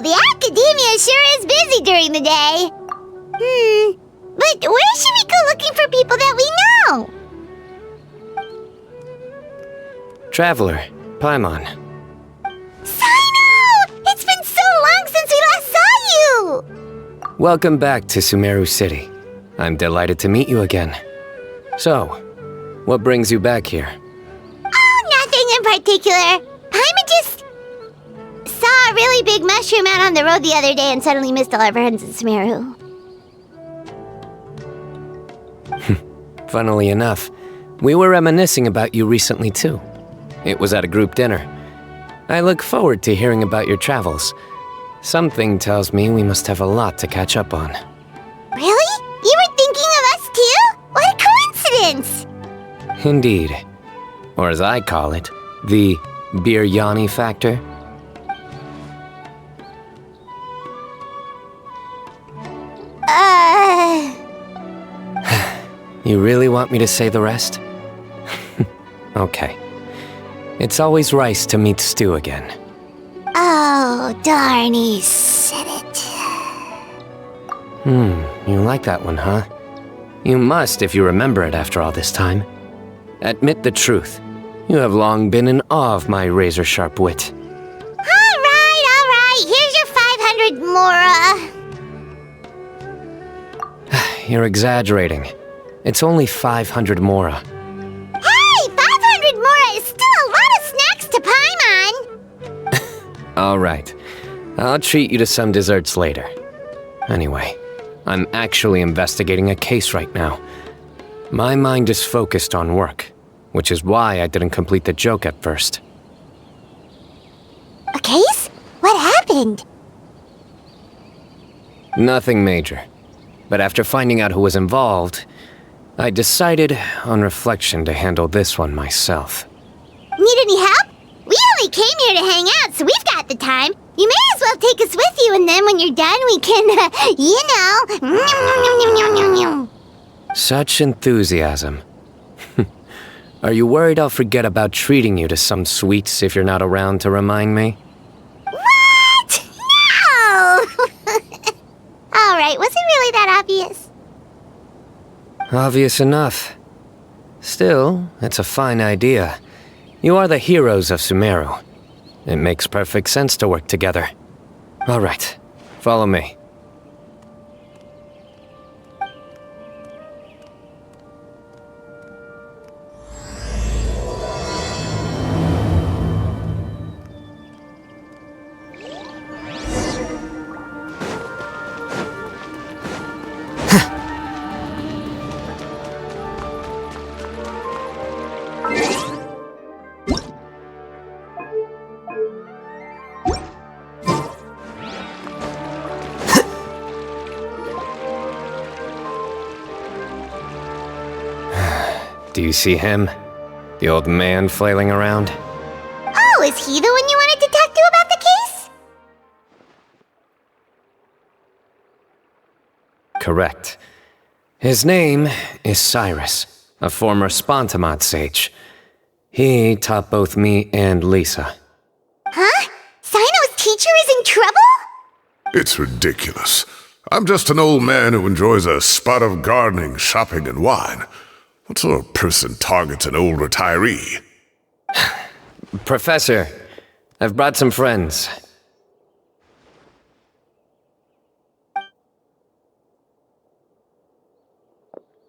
the academia sure is busy during the day. But where should we go looking for people that we know? Traveler, Paimon. Cyno! It's been so long since we last saw you! Welcome back to Sumeru City. I'm delighted to meet you again. So, what brings you back here? Oh, nothing in particular. Paimon just saw a really big mushroom out on the road the other day and suddenly missed all our friends in Sumeru. Funnily enough, we were reminiscing about you recently too. It was at a group dinner. I look forward to hearing about your travels. Something tells me we must have a lot to catch up on. Really? You were thinking of us too? What a coincidence! Indeed. Or as I call it, the biryani factor. You really want me to say the rest? Okay. It's always rice to meet stew again. Oh, darn, he said it. You like that one, huh? You must if you remember it after all this time. Admit the truth. You have long been in awe of my razor-sharp wit. Alright. Here's your 500 mora. You're exaggerating. It's only 500 mora. Hey, 500 mora is still a lot of snacks to Paimon. All right. I'll treat you to some desserts later. Anyway, I'm actually investigating a case right now. My mind is focused on work, which is why I didn't complete the joke at first. A case? What happened? Nothing major. But after finding out who was involved, I decided, on reflection, to handle this one myself. Need any help? We only came here to hang out, so we've got the time. You may as well take us with you, and then when you're done, we can, Such enthusiasm. Are you worried I'll forget about treating you to some sweets if you're not around to remind me? What? No! Alright, was it really that obvious? Obvious enough. Still, it's a fine idea. You are the heroes of Sumeru. It makes perfect sense to work together. All right, follow me. Do you see him? The old man flailing around? Oh, is he the one you wanted to talk to about the case? Correct. His name is Cyrus, a former Spontamod sage. He taught both me and Lisa. Huh? Cyno's teacher is in trouble? It's ridiculous. I'm just an old man who enjoys a spot of gardening, shopping, and wine. What sort of person targets an old retiree? Professor, I've brought some friends.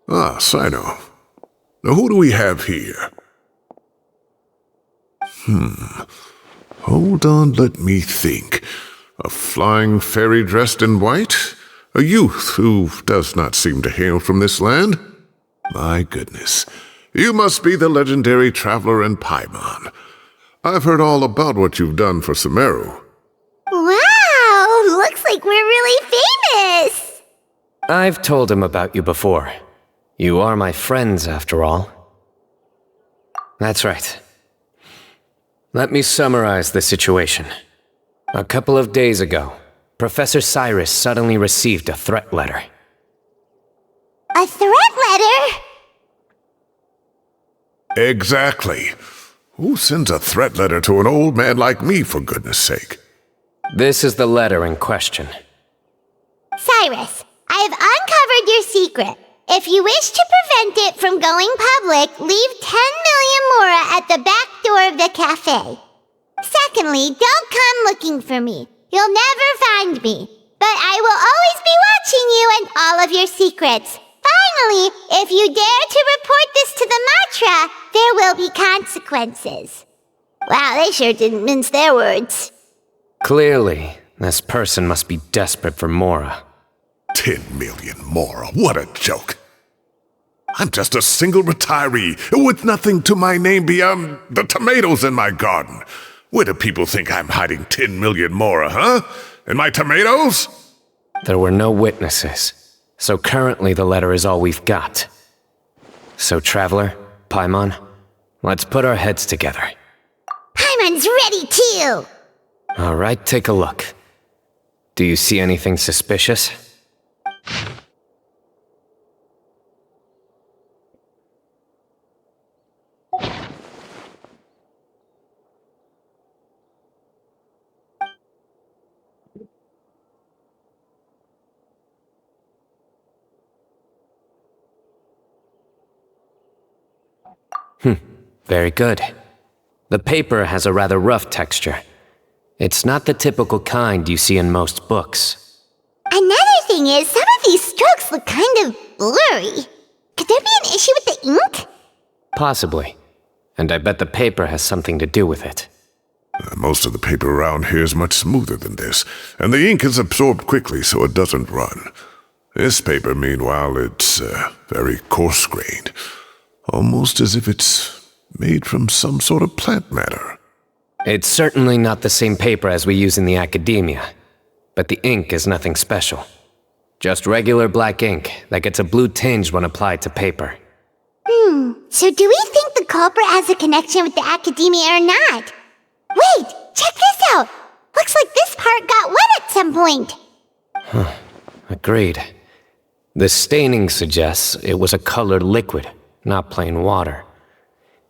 Ah, Cyno. Now who do we have here? Hold on, let me think. A flying fairy dressed in white? A youth who does not seem to hail from this land? My goodness. You must be the legendary traveler in Paimon. I've heard all about what you've done for Sumeru. Wow, looks like we're really famous! I've told him about you before. You are my friends, after all. That's right. Let me summarize the situation. A couple of days ago, Professor Cyrus suddenly received a threat letter. A threat letter? Exactly. Who sends a threat letter to an old man like me, for goodness sake? This is the letter in question. Cyrus, I have uncovered your secret. If you wish to prevent it from going public, leave 10 million mora at the back door of the cafe. Secondly, don't come looking for me. You'll never find me. But I will always be watching you and all of your secrets. Finally, if you dare to report this to the Matra, there will be consequences. Wow, they sure didn't mince their words. Clearly, this person must be desperate for Mora. 10 million mora, what a joke. I'm just a single retiree with nothing to my name beyond the tomatoes in my garden. Where do people think I'm hiding 10 million mora, huh? In my tomatoes? There were no witnesses, so currently the letter is all we've got. So, Traveler, Paimon, let's put our heads together. Paimon's ready too! Alright, take a look. Do you see anything suspicious? Very good. The paper has a rather rough texture. It's not the typical kind you see in most books. Another thing is, some of these strokes look kind of blurry. Could there be an issue with the ink? Possibly. And I bet the paper has something to do with it. Most of the paper around here is much smoother than this, and the ink is absorbed quickly so it doesn't run. This paper, meanwhile, it's very coarse-grained. Almost as if it's made from some sort of plant matter. It's certainly not the same paper as we use in the academia, but the ink is nothing special. Just regular black ink that gets a blue tinge when applied to paper. So do we think the culprit has a connection with the academia or not? Wait, check this out! Looks like this part got wet at some point. Agreed. The staining suggests it was a colored liquid, not plain water.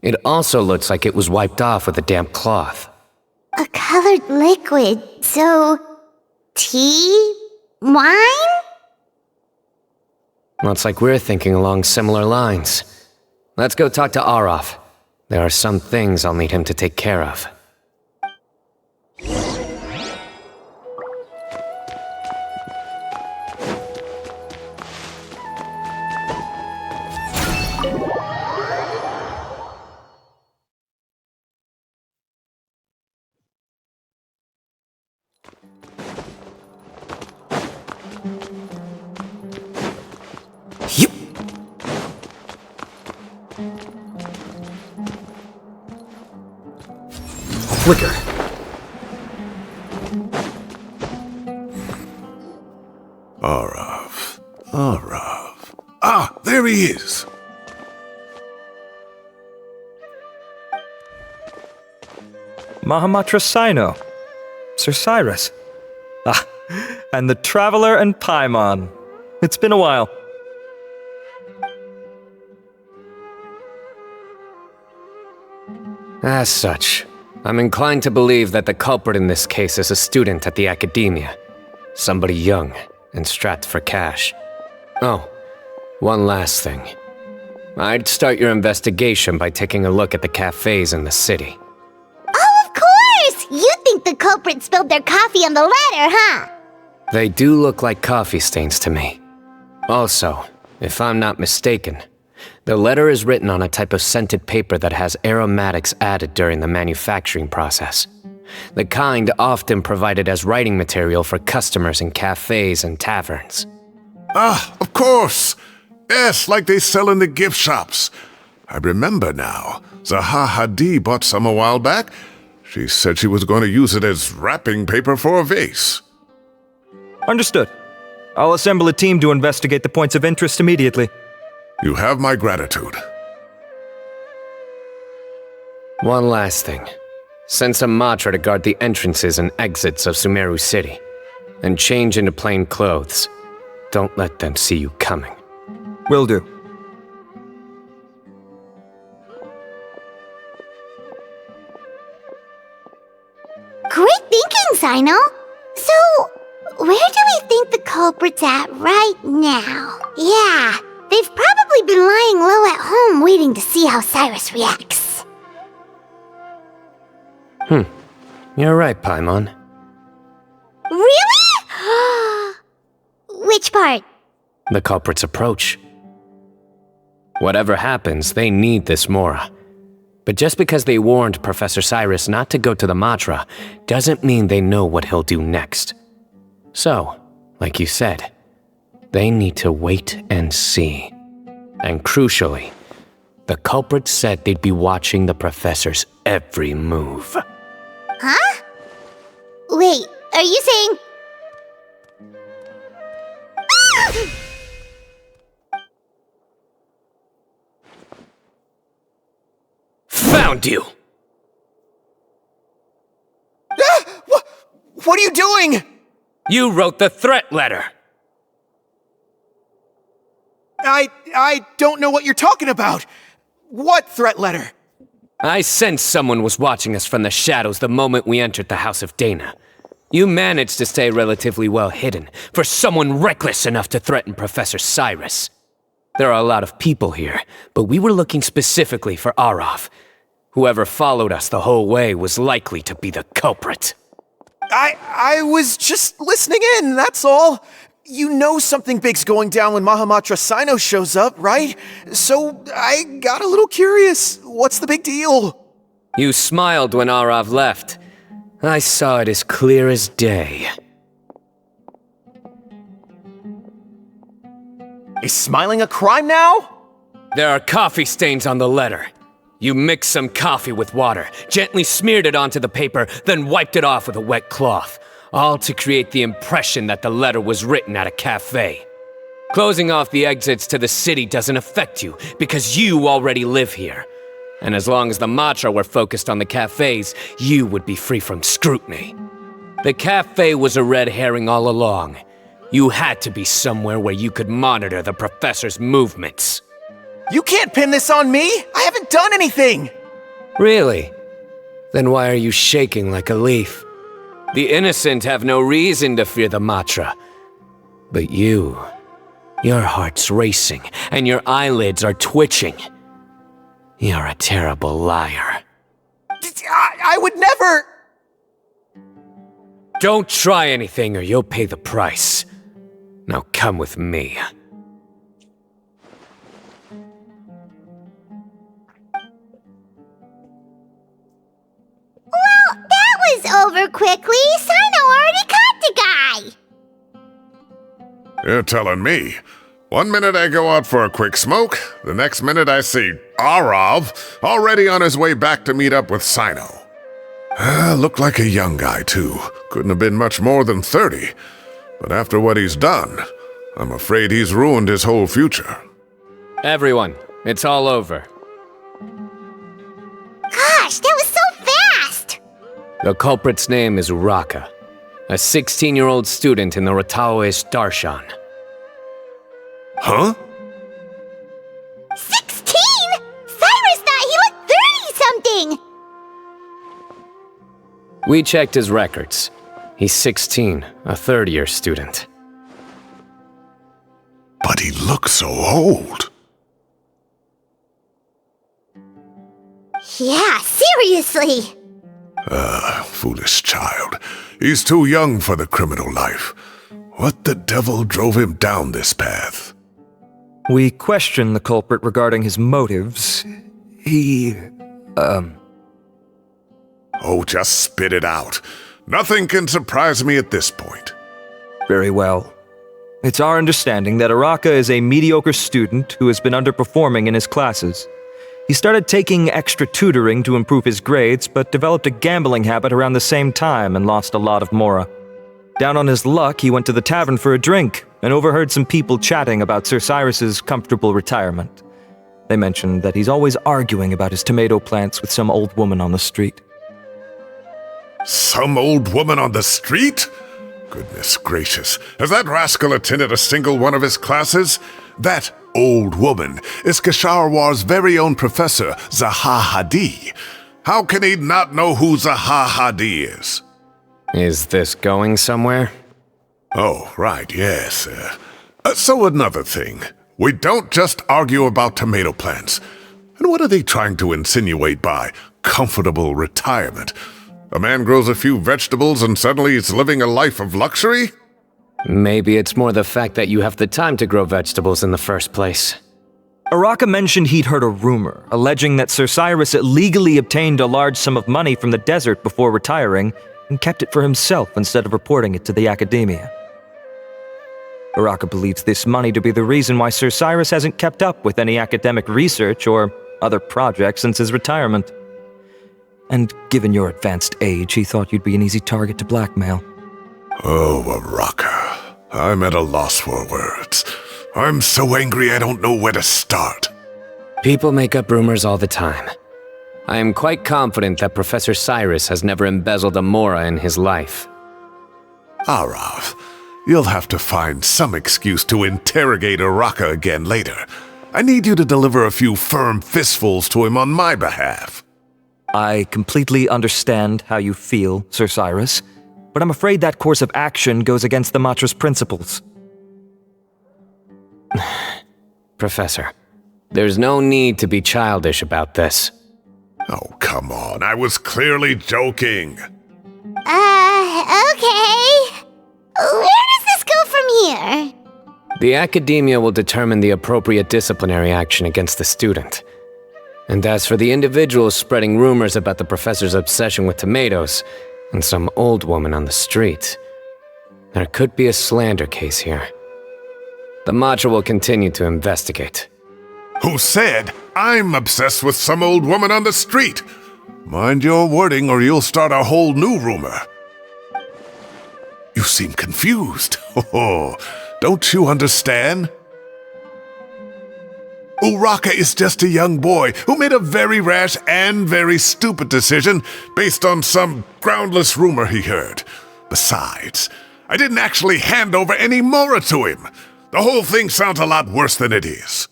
It also looks like it was wiped off with a damp cloth. A colored liquid, so... tea? Wine? Looks like we're thinking along similar lines. Let's go talk to Arof. There are some things I'll need him to take care of. Flicker. Arof. Ah, there he is. Mahamatra Cyno. Sir Cyrus. Ah, and the Traveler and Paimon. It's been a while. As such, I'm inclined to believe that the culprit in this case is a student at the academia. Somebody young and strapped for cash. Oh, one last thing. I'd start your investigation by taking a look at the cafes in the city. Oh, of course! You think the culprit spilled their coffee on the ladder, huh? They do look like coffee stains to me. Also, if I'm not mistaken, the letter is written on a type of scented paper that has aromatics added during the manufacturing process. The kind often provided as writing material for customers in cafes and taverns. Ah, of course. Yes, like they sell in the gift shops. I remember now. Zaha Hadi bought some a while back. She said she was going to use it as wrapping paper for a vase. Understood. I'll assemble a team to investigate the points of interest immediately. You have my gratitude. One last thing. Send some Matra to guard the entrances and exits of Sumeru City. And change into plain clothes. Don't let them see you coming. Will do. Great thinking, Cyno! where do we think the culprit's at right now? Yeah, they've probably been lying low at home waiting to see how Cyrus reacts. You're right, Paimon. Really? Which part? The culprit's approach. Whatever happens, they need this Mora. But just because they warned Professor Cyrus not to go to the Matra, doesn't mean they know what he'll do next. So, like you said, they need to wait and see. And crucially, the culprit said they'd be watching the Professor's every move. Huh? Wait, are you saying... Found you! What are you doing? You wrote the threat letter! I don't know what you're talking about. What threat letter? I sensed someone was watching us from the shadows the moment we entered the House of Dana. You managed to stay relatively well hidden for someone reckless enough to threaten Professor Cyrus. There are a lot of people here, but we were looking specifically for Arav. Whoever followed us the whole way was likely to be the culprit. I was just listening in, that's all. You know something big's going down when Mahamatra Cyno shows up, right? So I got a little curious. What's the big deal? You smiled when Arav left. I saw it as clear as day. Is smiling a crime now? There are coffee stains on the letter. You mixed some coffee with water, gently smeared it onto the paper, then wiped it off with a wet cloth, all to create the impression that the letter was written at a cafe. Closing off the exits to the city doesn't affect you, because you already live here. And as long as the Matra were focused on the cafes, you would be free from scrutiny. The cafe was a red herring all along. You had to be somewhere where you could monitor the Professor's movements. You can't pin this on me! I haven't done anything! Really? Then why are you shaking like a leaf? The innocent have no reason to fear the Matra. But you, your heart's racing, and your eyelids are twitching. You're a terrible liar. I would never... Don't try anything or you'll pay the price. Now come with me. Well, that was over quickly. Cyno already caught the guy. You're telling me. One minute I go out for a quick smoke, the next minute I see Arav already on his way back to meet up with Cyno. Looked like a young guy, too. Couldn't have been much more than 30. But after what he's done, I'm afraid he's ruined his whole future. Everyone, it's all over. Gosh, that was so fast! The culprit's name is Raka, a 16-year-old student in the Rataoish Darshan. Huh? 16? Cyrus thought he looked 30-something! We checked his records. He's 16, a third-year student. But he looks so old. Yeah, seriously! Foolish child. He's too young for the criminal life. What the devil drove him down this path? We questioned the culprit regarding his motives. Oh, just spit it out. Nothing can surprise me at this point. Very well. It's our understanding that Araka is a mediocre student who has been underperforming in his classes. He started taking extra tutoring to improve his grades, but developed a gambling habit around the same time and lost a lot of Mora. Down on his luck, he went to the tavern for a drink and overheard some people chatting about Sir Cyrus's comfortable retirement. They mentioned that he's always arguing about his tomato plants with some old woman on the street. Some old woman on the street? Goodness gracious, has that rascal attended a single one of his classes? That old woman is Kasharwar's very own professor, Zaha Hadi. How can he not know who Zaha Hadi is? Is this going somewhere? Oh, right, yes. So another thing. We don't just argue about tomato plants. And what are they trying to insinuate by comfortable retirement? A man grows a few vegetables and suddenly he's living a life of luxury? Maybe it's more the fact that you have the time to grow vegetables in the first place. Araka mentioned he'd heard a rumor, alleging that Sir Cyrus illegally obtained a large sum of money from the desert before retiring and kept it for himself instead of reporting it to the academia. Araka believes this money to be the reason why Sir Cyrus hasn't kept up with any academic research or other projects since his retirement. And given your advanced age, he thought you'd be an easy target to blackmail. Oh, Araka, I'm at a loss for words. I'm so angry I don't know where to start. People make up rumors all the time. I am quite confident that Professor Cyrus has never embezzled a mora in his life. Arav, you'll have to find some excuse to interrogate Araka again later. I need you to deliver a few firm fistfuls to him on my behalf. I completely understand how you feel, Sir Cyrus, but I'm afraid that course of action goes against the Matra's principles. Professor, there's no need to be childish about this. Oh, come on, I was clearly joking. Okay. Where does this go from here? The academia will determine the appropriate disciplinary action against the student. And as for the individuals spreading rumors about the professor's obsession with tomatoes and some old woman on the street, there could be a slander case here. The Matra will continue to investigate. Who said I'm obsessed with some old woman on the street? Mind your wording or you'll start a whole new rumor. You seem confused. Oh, don't you understand? Uraka is just a young boy who made a very rash and very stupid decision based on some groundless rumor he heard. Besides, I didn't actually hand over any mora to him. The whole thing sounds a lot worse than it is.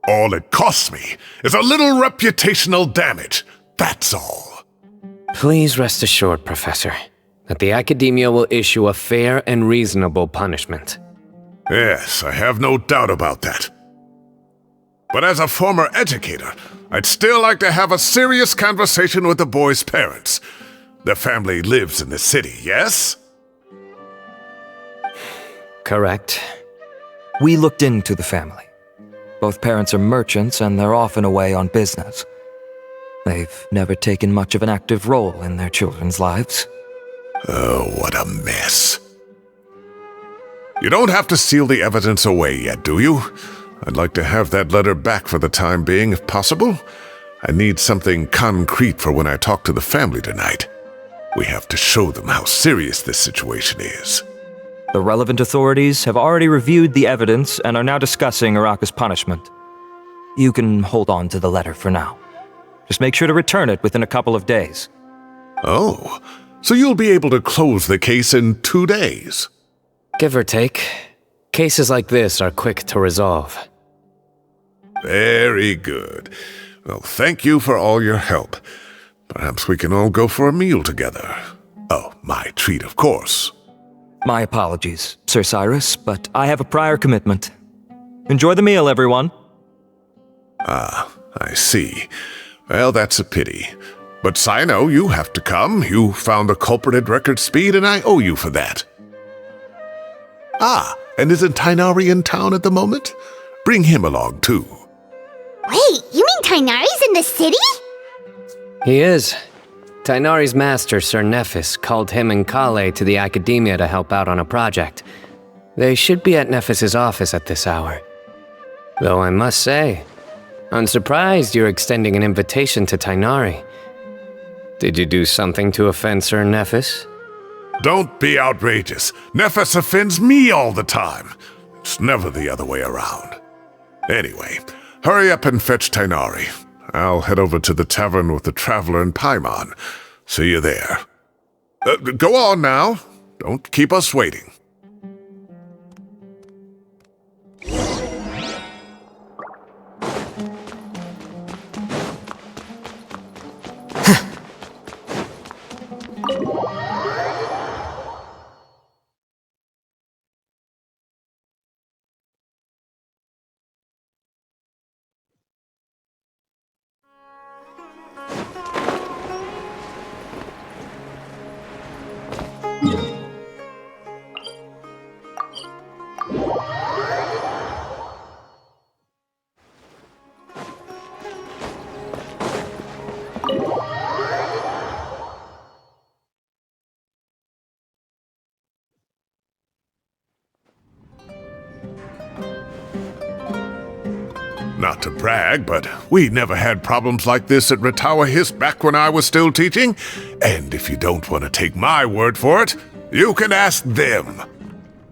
All it costs me is a little reputational damage. That's all. Please rest assured, Professor, that the academia will issue a fair and reasonable punishment. Yes, I have no doubt about that. But as a former educator, I'd still like to have a serious conversation with the boy's parents. Their family lives in the city, yes? Correct. We looked into the family. Both parents are merchants and they're often away on business. They've never taken much of an active role in their children's lives. Oh, what a mess. You don't have to seal the evidence away yet, do you? I'd like to have that letter back for the time being, if possible. I need something concrete for when I talk to the family tonight. We have to show them how serious this situation is. The relevant authorities have already reviewed the evidence and are now discussing Araka's punishment. You can hold on to the letter for now. Just make sure to return it within a couple of days. Oh, so you'll be able to close the case in 2 days? Give or take. Cases like this are quick to resolve. Very good. Well, thank you for all your help. Perhaps we can all go for a meal together. Oh, my treat, of course. My apologies, Sir Cyrus, but I have a prior commitment. Enjoy the meal, everyone. Ah, I see. Well, that's a pity. But Cyno, you have to come. You found the culprit at record speed, and I owe you for that. Ah, and isn't Tighnari in town at the moment? Bring him along, too. Wait, you mean Tighnari's in the city? He is. Tighnari's master, Sir Nephis, called him and Kale to the academia to help out on a project. They should be at Nephis's office at this hour. Though I must say, I'm surprised you're extending an invitation to Tighnari. Did you do something to offend Sir Nephis? Don't be outrageous. Nephis offends me all the time. It's never the other way around. Anyway, hurry up and fetch Tighnari. I'll head over to the tavern with the Traveler and Paimon. See you there. Go on now. Don't keep us waiting. Not to brag, but we never had problems like this at Ratawa Hiss back when I was still teaching. And if you don't want to take my word for it, you can ask them.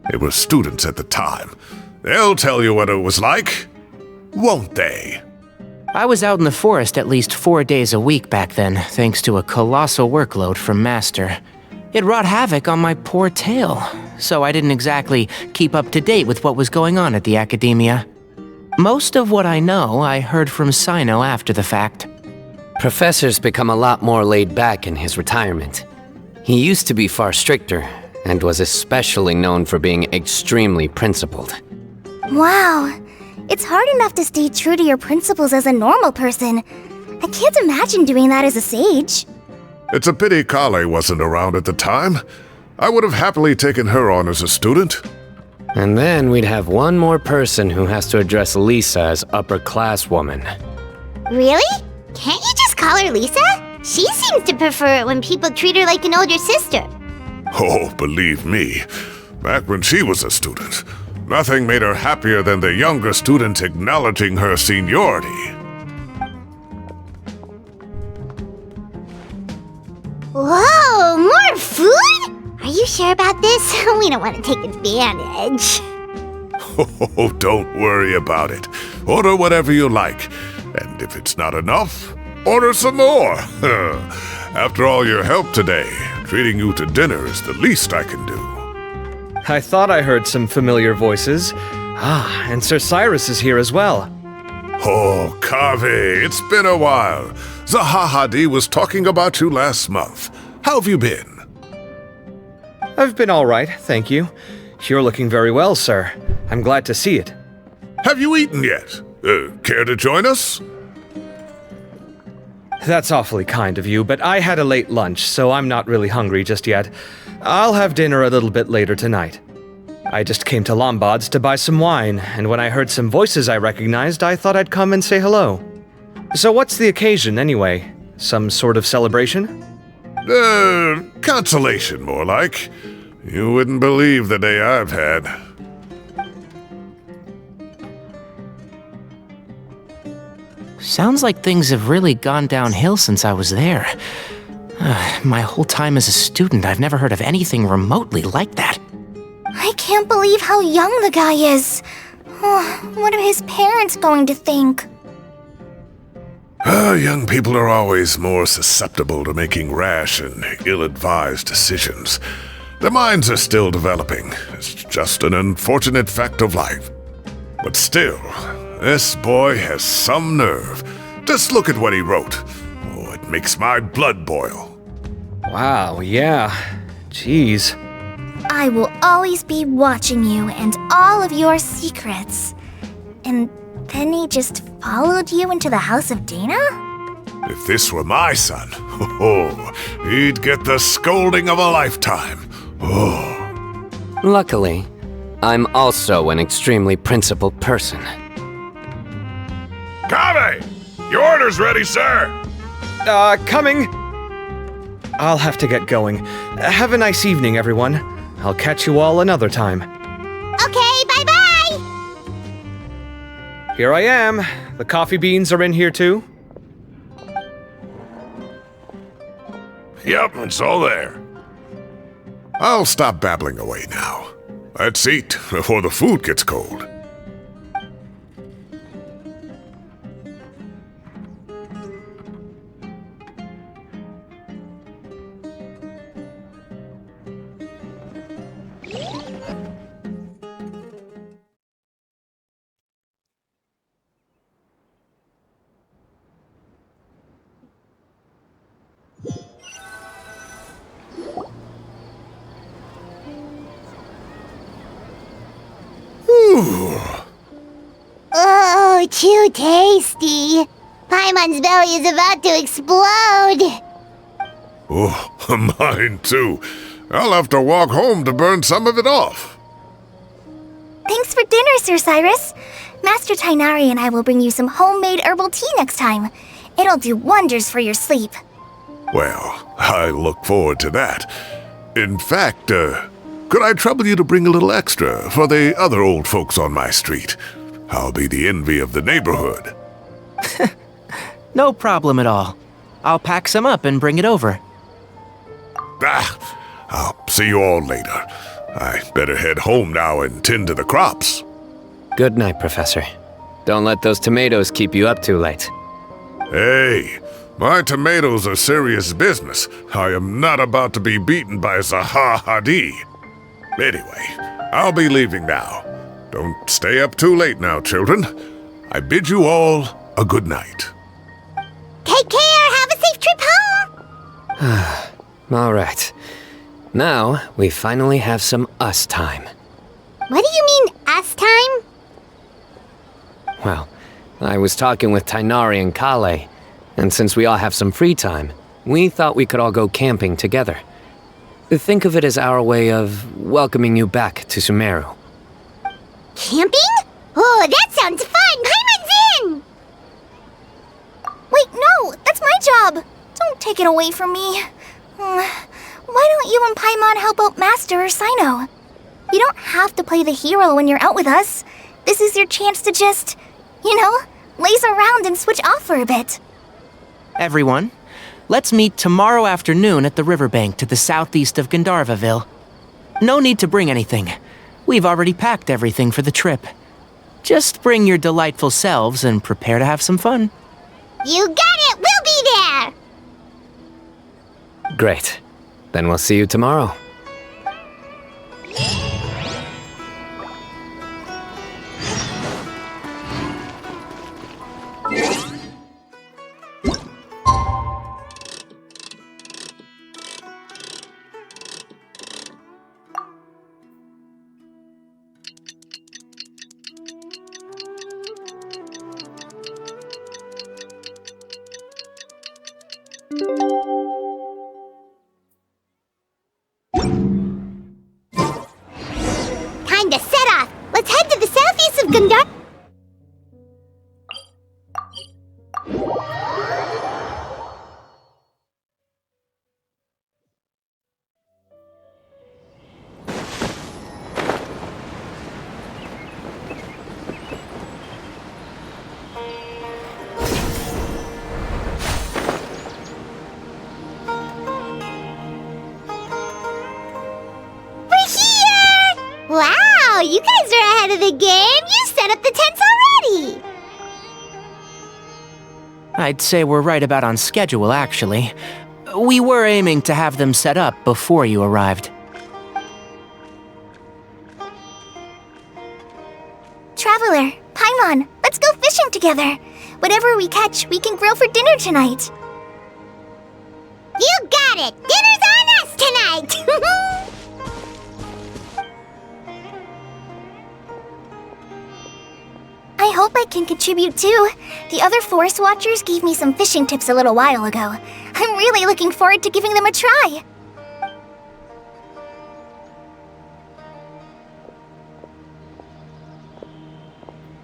They were students at the time. They'll tell you what it was like, won't they? I was out in the forest at least 4 days a week back then, thanks to a colossal workload from Master. It wrought havoc on my poor tail, so I didn't exactly keep up to date with what was going on at the academia. Most of what I know, I heard from Cyno after the fact. Professor's become a lot more laid back in his retirement. He used to be far stricter, and was especially known for being extremely principled. Wow. It's hard enough to stay true to your principles as a normal person. I can't imagine doing that as a sage. It's a pity Kale wasn't around at the time. I would have happily taken her on as a student. And then we'd have one more person who has to address Lisa as upper-class woman. Really? Can't you just call her Lisa? She seems to prefer it when people treat her like an older sister. Oh, believe me, back when she was a student, nothing made her happier than the younger students acknowledging her seniority. Whoa, more food? Are you sure about this? We don't want to take advantage. Oh, don't worry about it. Order whatever you like. And if it's not enough, order some more. After all your help today, treating you to dinner is the least I can do. I thought I heard some familiar voices. Ah, and Sir Cyrus is here as well. Oh, Kaveh, it's been a while. Zahahadi was talking about you last month. How have you been? I've been all right, thank you. You're looking very well, sir. I'm glad to see it. Have you eaten yet? Care to join us? That's awfully kind of you, but I had a late lunch, so I'm not really hungry just yet. I'll have dinner a little bit later tonight. I just came to Lombard's to buy some wine, and when I heard some voices I recognized, I thought I'd come and say hello. So what's the occasion, anyway? Some sort of celebration? Consolation, more like. You wouldn't believe the day I've had. Sounds like things have really gone downhill since I was there. My whole time as a student, I've never heard of anything remotely like that. I can't believe how young the guy is. Oh, what are his parents going to think? Young people are always more susceptible to making rash and ill-advised decisions. Their minds are still developing. It's just an unfortunate fact of life. But still, this boy has some nerve. Just look at what he wrote. Oh, it makes my blood boil. Wow, yeah. Jeez. I will always be watching you and all of your secrets. And then he just followed you into the house of Dana? If this were my son, he'd get the scolding of a lifetime. Oh. Luckily, I'm also an extremely principled person. Kaveh! Your order's ready, sir! Coming! I'll have to get going. Have a nice evening, everyone. I'll catch you all another time. Okay, bye-bye! Here I am. The coffee beans are in here too. Yep, it's all there. I'll stop babbling away now. Let's eat before the food gets cold. Oh, too tasty. Paimon's belly is about to explode. Oh, mine too. I'll have to walk home to burn some of it off. Thanks for dinner, Sir Cyrus. Master Tainari and I will bring you some homemade herbal tea next time. It'll do wonders for your sleep. Well, I look forward to that. In fact, could I trouble you to bring a little extra for the other old folks on my street? I'll be the envy of the neighborhood. No problem at all. I'll pack some up and bring it over. I'll see you all later. I better head home now and tend to the crops. Good night, Professor. Don't let those tomatoes keep you up too late. Hey, my tomatoes are serious business. I am not about to be beaten by Zaha Hadi. Anyway, I'll be leaving now. Don't stay up too late now, children. I bid you all a good night. Take care. Have a safe trip home. All right. Now, we finally have some us time. What do you mean, us time? Well, I was talking with Tainari and Kale, and since we all have some free time, we thought we could all go camping together. Think of it as our way of welcoming you back to Sumeru. Camping? Oh, that sounds fun. Paimon's in! Wait, no, that's my job. Don't take it away from me. Why don't you and Paimon help out Master or Cyno? You don't have to play the hero when you're out with us. This is your chance to just, laze around and switch off for a bit. Everyone, let's meet tomorrow afternoon at the riverbank to the southeast of Gandharvaville. No need to bring anything. We've already packed everything for the trip. Just bring your delightful selves and prepare to have some fun. You got it. We'll be there. Great. Then we'll see you tomorrow. Time to set off. Let's head to the southeast of Gandhar. Wow, you guys are ahead of the game. You set up the tents already. I'd say we're right about on schedule, actually. We were aiming to have them set up before you arrived. Traveler, Paimon, let's go fishing together. Whatever we catch, we can grill for dinner tonight. You got it. Dinner's on us tonight. I hope I can contribute too. The other forest watchers gave me some fishing tips a little while ago. I'm really looking forward to giving them a try.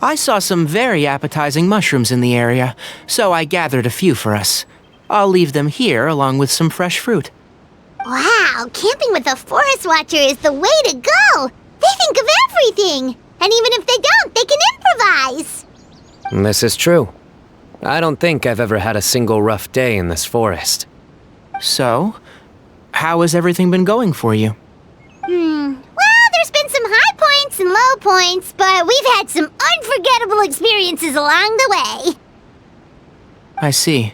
I saw some very appetizing mushrooms in the area, so I gathered a few for us. I'll leave them here along with some fresh fruit. Wow, camping with a forest watcher is the way to go. They think of everything. And even if they don't, they can improvise. This is true. I don't think I've ever had a single rough day in this forest. So, how has everything been going for you? Well, there's been some high points and low points, but we've had some unforgettable experiences along the way. I see.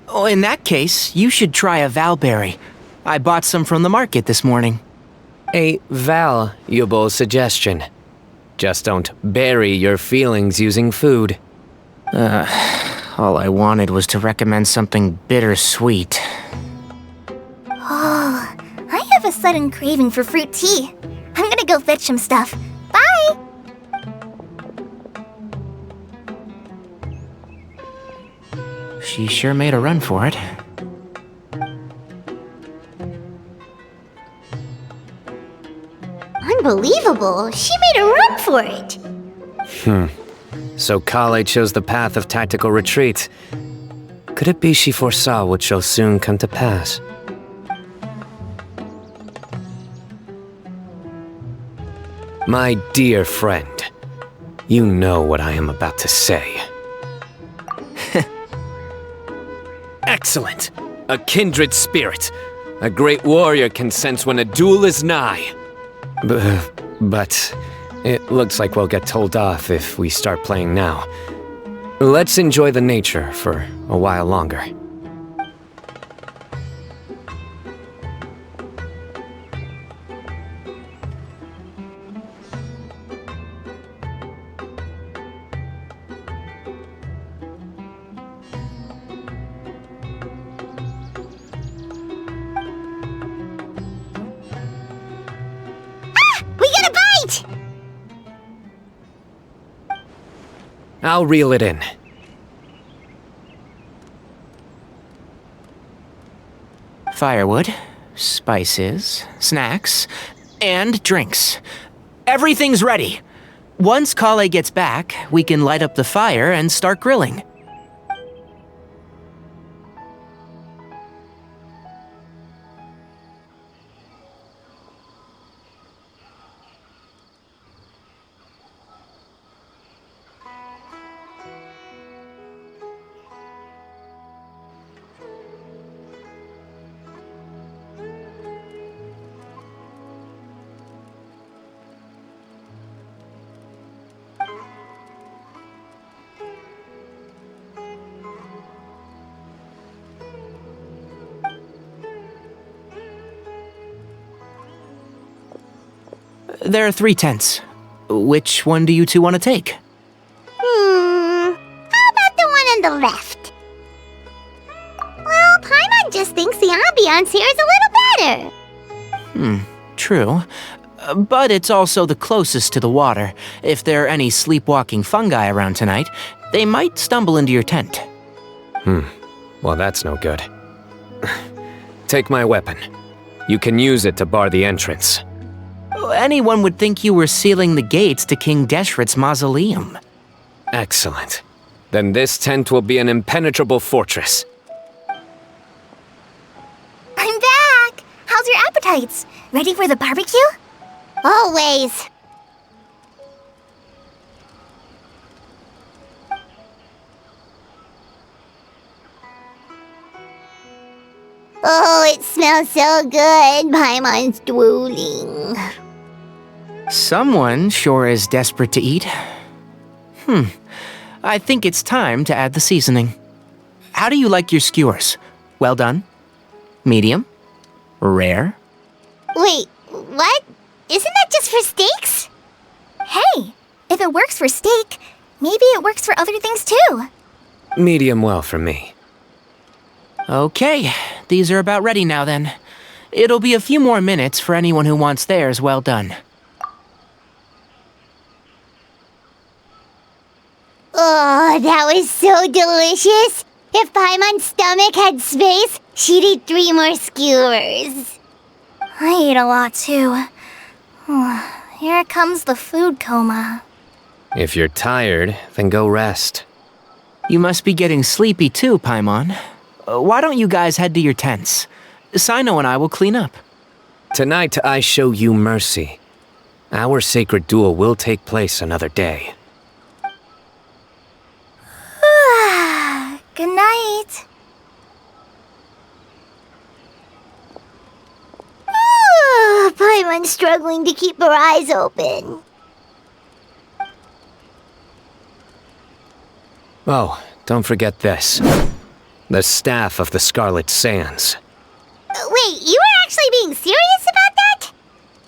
Oh, in that case, you should try a valberry. I bought some from the market this morning. A valuable suggestion. Just don't bury your feelings using food. All I wanted was to recommend something bittersweet. Oh, I have a sudden craving for fruit tea. I'm gonna go fetch some stuff. Bye! She sure made a run for it. unbelievable. She made a run for it. So Kale chose the path of tactical retreat. Could it be she foresaw what shall soon come to pass? My dear friend, you know what I am about to say. Excellent! A kindred spirit. A great warrior can sense when a duel is nigh. But it looks like we'll get told off if we start playing now. Let's enjoy the nature for a while longer. We got a bite! I'll reel it in. Firewood, spices, snacks, and drinks. Everything's ready. Once Kale gets back, we can light up the fire and start grilling. There are 3 tents. Which one do you two want to take? How about the one on the left? Well, Paimon just thinks the ambiance here is a little better. True. But it's also the closest to the water. If there are any sleepwalking fungi around tonight, they might stumble into your tent. Well, that's no good. Take my weapon. You can use it to bar the entrance. Anyone would think you were sealing the gates to King Deshret's mausoleum. Excellent. Then this tent will be an impenetrable fortress. I'm back! How's your appetites? Ready for the barbecue? Always. Oh, it smells so good. Paimon's drooling. Someone sure is desperate to eat. I think it's time to add the seasoning. How do you like your skewers? Well done? Medium? Rare? Wait, what? Isn't that just for steaks? Hey, if it works for steak, maybe it works for other things too. Medium well for me. Okay, these are about ready now then. It'll be a few more minutes for anyone who wants theirs well done. Oh, that was so delicious. If Paimon's stomach had space, she'd eat 3 more skewers. I ate a lot too. Here comes the food coma. If you're tired, then go rest. You must be getting sleepy too, Paimon. Why don't you guys head to your tents? Cyno and I will clean up. Tonight I show you mercy. Our sacred duel will take place another day. Good night. Paimon's struggling to keep her eyes open. Oh, don't forget this. The Staff of the Scarlet Sands. Wait, you were actually being serious about that?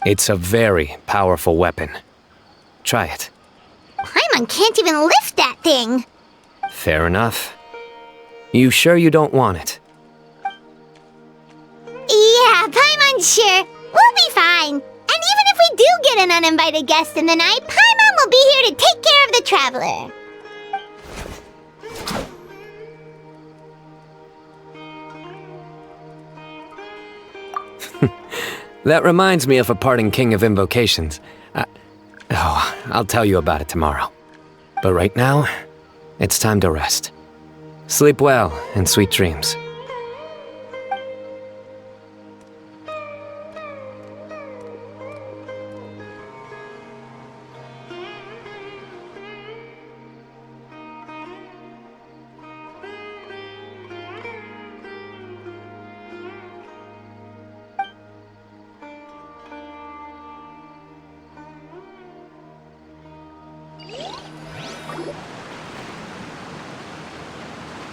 It's a very powerful weapon. Try it. Paimon can't even lift that thing. Fair enough. You sure you don't want it? Yeah, Paimon's sure. We'll be fine. And even if we do get an uninvited guest in the night, Paimon will be here to take care of the traveler. That reminds me of a parting king of invocations. I'll tell you about it tomorrow. But right now, it's time to rest. Sleep well and sweet dreams.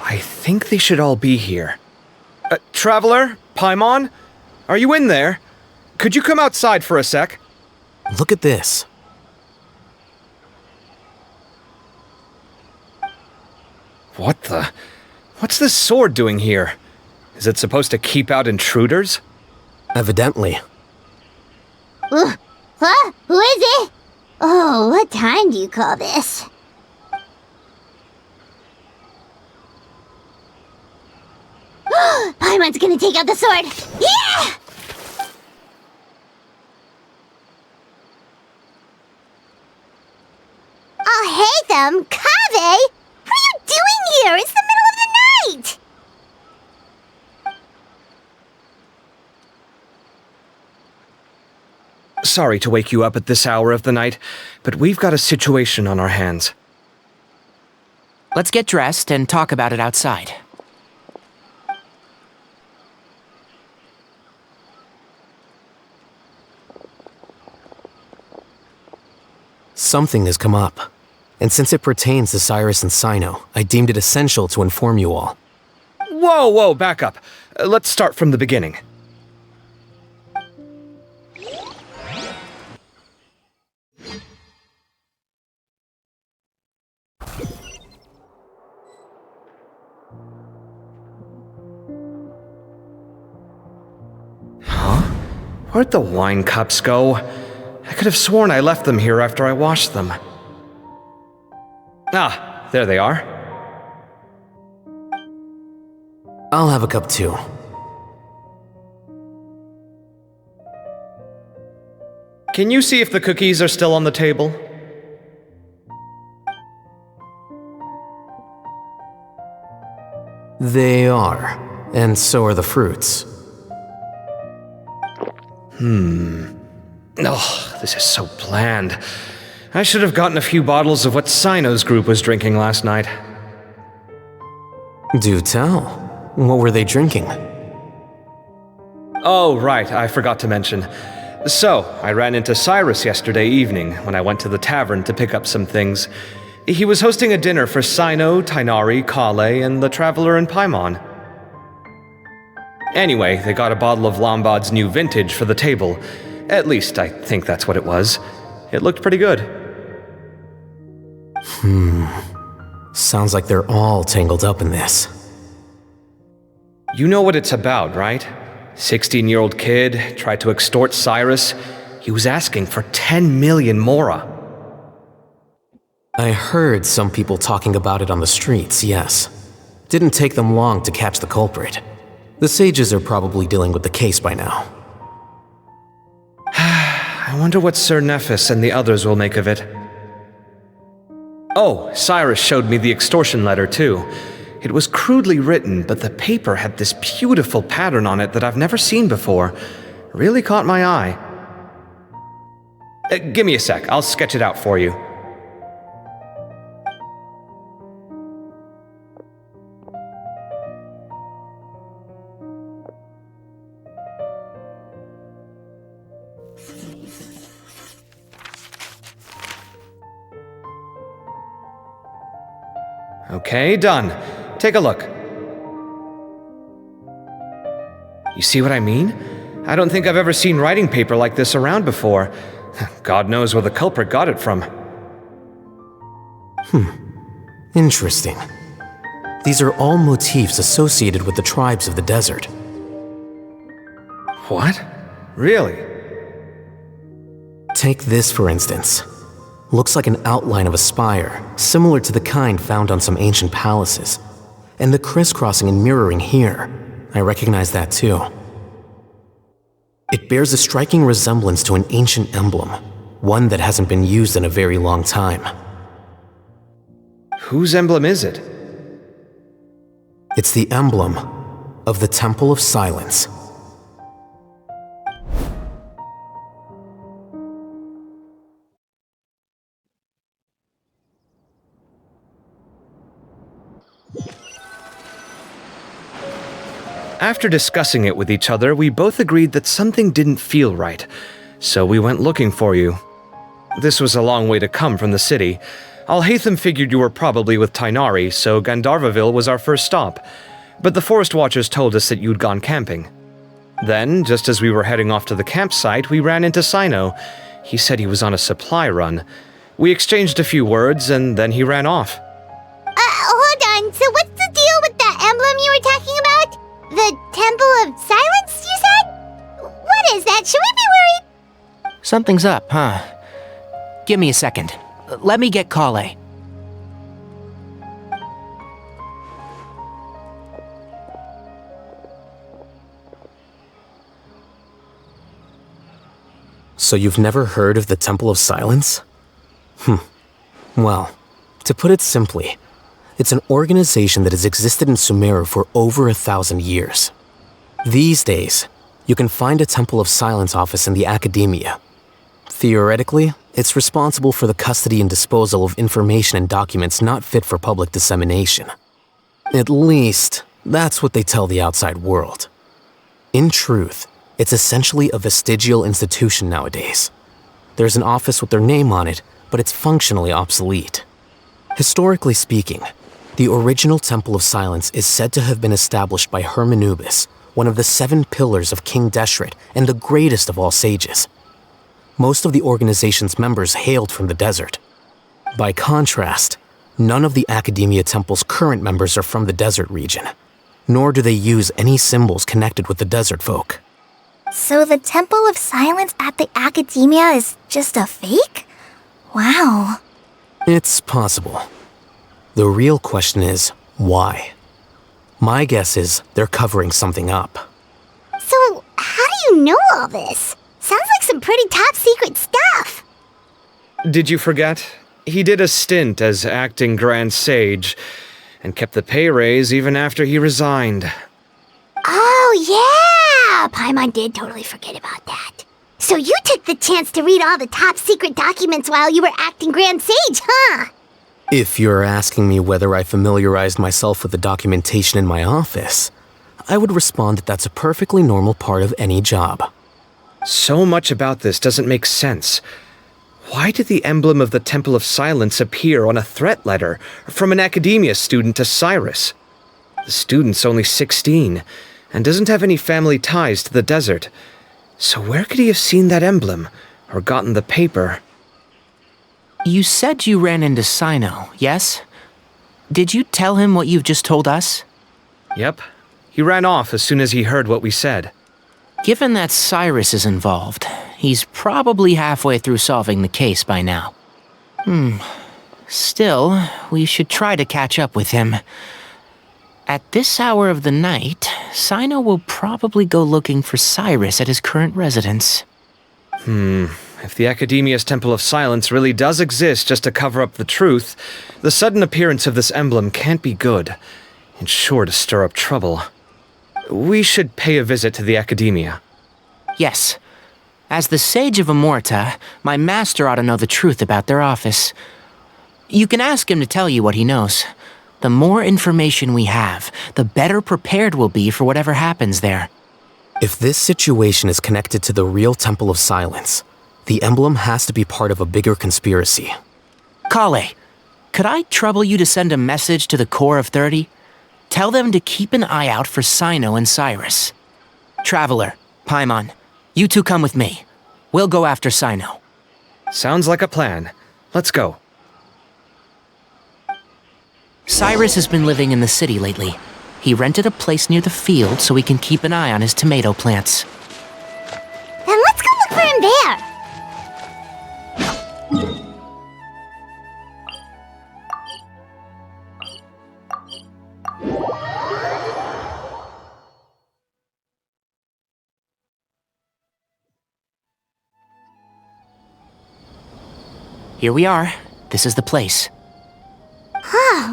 I think they should all be here. Traveler? Paimon? Are you in there? Could you come outside for a sec? Look at this. What the? What's this sword doing here? Is it supposed to keep out intruders? Evidently. Huh? Who is it? Oh, what time do you call this? Paimon's gonna take out the sword! Yeah! Oh, hey them! Kaveh! What are you doing here? It's the middle of the night! Sorry to wake you up at this hour of the night, but we've got a situation on our hands. Let's get dressed and talk about it outside. Something has come up, and since it pertains to Cyrus and Cyno, I deemed it essential to inform you all. Whoa, back up. Let's start from the beginning. Huh? Where'd the wine cups go? I could have sworn I left them here after I washed them. Ah, there they are. I'll have a cup too. Can you see if the cookies are still on the table? They are, and so are the fruits. Oh, this is so bland. I should have gotten a few bottles of what Cyno's group was drinking last night. Do tell. What were they drinking? Oh, right, I forgot to mention. So, I ran into Cyrus yesterday evening when I went to the tavern to pick up some things. He was hosting a dinner for Cyno, Tighnari, Kale, and the Traveler and Paimon. Anyway, they got a bottle of Lombard's new vintage for the table. At least, I think that's what it was. It looked pretty good. Sounds like they're all tangled up in this. You know what it's about, right? 16-year-old kid tried to extort Cyrus. He was asking for 10 million mora. I heard some people talking about it on the streets, yes. Didn't take them long to catch the culprit. The sages are probably dealing with the case by now. I wonder what Sir Nephis and the others will make of it. Oh, Cyrus showed me the extortion letter too. It was crudely written, but the paper had this beautiful pattern on it that I've never seen before. Really caught my eye. Give me a sec, I'll sketch it out for you. Okay, done. Take a look. You see what I mean? I don't think I've ever seen writing paper like this around before. God knows where the culprit got it from. Interesting. These are all motifs associated with the tribes of the desert. What? Really? Take this for instance. Looks like an outline of a spire, similar to the kind found on some ancient palaces. And the crisscrossing and mirroring here, I recognize that too. It bears a striking resemblance to an ancient emblem, one that hasn't been used in a very long time. Whose emblem is it? It's the emblem of the Temple of Silence. After discussing it with each other, we both agreed that something didn't feel right, so we went looking for you. This was a long way to come from the city. Alhaitham figured you were probably with Tighnari, so Gandharvaville was our first stop, but the Forest Watchers told us that you'd gone camping. Then, just as we were heading off to the campsite, we ran into Cyno. He said he was on a supply run. We exchanged a few words, and then he ran off. Hold on, so what's the deal with that emblem you were talking about? The Temple of Silence, you said? What is that? Should we be worried? Something's up, huh? Give me a second. Let me get Kale. So you've never heard of the Temple of Silence? Well, to put it simply, it's an organization that has existed in Sumeru for over 1,000 years. These days, you can find a Temple of Silence office in the academia. Theoretically, it's responsible for the custody and disposal of information and documents not fit for public dissemination. At least, that's what they tell the outside world. In truth, it's essentially a vestigial institution nowadays. There's an office with their name on it, but it's functionally obsolete. Historically speaking, the original Temple of Silence is said to have been established by Hermanubis, one of the 7 pillars of King Deshret and the greatest of all sages. Most of the organization's members hailed from the desert. By contrast, none of the Academia Temple's current members are from the desert region, nor do they use any symbols connected with the desert folk. So the Temple of Silence at the Academia is just a fake? Wow. It's possible. The real question is, why? My guess is they're covering something up. So, how do you know all this? Sounds like some pretty top secret stuff. Did you forget? He did a stint as acting Grand Sage, and kept the pay raise even after he resigned. Oh, yeah! Paimon did totally forget about that. So you took the chance to read all the top secret documents while you were acting Grand Sage, huh? If you're asking me whether I familiarized myself with the documentation in my office, I would respond that that's a perfectly normal part of any job. So much about this doesn't make sense. Why did the emblem of the Temple of Silence appear on a threat letter from an Academia student to Cyrus? The student's only 16, and doesn't have any family ties to the desert. So where could he have seen that emblem, or gotten the paper? You said you ran into Cyno, yes? Did you tell him what you've just told us? Yep. He ran off as soon as he heard what we said. Given that Cyrus is involved, he's probably halfway through solving the case by now. Still, we should try to catch up with him. At this hour of the night, Cyno will probably go looking for Cyrus at his current residence. If the Academia's Temple of Silence really does exist just to cover up the truth, the sudden appearance of this emblem can't be good. It's sure to stir up trouble. We should pay a visit to the Academia. Yes. As the Sage of Amorta, my master ought to know the truth about their office. You can ask him to tell you what he knows. The more information we have, the better prepared we'll be for whatever happens there. If this situation is connected to the real Temple of Silence, the emblem has to be part of a bigger conspiracy. Kale, could I trouble you to send a message to the Core of 30? Tell them to keep an eye out for Cyno and Cyrus. Traveler, Paimon, you two come with me. We'll go after Cyno. Sounds like a plan. Let's go. Cyrus has been living in the city lately. He rented a place near the field so he can keep an eye on his tomato plants. Then let's go look for him there. Here we are. This is the place.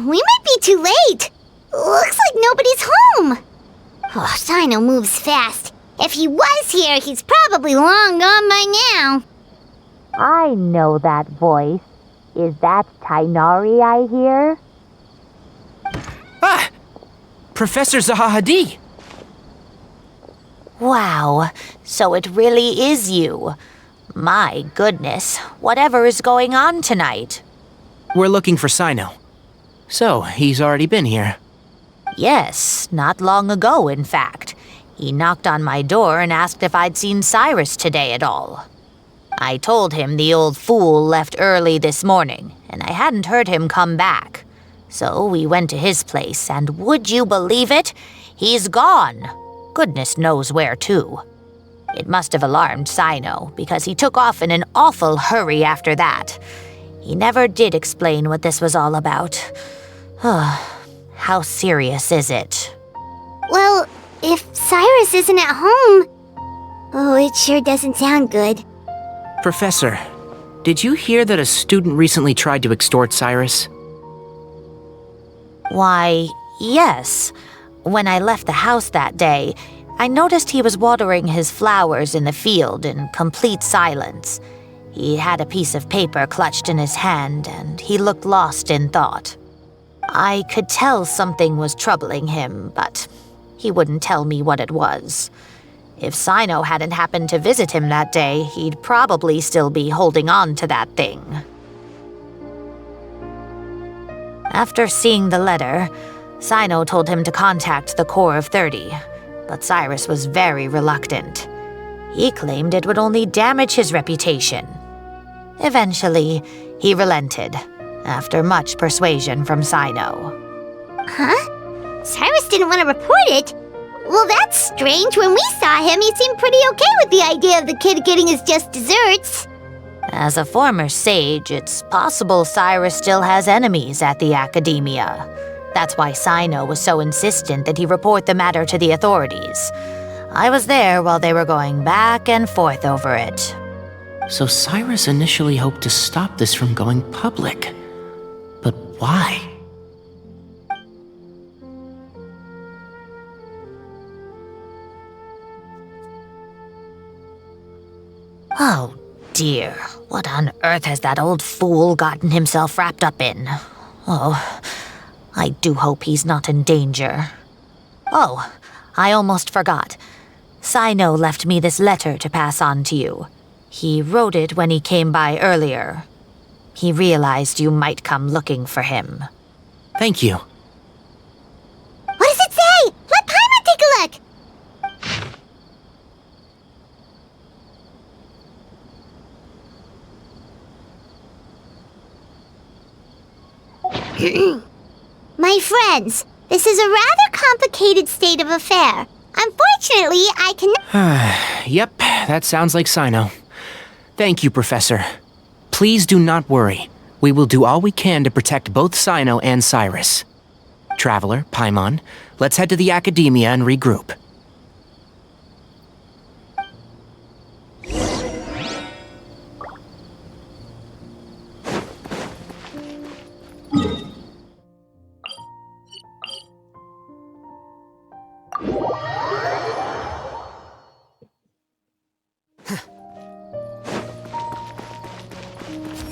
We might be too late. Looks like nobody's home. Oh, Cyno moves fast. If he was here, he's probably long gone by now. I know that voice. Is that Tainari I hear? Ah! Professor Zahahadi! Wow, so it really is you. My goodness, whatever is going on tonight? We're looking for Cyno. So, he's already been here. Yes, not long ago, in fact. He knocked on my door and asked if I'd seen Cyrus today at all. I told him the old fool left early this morning, and I hadn't heard him come back. So we went to his place, and would you believe it? He's gone. Goodness knows where to. It must have alarmed Cyno, because he took off in an awful hurry after that. He never did explain what this was all about. How serious is it? Well, if Cyrus isn't at home... Oh, it sure doesn't sound good. Professor, did you hear that a student recently tried to extort Cyrus? Why, yes. When I left the house that day, I noticed he was watering his flowers in the field in complete silence. He had a piece of paper clutched in his hand, and he looked lost in thought. I could tell something was troubling him, but he wouldn't tell me what it was. If Cyno hadn't happened to visit him that day, he'd probably still be holding on to that thing. After seeing the letter, Cyno told him to contact the Corps of 30, but Cyrus was very reluctant. He claimed it would only damage his reputation. Eventually, he relented, after much persuasion from Cyno. Huh? Cyrus didn't want to report it? Well, that's strange. When we saw him, he seemed pretty okay with the idea of the kid getting his just desserts. As a former sage, it's possible Cyrus still has enemies at the academia. That's why Cyno was so insistent that he report the matter to the authorities. I was there while they were going back and forth over it. So Cyrus initially hoped to stop this from going public. But why? Oh dear, what on earth has that old fool gotten himself wrapped up in? Oh, I do hope he's not in danger. Oh, I almost forgot. Cyno left me this letter to pass on to you. He wrote it when he came by earlier. He realized you might come looking for him. Thank you. What does it say? Let Paimon take a look. My friends, this is a rather complicated state of affair. Unfortunately, I cannot... Yep, that sounds like Cyno. Thank you, Professor. Please do not worry. We will do all we can to protect both Cyno and Cyrus. Traveler, Paimon, let's head to the academia and regroup.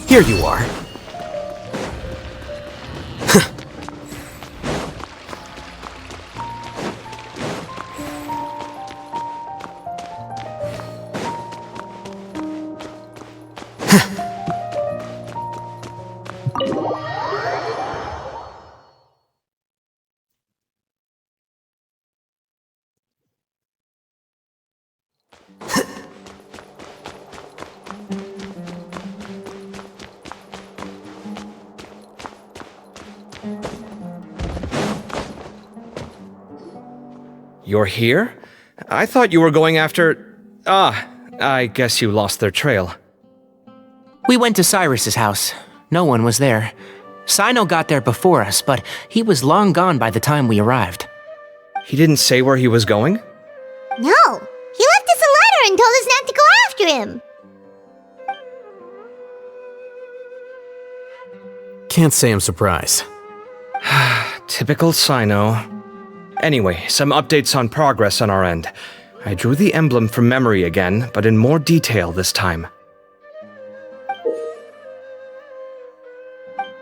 Here you are. You're here? I thought you were going after... I guess you lost their trail. We went to Cyrus's house. No one was there. Cyno got there before us, but he was long gone by the time we arrived. He didn't say where he was going? No, he left us a letter and told us not to go after him. Can't say I'm surprised. Typical Cyno. Anyway, some updates on progress on our end. I drew the emblem from memory again, but in more detail this time.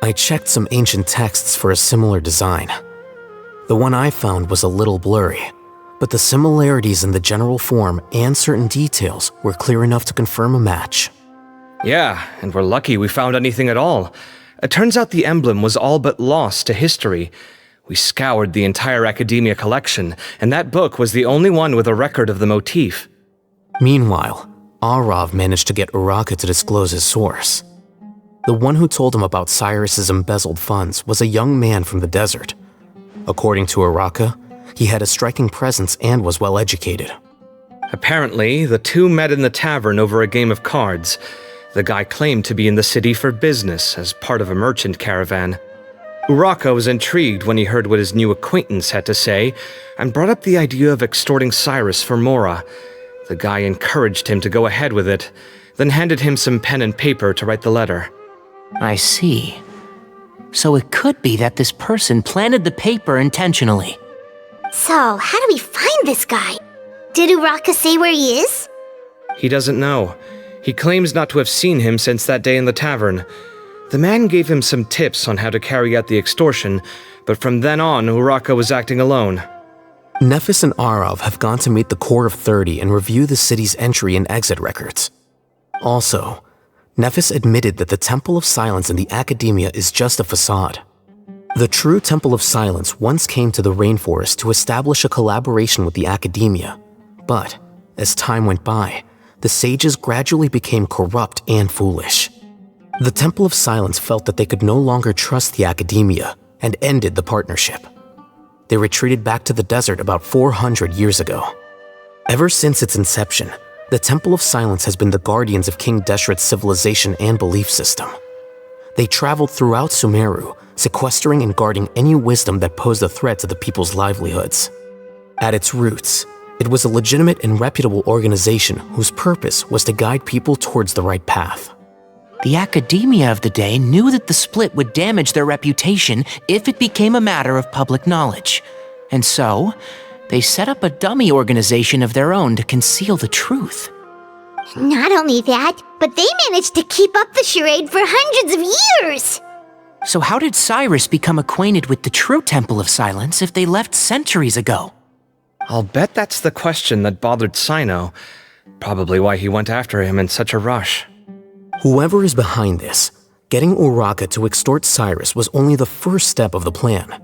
I checked some ancient texts for a similar design. The one I found was a little blurry, but the similarities in the general form and certain details were clear enough to confirm a match. Yeah, and we're lucky we found anything at all. It turns out the emblem was all but lost to history. We scoured the entire Academia collection, and that book was the only one with a record of the motif. Meanwhile, Arav managed to get Uraka to disclose his source. The one who told him about Cyrus's embezzled funds was a young man from the desert. According to Uraka, he had a striking presence and was well educated. Apparently, the two met in the tavern over a game of cards. The guy claimed to be in the city for business as part of a merchant caravan. Uraka was intrigued when he heard what his new acquaintance had to say and brought up the idea of extorting Cyrus for Mora. The guy encouraged him to go ahead with it, then handed him some pen and paper to write the letter. I see. So it could be that this person planted the paper intentionally. So, how do we find this guy? Did Uraka say where he is? He doesn't know. He claims not to have seen him since that day in the tavern. The man gave him some tips on how to carry out the extortion, but from then on, Uraka was acting alone. Nephis and Arav have gone to meet the Core of 30 and review the city's entry and exit records. Also, Nephis admitted that the Temple of Silence in the Academia is just a facade. The true Temple of Silence once came to the rainforest to establish a collaboration with the Academia, but as time went by, the sages gradually became corrupt and foolish. The Temple of Silence felt that they could no longer trust the Academia and ended the partnership. They retreated back to the desert about 400 years ago. Ever since its inception, the Temple of Silence has been the guardians of King Deshret's civilization and belief system. They traveled throughout Sumeru, sequestering and guarding any wisdom that posed a threat to the people's livelihoods. At its roots, it was a legitimate and reputable organization whose purpose was to guide people towards the right path. The Academia of the day knew that the split would damage their reputation if it became a matter of public knowledge. And so, they set up a dummy organization of their own to conceal the truth. Not only that, but they managed to keep up the charade for hundreds of years! So how did Cyrus become acquainted with the true Temple of Silence if they left centuries ago? I'll bet that's the question that bothered Cyno. Probably why he went after him in such a rush. Whoever is behind this, getting Uraka to extort Cyrus was only the first step of the plan.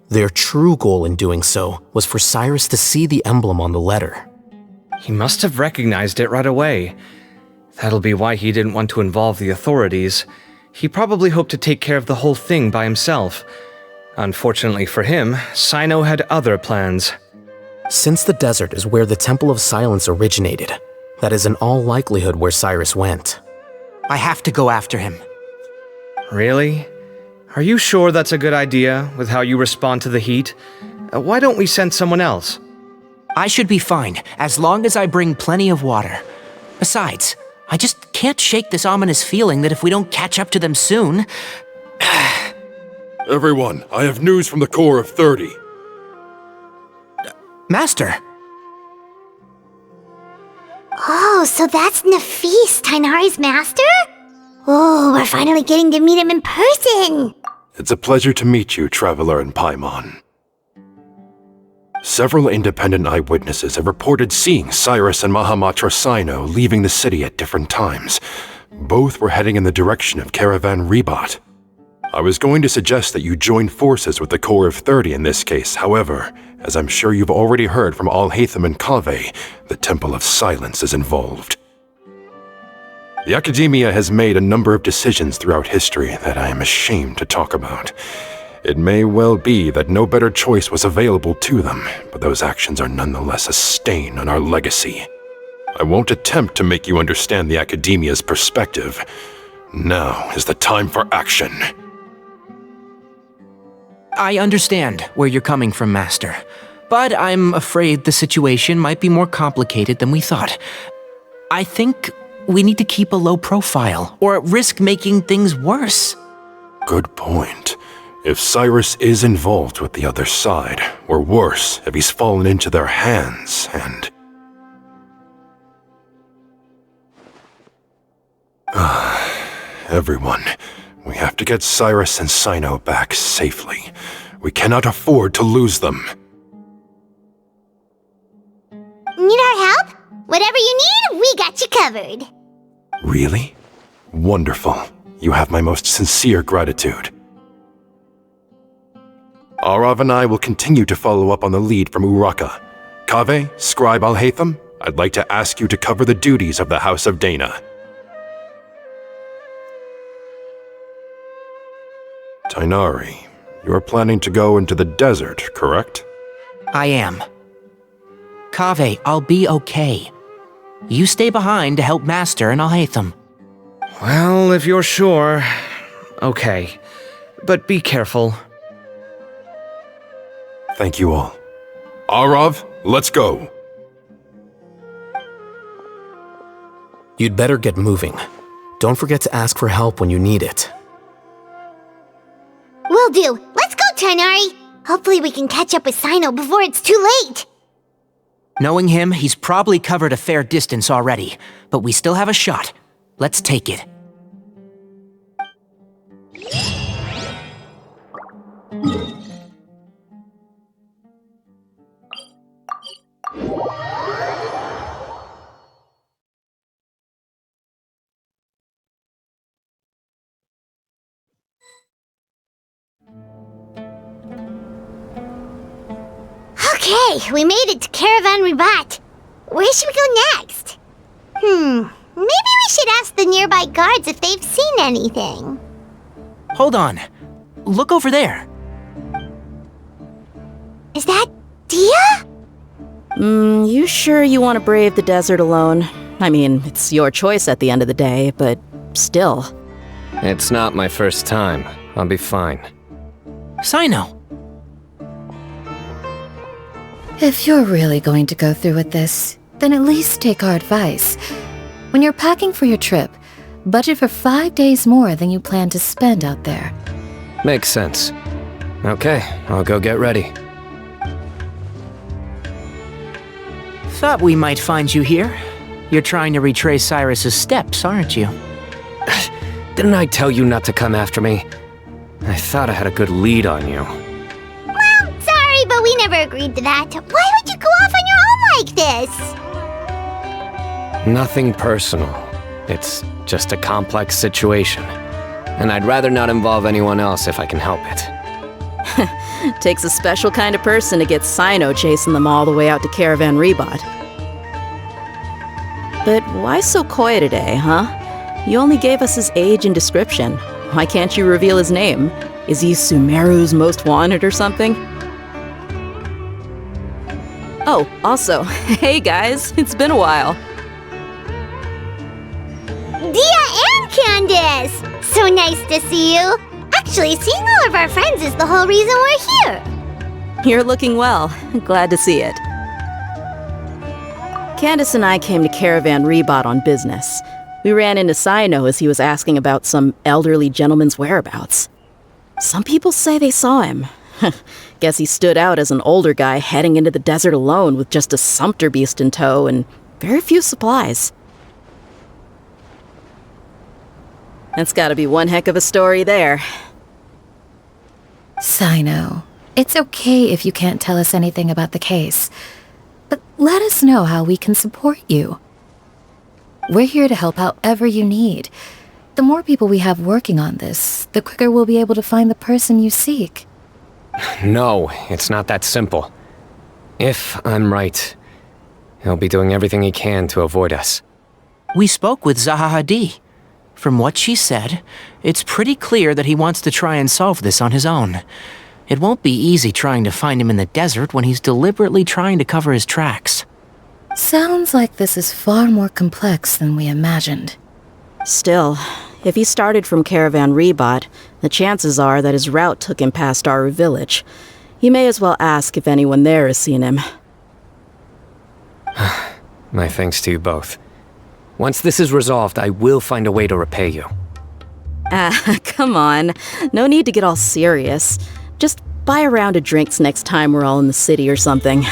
Their true goal in doing so was for Cyrus to see the emblem on the letter. He must have recognized it right away. That'll be why he didn't want to involve the authorities. He probably hoped to take care of the whole thing by himself. Unfortunately for him, Cyno had other plans. Since the desert is where the Temple of Silence originated, that is in all likelihood where Cyrus went. I have to go after him. Really? Are you sure that's a good idea, with how you respond to the heat? Why don't we send someone else? I should be fine, as long as I bring plenty of water. Besides, I just can't shake this ominous feeling that if we don't catch up to them soon... Everyone, I have news from the Core of 30. Master! Oh, so that's Nafis, Tainari's master? Oh, we're finally getting to meet him in person! It's a pleasure to meet you, Traveler in Paimon. Several independent eyewitnesses have reported seeing Cyrus and Mahamatra Cyno leaving the city at different times. Both were heading in the direction of Caravan Rebot. I was going to suggest that you join forces with the Core of 30 in this case. However, as I'm sure you've already heard from Alhaitham and Kaveh, the Temple of Silence is involved. The Academia has made a number of decisions throughout history that I am ashamed to talk about. It may well be that no better choice was available to them, but those actions are nonetheless a stain on our legacy. I won't attempt to make you understand the Academia's perspective. Now is the time for action. I understand where you're coming from, Master. But I'm afraid the situation might be more complicated than we thought. I think we need to keep a low profile, or risk making things worse. Good point. If Cyrus is involved with the other side, or worse, if he's fallen into their hands, and... Everyone, we have to get Cyrus and Cyno back safely. We cannot afford to lose them. Need our help? Whatever you need, we got you covered. Really? Wonderful. You have my most sincere gratitude. Arav and I will continue to follow up on the lead from Uraka. Kaveh, Scribe Al-Haytham, I'd like to ask you to cover the duties of the House of Dana. Tighnari, you are planning to go into the desert, correct? I am. Kaveh, I'll be okay. You stay behind to help Master and Al-Haytham. Well, if you're sure. Okay. But be careful. Thank you all. Arav, let's go! You'd better get moving. Don't forget to ask for help when you need it. Will do. Let's go, Tighnari. Hopefully we can catch up with Cyno before it's too late. Knowing him, he's probably covered a fair distance already, but we still have a shot. Let's take it. Okay, we made it to Caravan Ribat. Where should we go next? Maybe we should ask the nearby guards if they've seen anything. Hold on. Look over there. Is that Dia? You sure you want to brave the desert alone? I mean, it's your choice at the end of the day, but still. It's not my first time. I'll be fine. Cyno. If you're really going to go through with this, then at least take our advice. When you're packing for your trip, budget for 5 days more than you plan to spend out there. Makes sense. Okay, I'll go get ready. Thought we might find you here. You're trying to retrace Cyrus's steps, aren't you? Didn't I tell you not to come after me? I thought I had a good lead on you. Well, sorry, but we never agreed to that. Why would you go off on your own like this? Nothing personal. It's just a complex situation. And I'd rather not involve anyone else if I can help it. Takes a special kind of person to get Cyno chasing them all the way out to Caravan Ribat. But why so coy today, huh? You only gave us his age and description. Why can't you reveal his name? Is he Sumeru's most wanted or something? Oh, also, hey guys, it's been a while. Dia and Candace! So nice to see you. Actually, seeing all of our friends is the whole reason we're here. You're looking well. Glad to see it. Candace and I came to Caravan Ribat on business. We ran into Cyno as he was asking about some elderly gentleman's whereabouts. Some people say they saw him. Guess he stood out as an older guy heading into the desert alone with just a sumpter beast in tow and very few supplies. That's gotta be one heck of a story there. Cyno, it's okay if you can't tell us anything about the case, but let us know how we can support you. We're here to help however you need. The more people we have working on this, the quicker we'll be able to find the person you seek. No, it's not that simple. If I'm right, he'll be doing everything he can to avoid us. We spoke with Zaha Hadid. From what she said, it's pretty clear that he wants to try and solve this on his own. It won't be easy trying to find him in the desert when he's deliberately trying to cover his tracks. Sounds like this is far more complex than we imagined. Still, if he started from Caravan Ribat, the chances are that his route took him past our village. You may as well ask if anyone there has seen him. My thanks to you both. Once this is resolved, I will find a way to repay you. Come on, no need to get all serious. Just buy a round of drinks next time we're all in the city or something.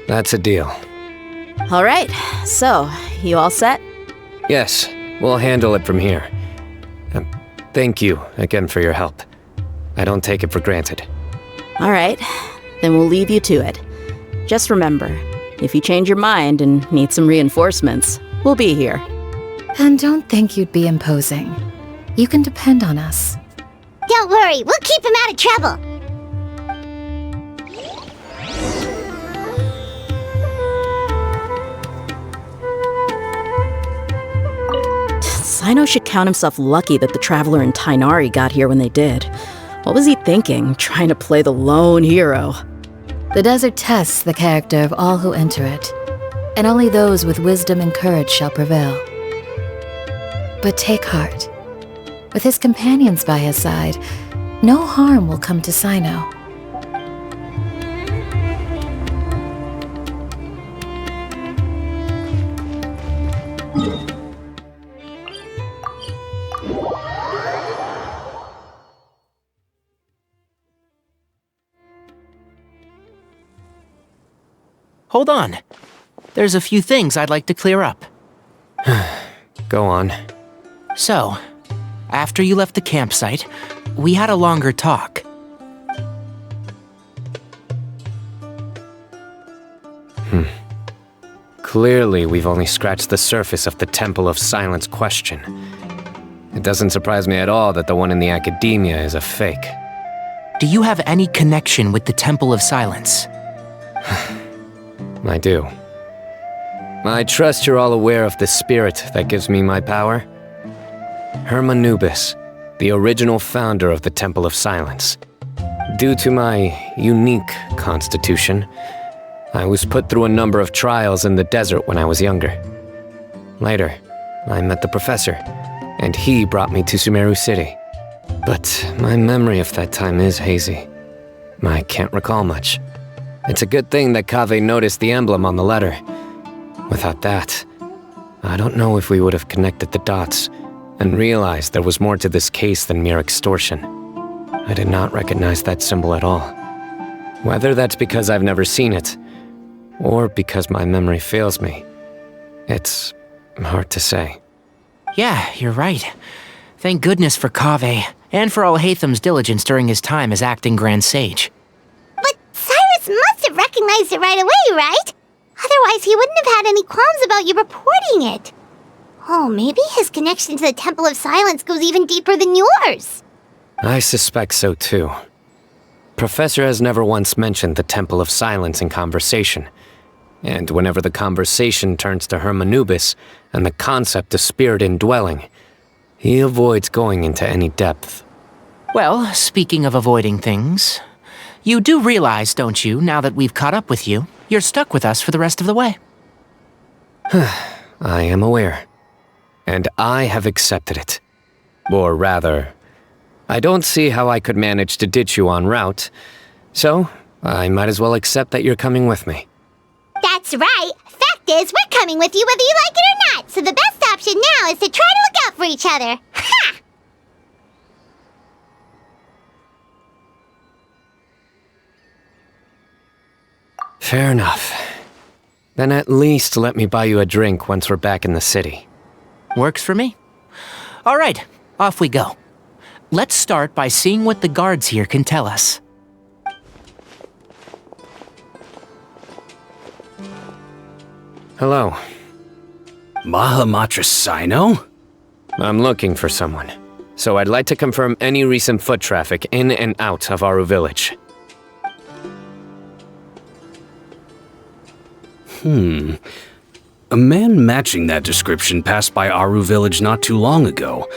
That's a deal. All right, so, you all set? Yes, we'll handle it from here. Thank you again for your help. I don't take it for granted. All right, then we'll leave you to it. Just remember, if you change your mind and need some reinforcements, we'll be here. And don't think you'd be imposing. You can depend on us. Don't worry, we'll keep him out of trouble. Cyno should count himself lucky that the Traveler and Tighnari got here when they did. What was he thinking, trying to play the lone hero? The desert tests the character of all who enter it, and only those with wisdom and courage shall prevail. But take heart. With his companions by his side, no harm will come to Cyno. Hold on. There's a few things I'd like to clear up. Go on. So, after you left the campsite, we had a longer talk. Clearly, we've only scratched the surface of the Temple of Silence question. It doesn't surprise me at all that the one in the academia is a fake. Do you have any connection with the Temple of Silence? I do. I trust you're all aware of the spirit that gives me my power. Hermanubis, the original founder of the Temple of Silence. Due to my unique constitution, I was put through a number of trials in the desert when I was younger. Later, I met the professor, and he brought me to Sumeru City. But my memory of that time is hazy. I can't recall much. It's a good thing that Kaveh noticed the emblem on the letter. Without that, I don't know if we would have connected the dots and realized there was more to this case than mere extortion. I did not recognize that symbol at all. Whether that's because I've never seen it, or because my memory fails me, it's hard to say. Yeah, you're right. Thank goodness for Kaveh, and for Alhaitham's diligence during his time as acting Grand Sage. But Cyrus must have recognized it right away, right? Otherwise, he wouldn't have had any qualms about you reporting it. Oh, maybe his connection to the Temple of Silence goes even deeper than yours. I suspect so too. Professor has never once mentioned the Temple of Silence in conversation. And whenever the conversation turns to Hermanubis and the concept of spirit indwelling, he avoids going into any depth. Well, speaking of avoiding things, you do realize, don't you, now that we've caught up with you, you're stuck with us for the rest of the way. I am aware. And I have accepted it. Or rather, I don't see how I could manage to ditch you en route, so I might as well accept that you're coming with me. That's right. Fact is, we're coming with you whether you like it or not, so the best option now is to try to look out for each other. Ha! Fair enough. Then at least let me buy you a drink once we're back in the city. Works for me. All right, off we go. Let's start by seeing what the guards here can tell us. Hello. Mahamatra Cyno? I'm looking for someone, so I'd like to confirm any recent foot traffic in and out of Aru Village. A man matching that description passed by Aru Village not too long ago.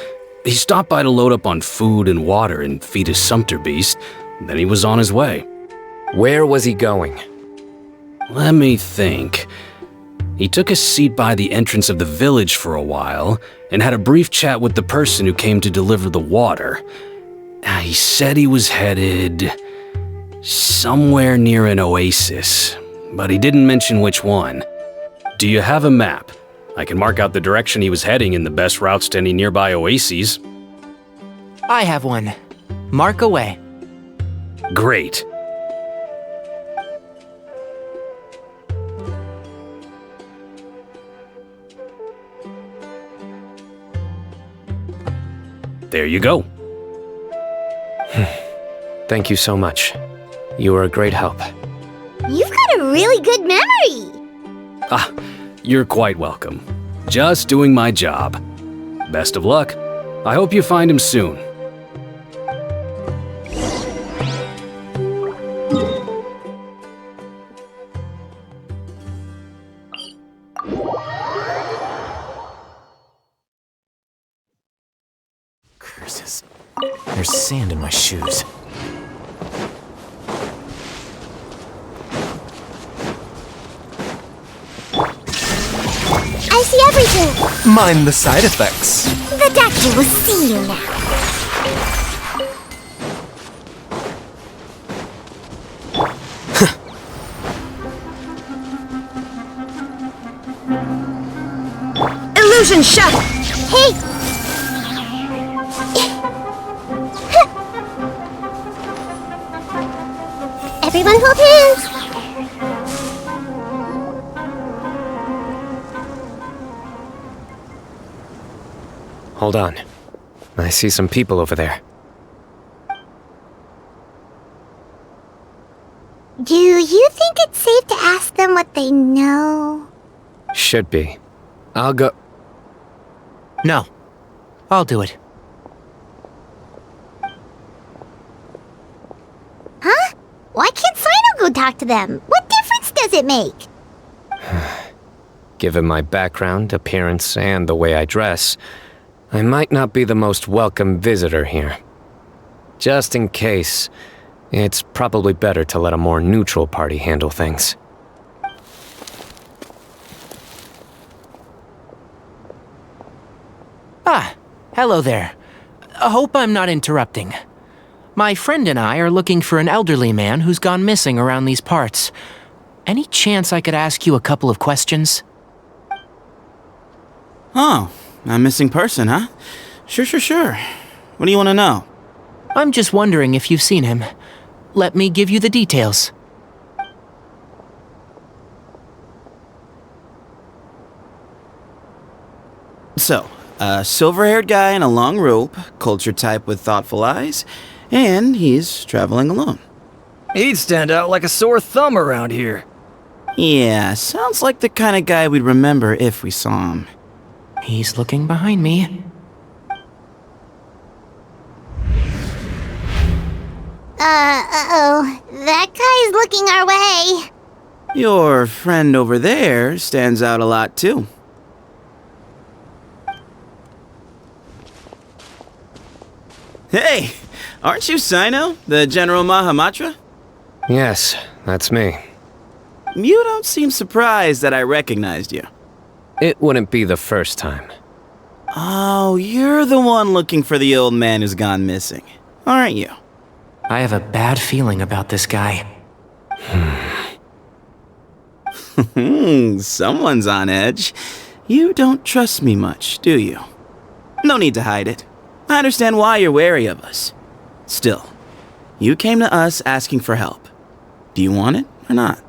He stopped by to load up on food and water and feed his sumpter beast, then he was on his way. Where was he going? Let me think. He took a seat by the entrance of the village for a while and had a brief chat with the person who came to deliver the water. He said he was headed somewhere near an oasis, but he didn't mention which one. Do you have a map? I can mark out the direction he was heading and the best routes to any nearby oases. I have one. Mark away. Great. There you go. Thank you so much. You were a great help. You've got a really good memory. Ah, you're quite welcome. Just doing my job. Best of luck. I hope you find him soon. Curses. There's sand in my shoes. I see everything. Mind the side effects. The doctor will see you now. Illusion shut! Hey! Everyone hold hands! Hold on. I see some people over there. Do you think it's safe to ask them what they know? Should be. I'll go. No. I'll do it. Huh? Why can't Cyno go talk to them? What difference does it make? Given my background, appearance, and the way I dress, I might not be the most welcome visitor here. Just in case, it's probably better to let a more neutral party handle things. Ah, hello there. I hope I'm not interrupting. My friend and I are looking for an elderly man who's gone missing around these parts. Any chance I could ask you a couple of questions? Oh, a missing person, huh? Sure. What do you want to know? I'm just wondering if you've seen him. Let me give you the details. So, a silver-haired guy in a long robe, culture type with thoughtful eyes, and he's traveling alone. He'd stand out like a sore thumb around here. Yeah, sounds like the kind of guy we'd remember if we saw him. He's looking behind me. Uh-oh. That guy's looking our way. Your friend over there stands out a lot, too. Hey, aren't you Cyno, the General Mahamatra? Yes, that's me. You don't seem surprised that I recognized you. It wouldn't be the first time. Oh, you're the one looking for the old man who's gone missing, aren't you? I have a bad feeling about this guy. Someone's on edge. You don't trust me much, do you? No need to hide it. I understand why you're wary of us. Still, you came to us asking for help. Do you want it or not?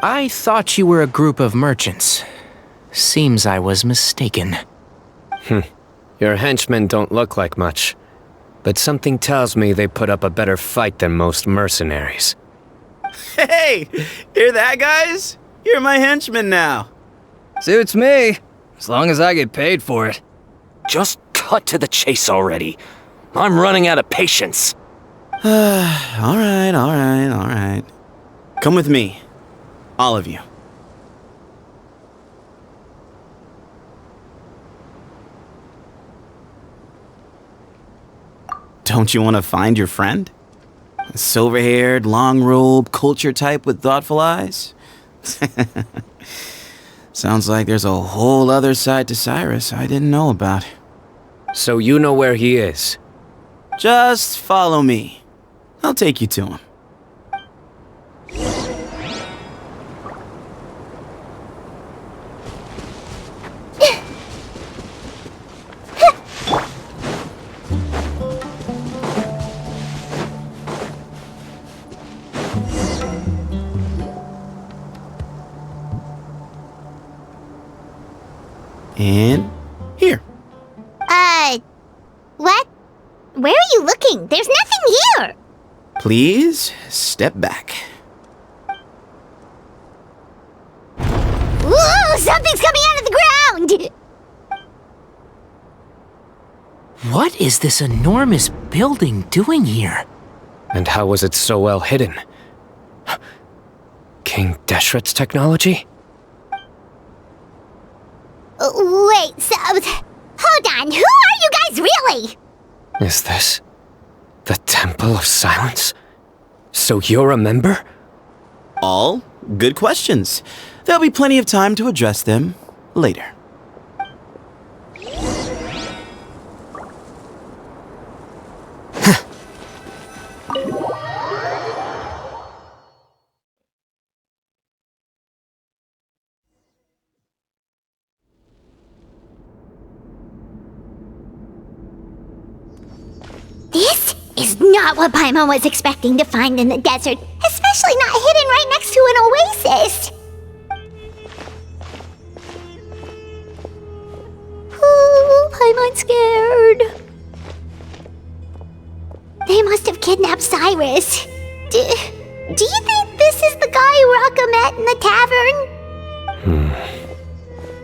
I thought you were a group of merchants. Seems I was mistaken. Your henchmen don't look like much, but something tells me they put up a better fight than most mercenaries. Hey, hear that, guys? You're my henchmen now. Suits me, as long as I get paid for it. Just cut to the chase already. I'm running out of patience. All right. Come with me. All of you. Don't you want to find your friend? A silver-haired, long-robe, culture type with thoughtful eyes? Sounds like there's a whole other side to Cyrus I didn't know about. So you know where he is? Just follow me. I'll take you to him. And here. What? Where are you looking? There's nothing here! Please step back. Ooh, something's coming out of the ground! What is this enormous building doing here? And how was it so well hidden? King Deshret's technology? Wait, so... Hold on, who are you guys really? Is this the Temple of Silence? So you're a member? All good questions. There'll be plenty of time to address them later. This is not what Paimon was expecting to find in the desert, especially not hidden right next to an oasis. Ooh, Paimon's scared. They must have kidnapped Cyrus. Do you think this is the guy Raka met in the tavern?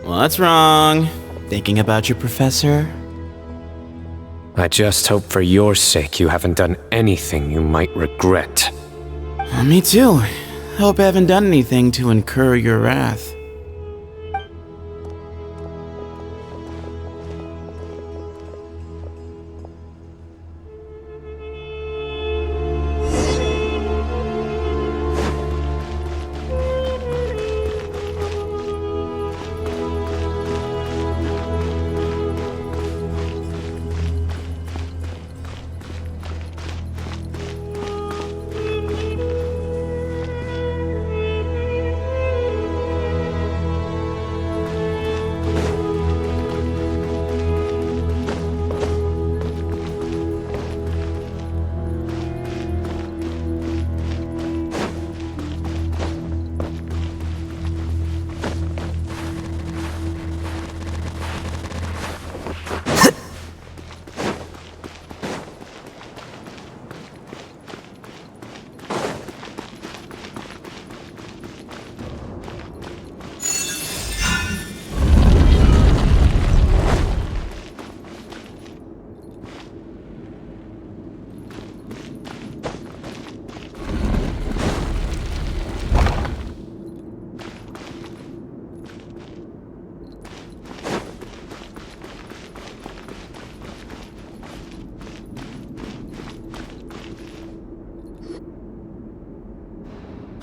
What's wrong? Thinking about your professor? I just hope for your sake you haven't done anything you might regret. Me too. Hope I haven't done anything to incur your wrath.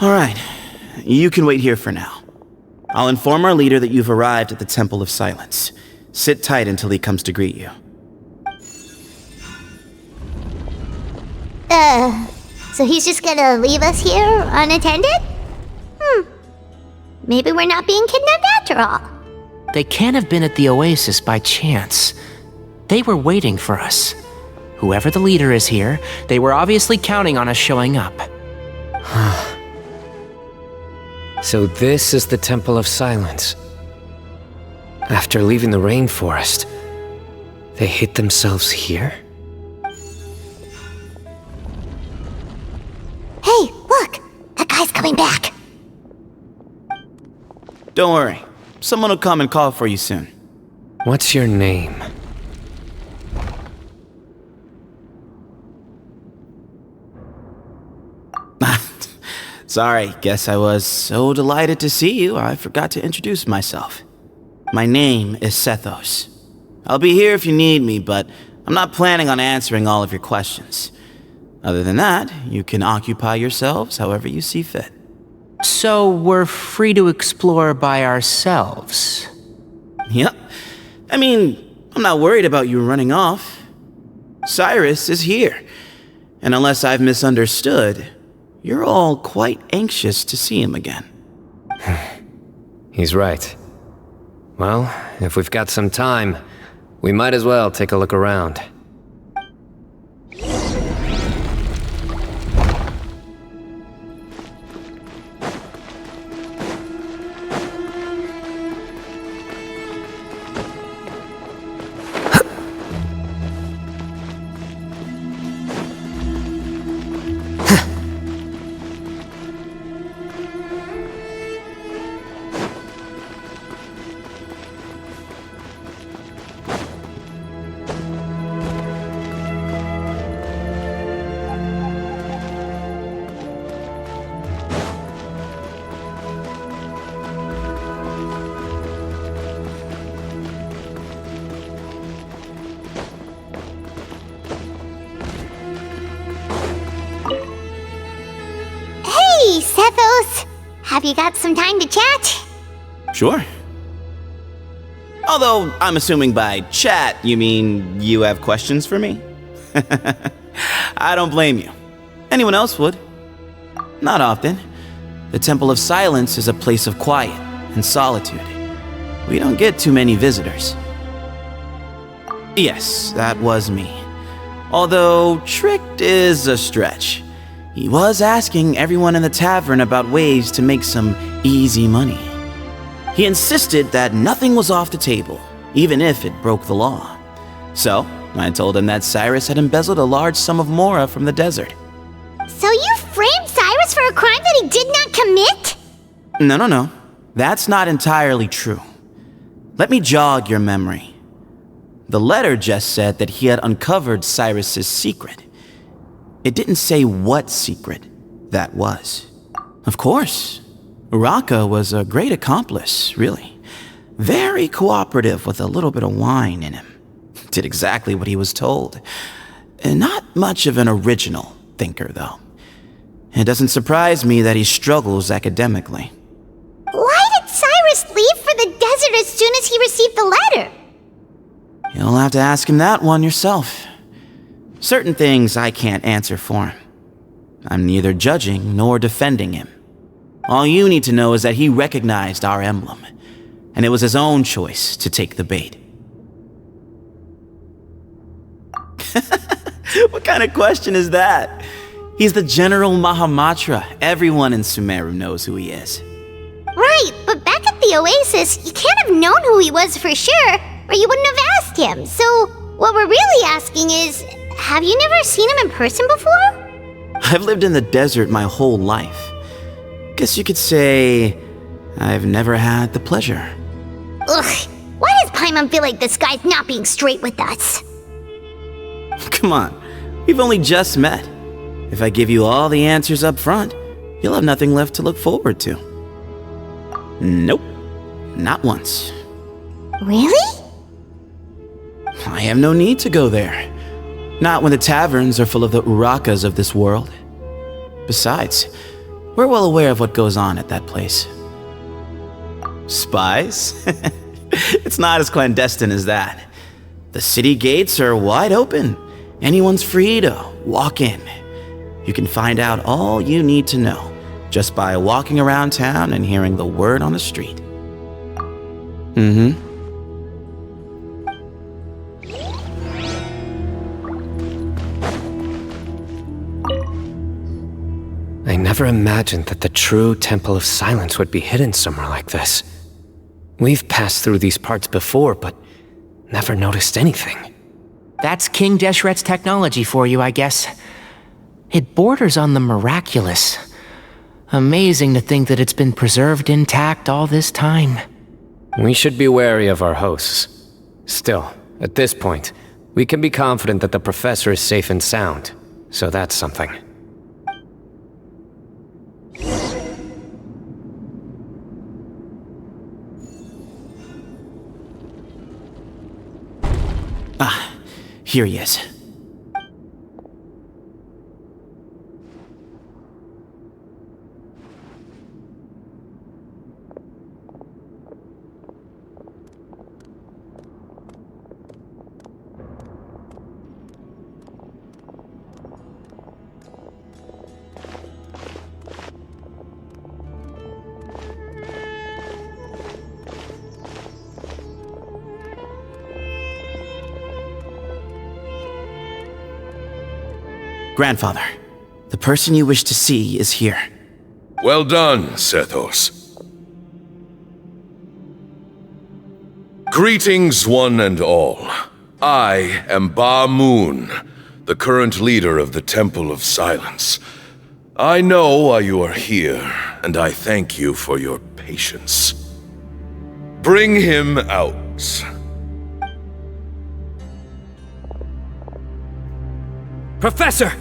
All right, you can wait here for now. I'll inform our leader that you've arrived at the Temple of Silence. Sit tight until he comes to greet you. So he's just gonna leave us here unattended? Maybe we're not being kidnapped after all. They can't have been at the oasis by chance. They were waiting for us. Whoever the leader is here, they were obviously counting on us showing up. So this is the Temple of Silence. After leaving the rainforest, they hid themselves here? Hey, look! That guy's coming back! Don't worry. Someone will come and call for you soon. What's your name? Sorry, guess I was so delighted to see you, I forgot to introduce myself. My name is Sethos. I'll be here if you need me, but I'm not planning on answering all of your questions. Other than that, you can occupy yourselves however you see fit. So we're free to explore by ourselves? Yep. I mean, I'm not worried about you running off. Cyrus is here. And unless I've misunderstood, you're all quite anxious to see him again. He's right. Well, if we've got some time, we might as well take a look around. have you got some time to chat? Sure. Although, I'm assuming by chat, you mean you have questions for me? I don't blame you. Anyone else would. Not often. The Temple of Silence is a place of quiet and solitude. We don't get too many visitors. Yes, that was me. Although, tricked is a stretch. He was asking everyone in the tavern about ways to make some easy money. He insisted that nothing was off the table, even if it broke the law. So, I told him that Cyrus had embezzled a large sum of mora from the desert. So you framed Cyrus for a crime that he did not commit? No. That's not entirely true. Let me jog your memory. The letter just said that he had uncovered Cyrus's secret. It didn't say what secret that was. Of course, Uraka was a great accomplice, really. Very cooperative with a little bit of wine in him. Did exactly what he was told. And not much of an original thinker, though. It doesn't surprise me that he struggles academically. Why did Cyrus leave for the desert as soon as he received the letter? You'll have to ask him that one yourself. Certain things I can't answer for him. I'm neither judging nor defending him. All you need to know is that he recognized our emblem, and it was his own choice to take the bait. What kind of question is that? He's the General Mahamatra. Everyone in Sumeru knows who he is. Right, but back at the Oasis, you can't have known who he was for sure, or you wouldn't have asked him. So, what we're really asking is, have you never seen him in person before? I've lived in the desert my whole life. Guess you could say I've never had the pleasure. Ugh, why does Paimon feel like this guy's not being straight with us? Come on, we've only just met. If I give you all the answers up front, you'll have nothing left to look forward to. Nope, not once. Really? I have no need to go there. Not when the taverns are full of the Urakas of this world. Besides, we're well aware of what goes on at that place. Spies? It's not as clandestine as that. The city gates are wide open. Anyone's free to walk in. You can find out all you need to know just by walking around town and hearing the word on the street. I never imagined that the true Temple of Silence would be hidden somewhere like this. We've passed through these parts before, but never noticed anything. That's King Deshret's technology for you, I guess. It borders on the miraculous. Amazing to think that it's been preserved intact all this time. We should be wary of our hosts. Still, at this point, we can be confident that the professor is safe and sound, so that's something. Ah, here he is. Grandfather, the person you wish to see is here. Well done, Sethos. Greetings, one and all. I am Ba Moon, the current leader of the Temple of Silence. I know why you are here, and I thank you for your patience. Bring him out. Professor!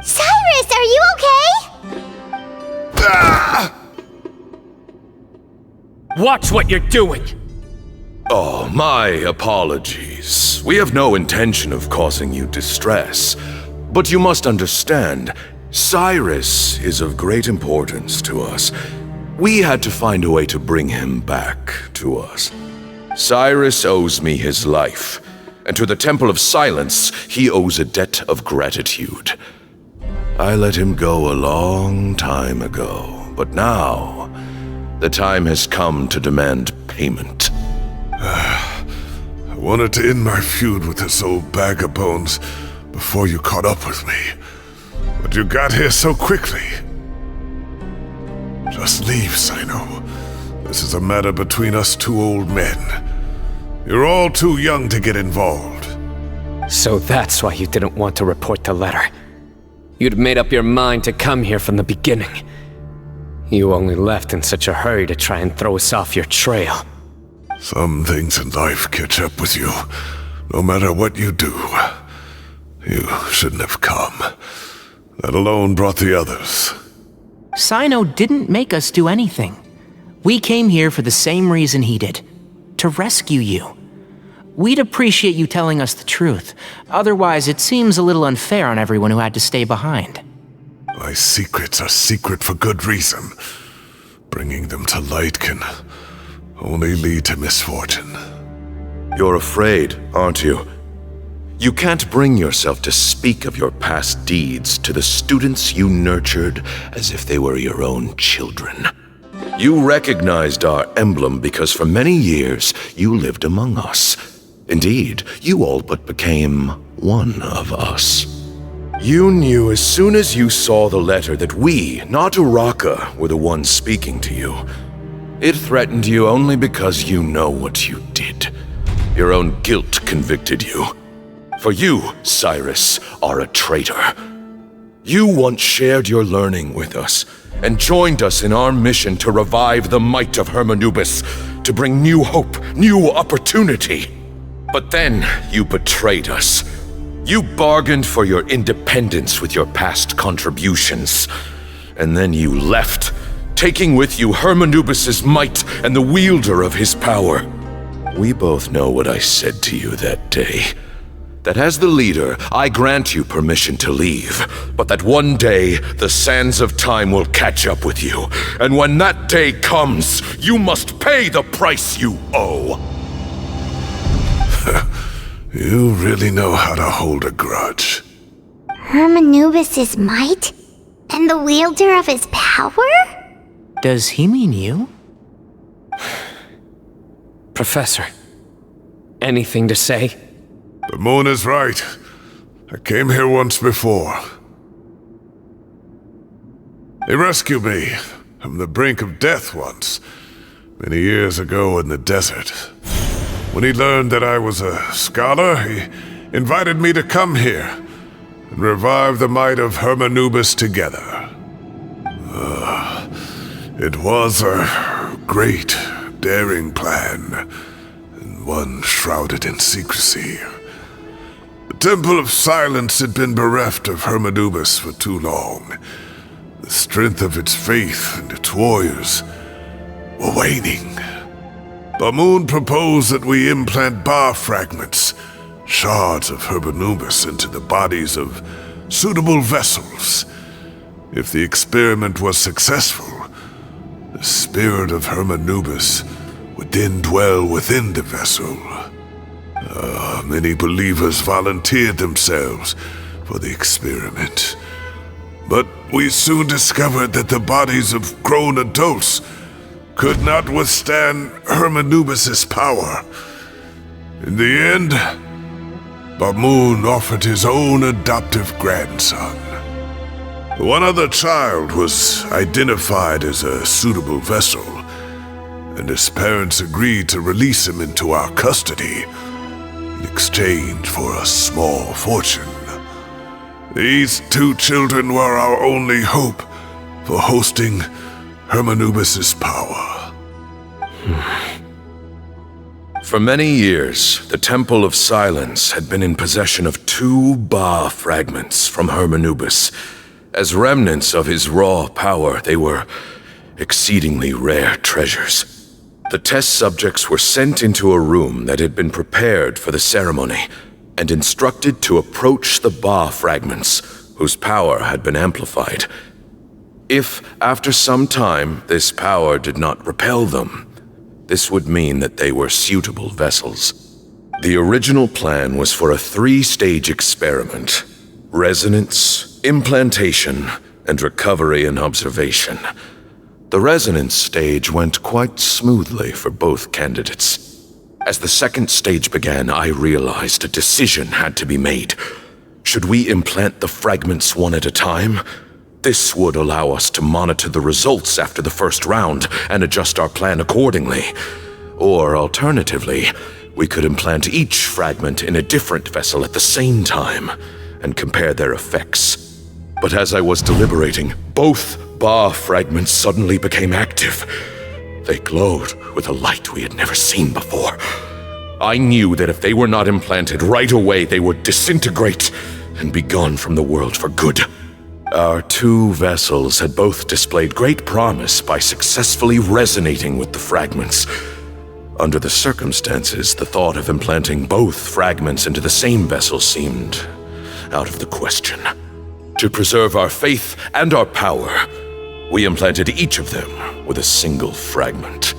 Cyrus, are you okay? Ah! Watch what you're doing! Oh, my apologies. We have no intention of causing you distress. But you must understand, Cyrus is of great importance to us. We had to find a way to bring him back to us. Cyrus owes me his life, and to the Temple of Silence, he owes a debt of gratitude. I let him go a long time ago, but now the time has come to demand payment. I wanted to end my feud with this old bag of bones before you caught up with me, but you got here so quickly. Just leave, Cyno. This is a matter between us two old men. You're all too young to get involved. So that's why you didn't want to report the letter. You'd made up your mind to come here from the beginning. You only left in such a hurry to try and throw us off your trail. Some things in life catch up with you, no matter what you do. You shouldn't have come. That alone brought the others. Cyno didn't make us do anything. We came here for the same reason he did. To rescue you. We'd appreciate you telling us the truth. Otherwise, it seems a little unfair on everyone who had to stay behind. My secrets are secret for good reason. Bringing them to light can only lead to misfortune. You're afraid, aren't you? You can't bring yourself to speak of your past deeds to the students you nurtured as if they were your own children. You recognized our emblem because for many years you lived among us. Indeed, you all but became one of us. You knew as soon as you saw the letter that we, not Uraka, were the ones speaking to you. It threatened you only because you know what you did. Your own guilt convicted you. For you, Cyrus, are a traitor. You once shared your learning with us, and joined us in our mission to revive the might of Hermanubis, to bring new hope, new opportunity. But then you betrayed us. You bargained for your independence with your past contributions. And then you left, taking with you Hermanubis' might and the wielder of his power. We both know what I said to you that day. That as the leader, I grant you permission to leave, but that one day, the sands of time will catch up with you, and when that day comes, you must pay the price you owe. You really know how to hold a grudge. Hermanubis' might? And the wielder of his power? Does he mean you? Professor, anything to say? The moon is right. I came here once before. He rescued me from the brink of death once, many years ago in the desert. When he learned that I was a scholar, he invited me to come here and revive the might of Hermanubis together. It was a great, daring plan, and one shrouded in secrecy. The Temple of Silence had been bereft of Hermanubis for too long. The strength of its faith and its warriors were waning. Bamoon proposed that we implant bar fragments, shards of Hermanubis, into the bodies of suitable vessels. If the experiment was successful, the spirit of Hermanubis would then dwell within the vessel. Many believers volunteered themselves for the experiment. But we soon discovered that the bodies of grown adults could not withstand Hermanubis' power. In the end, Bamoon offered his own adoptive grandson. One other child was identified as a suitable vessel, and his parents agreed to release him into our custody in exchange for a small fortune. These two children were our only hope for hosting Hermanubis' power. For many years, the Temple of Silence had been in possession of 2 Ba fragments from Hermanubis. As remnants of his raw power, they were exceedingly rare treasures. The test subjects were sent into a room that had been prepared for the ceremony and instructed to approach the Ba fragments whose power had been amplified. If, after some time, this power did not repel them, this would mean that they were suitable vessels. The original plan was for a 3-stage experiment: resonance, implantation, and recovery and observation. The resonance stage went quite smoothly for both candidates. As the second stage began, I realized a decision had to be made. Should we implant the fragments one at a time? This would allow us to monitor the results after the first round and adjust our plan accordingly. Or alternatively, we could implant each fragment in a different vessel at the same time and compare their effects. But as I was deliberating, both Ba fragments suddenly became active. They glowed with a light we had never seen before. I knew that if they were not implanted right away, they would disintegrate and be gone from the world for good. Our 2 vessels had both displayed great promise by successfully resonating with the fragments. Under the circumstances, the thought of implanting both fragments into the same vessel seemed out of the question. To preserve our faith and our power, we implanted each of them with a single fragment.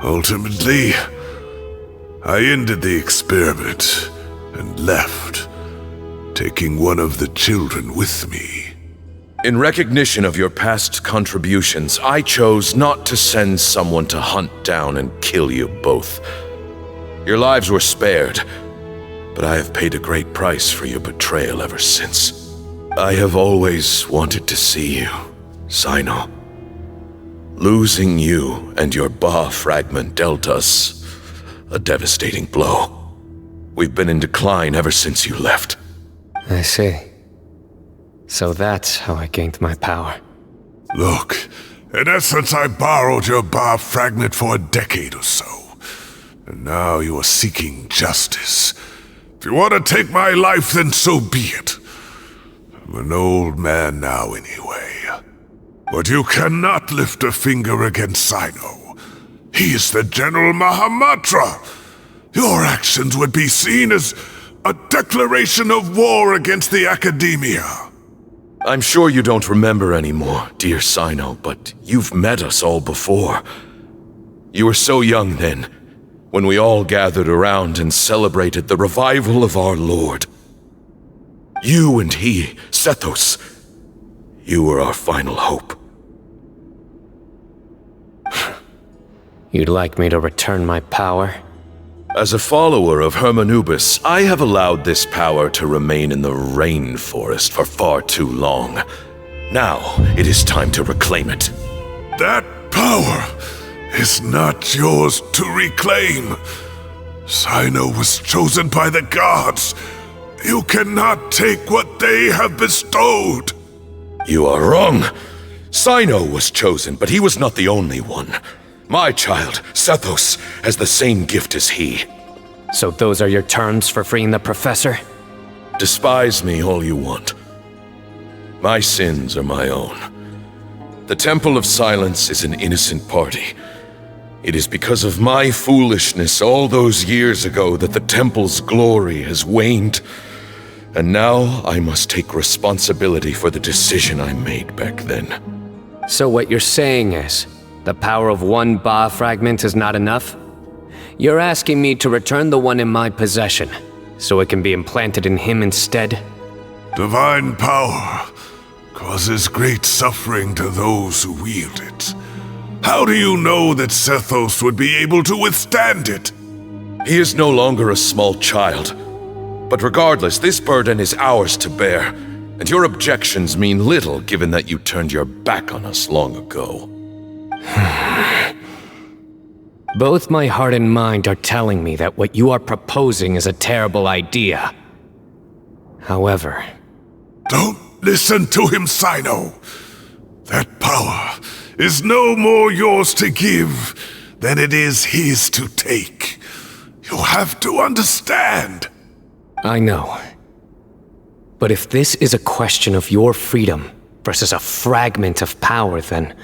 Ultimately, I ended the experiment and left, taking one of the children with me. In recognition of your past contributions, I chose not to send someone to hunt down and kill you both. Your lives were spared, but I have paid a great price for your betrayal ever since. I have always wanted to see you, Cyno. Losing you and your Ba fragment dealt us a devastating blow. We've been in decline ever since you left. I see. So that's how I gained my power. Look, in essence, I borrowed your Ba fragment for a decade or so. And now you are seeking justice. If you want to take my life, then so be it. I'm an old man now anyway. But you cannot lift a finger against Cyno. He is the General Mahamatra. Your actions would be seen as a declaration of war against the Academia. I'm sure you don't remember anymore, dear Cyno, but you've met us all before. You were so young then, when we all gathered around and celebrated the revival of our Lord. You and he, Sethos, you were our final hope. You'd like me to return my power? As a follower of Hermanubis, I have allowed this power to remain in the rainforest for far too long. Now, it is time to reclaim it. That power is not yours to reclaim. Cyno was chosen by the gods. You cannot take what they have bestowed. You are wrong. Cyno was chosen, but he was not the only one. My child, Sethos, has the same gift as he. So those are your terms for freeing the professor? Despise me all you want. My sins are my own. The Temple of Silence is an innocent party. It is because of my foolishness all those years ago that the Temple's glory has waned. And now I must take responsibility for the decision I made back then. So what you're saying is, the power of one Ba fragment is not enough? You're asking me to return the one in my possession, so it can be implanted in him instead? Divine power causes great suffering to those who wield it. How do you know that Sethos would be able to withstand it? He is no longer a small child. But regardless, this burden is ours to bear, and your objections mean little given that you turned your back on us long ago. Both my heart and mind are telling me that what you are proposing is a terrible idea. However... Don't listen to him, Cyno. That power is no more yours to give than it is his to take. You have to understand. I know. But if this is a question of your freedom versus a fragment of power, then...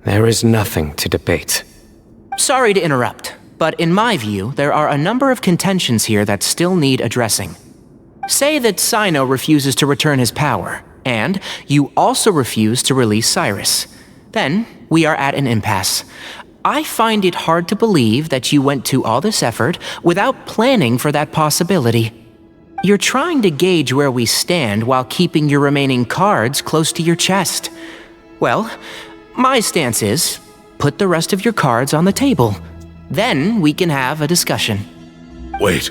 there is nothing to debate. Sorry to interrupt, but in my view, there are a number of contentions here that still need addressing. Say that Cyno refuses to return his power, and you also refuse to release Cyrus. Then, we are at an impasse. I find it hard to believe that you went to all this effort without planning for that possibility. You're trying to gauge where we stand while keeping your remaining cards close to your chest. Well, my stance is, put the rest of your cards on the table. Then we can have a discussion. Wait,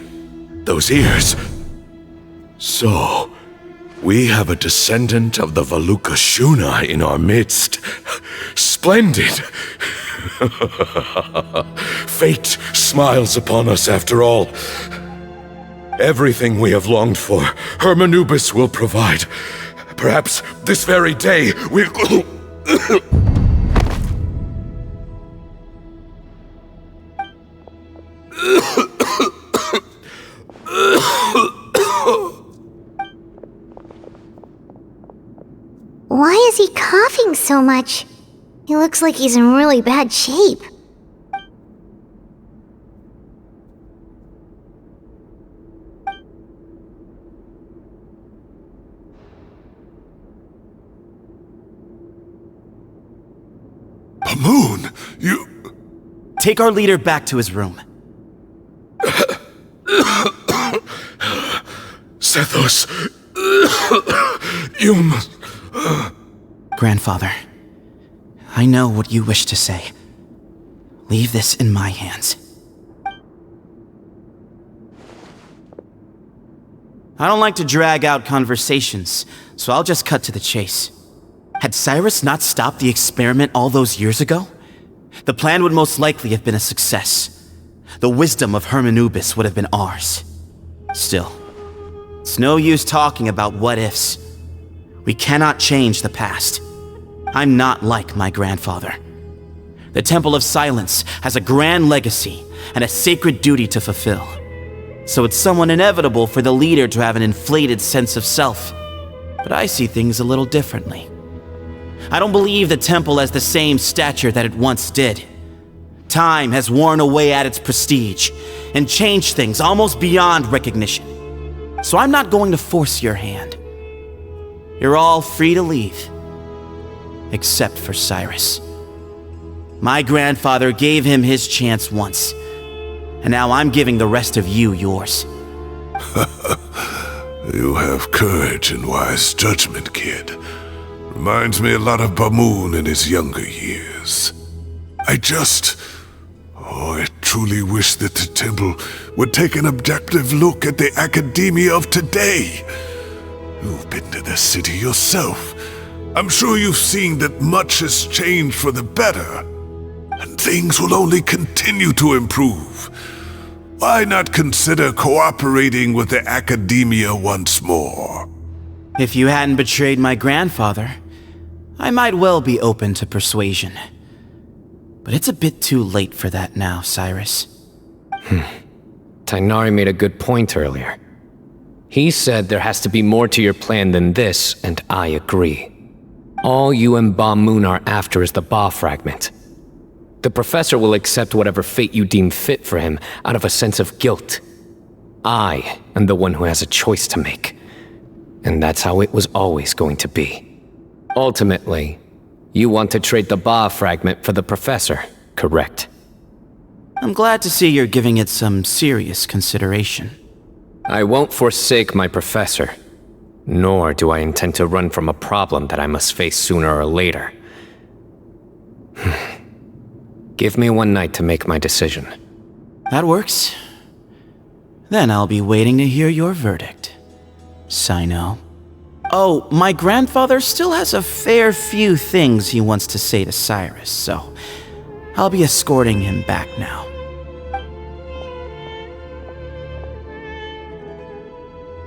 those ears. So, we have a descendant of the Valuka Shuna in our midst. Splendid! Fate smiles upon us after all. Everything we have longed for, Hermanubis will provide. Perhaps this very day we'll... Why is he coughing so much? He looks like he's in really bad shape. Moon, you... Take our leader back to his room. Sethos, you must... Grandfather, I know what you wish to say. Leave this in my hands. I don't like to drag out conversations, so I'll just cut to the chase. Had Cyrus not stopped the experiment all those years ago, the plan would most likely have been a success. The wisdom of Hermanubis would have been ours. Still, it's no use talking about what-ifs. We cannot change the past. I'm not like my grandfather. The Temple of Silence has a grand legacy and a sacred duty to fulfill. So it's somewhat inevitable for the leader to have an inflated sense of self. But I see things a little differently. I don't believe the temple has the same stature that it once did. Time has worn away at its prestige and changed things almost beyond recognition. So I'm not going to force your hand. You're all free to leave. Except for Cyrus. My grandfather gave him his chance once, and now I'm giving the rest of you yours. You have courage and wise judgment, kid. Reminds me a lot of Bamoon in his younger years. I truly wish that the temple would take an objective look at the academia of today. You've been to the city yourself. I'm sure you've seen that much has changed for the better, and things will only continue to improve. Why not consider cooperating with the academia once more? If you hadn't betrayed my grandfather, I might well be open to persuasion. But it's a bit too late for that now, Cyrus. Tighnari made a good point earlier. He said there has to be more to your plan than this, and I agree. All you and Ba Moon are after is the Ba fragment. The professor will accept whatever fate you deem fit for him out of a sense of guilt. I am the one who has a choice to make. And that's how it was always going to be. Ultimately, you want to trade the Ba fragment for the professor, correct? I'm glad to see you're giving it some serious consideration. I won't forsake my professor, nor do I intend to run from a problem that I must face sooner or later. Give me one night to make my decision. That works. Then I'll be waiting to hear your verdict, Cyno. Oh, my grandfather still has a fair few things he wants to say to Cyrus, so I'll be escorting him back now.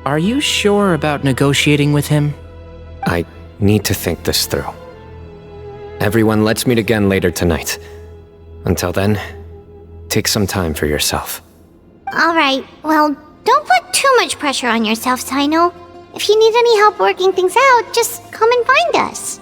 Are you sure about negotiating with him? I need to think this through. Everyone, let's meet again later tonight. Until then, take some time for yourself. Alright, well, don't put too much pressure on yourself, Cyno. If you need any help working things out, just come and find us.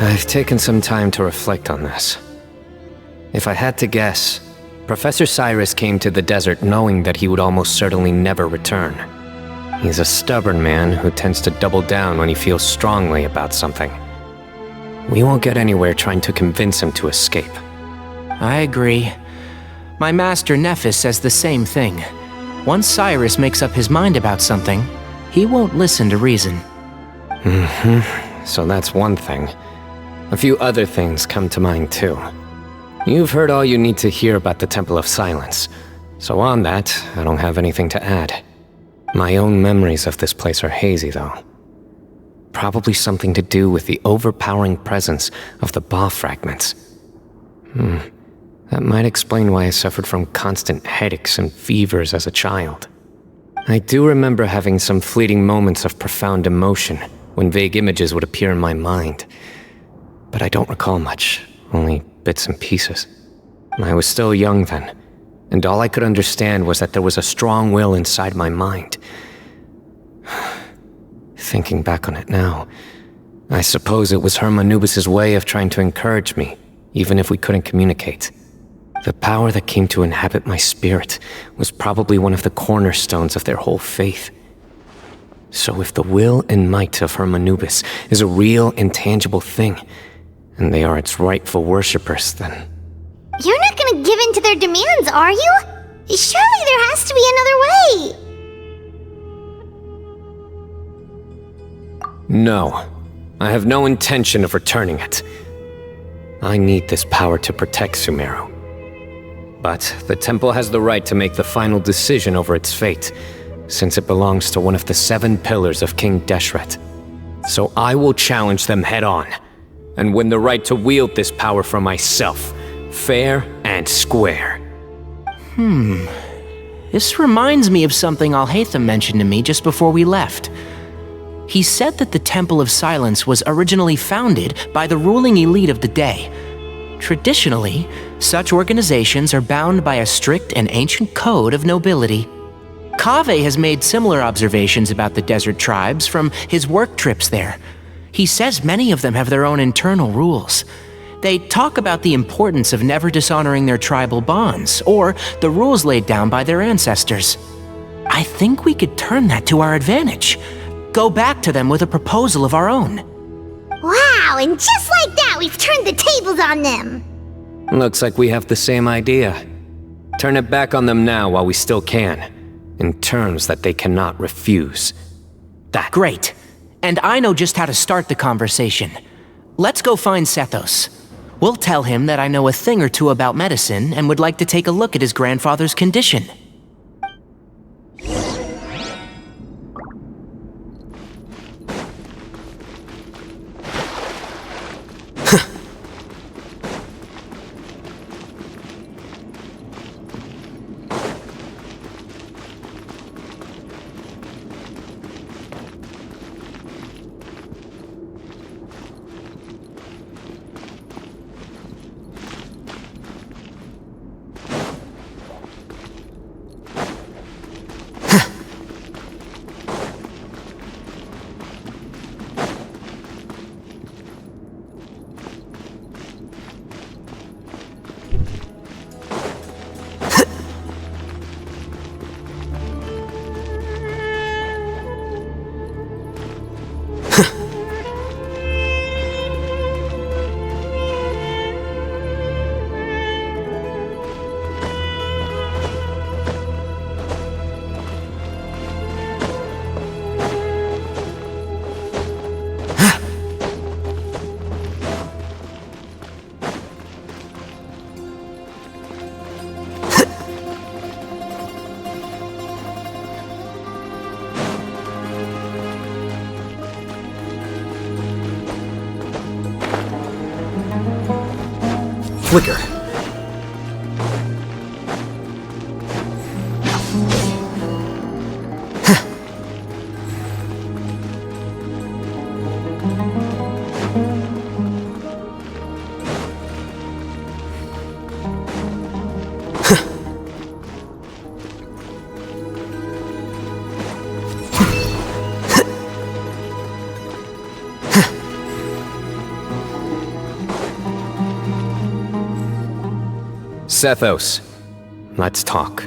I've taken some time to reflect on this. If I had to guess, Professor Cyrus came to the desert knowing that he would almost certainly never return. He's a stubborn man who tends to double down when he feels strongly about something. We won't get anywhere trying to convince him to escape. I agree. My master Nephis says the same thing. Once Cyrus makes up his mind about something, he won't listen to reason. So that's one thing. A few other things come to mind too. You've heard all you need to hear about the Temple of Silence, so on that, I don't have anything to add. My own memories of this place are hazy, though. Probably something to do with the overpowering presence of the Ba fragments. That might explain why I suffered from constant headaches and fevers as a child. I do remember having some fleeting moments of profound emotion when vague images would appear in my mind. But I don't recall much, only bits and pieces. I was still young then, and all I could understand was that there was a strong will inside my mind. Thinking back on it now, I suppose it was Hermanubis' way of trying to encourage me, even if we couldn't communicate. The power that came to inhabit my spirit was probably one of the cornerstones of their whole faith. So if the will and might of Hermanubis is a real, intangible thing, and they are its rightful worshippers, then... You're not gonna give in to their demands, are you? Surely there has to be another way! No. I have no intention of returning it. I need this power to protect Sumeru. But the temple has the right to make the final decision over its fate, since it belongs to one of the 7 pillars of King Deshret. So I will challenge them head-on, and win the right to wield this power for myself, fair and square. This reminds me of something Alhaitham mentioned to me just before we left. He said that the Temple of Silence was originally founded by the ruling elite of the day. Traditionally, such organizations are bound by a strict and ancient code of nobility. Kaveh has made similar observations about the desert tribes from his work trips there. He says many of them have their own internal rules. They talk about the importance of never dishonoring their tribal bonds, or the rules laid down by their ancestors. I think we could turn that to our advantage. Go back to them with a proposal of our own. Wow, and just like that, we've turned the tables on them! Looks like we have the same idea. Turn it back on them now while we still can, in terms that they cannot refuse. Great. And I know just how to start the conversation. Let's go find Sethos. We'll tell him that I know a thing or two about medicine and would like to take a look at his grandfather's condition. Flicker. Sethos, let's talk.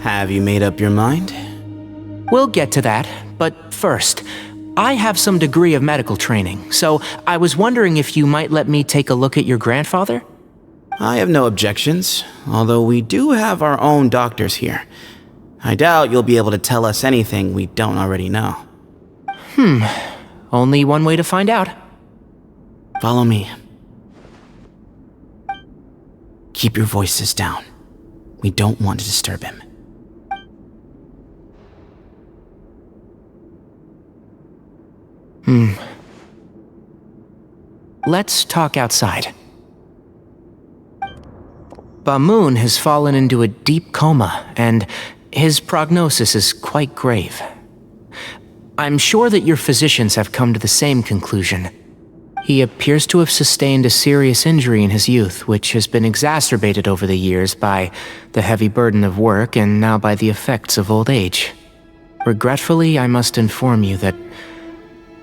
Have you made up your mind? We'll get to that, but first, I have some degree of medical training, so I was wondering if you might let me take a look at your grandfather? I have no objections, although we do have our own doctors here. I doubt you'll be able to tell us anything we don't already know. Only one way to find out. Follow me. Keep your voices down. We don't want to disturb him. Let's talk outside. Bamoon has fallen into a deep coma, and his prognosis is quite grave. I'm sure that your physicians have come to the same conclusion. He appears to have sustained a serious injury in his youth, which has been exacerbated over the years by the heavy burden of work and now by the effects of old age. Regretfully, I must inform you that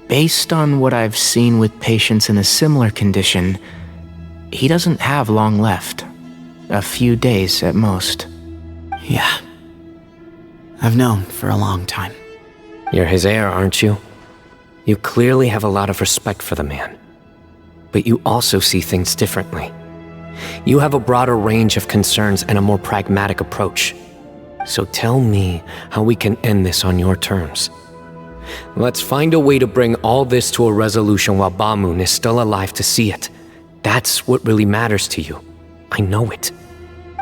based on what I've seen with patients in a similar condition, he doesn't have long left. A few days at most. Yeah. I've known for a long time. You're his heir, aren't you? You clearly have a lot of respect for the man. But you also see things differently. You have a broader range of concerns and a more pragmatic approach. So tell me how we can end this on your terms. Let's find a way to bring all this to a resolution while Bamoon is still alive to see it. That's what really matters to you. I know it.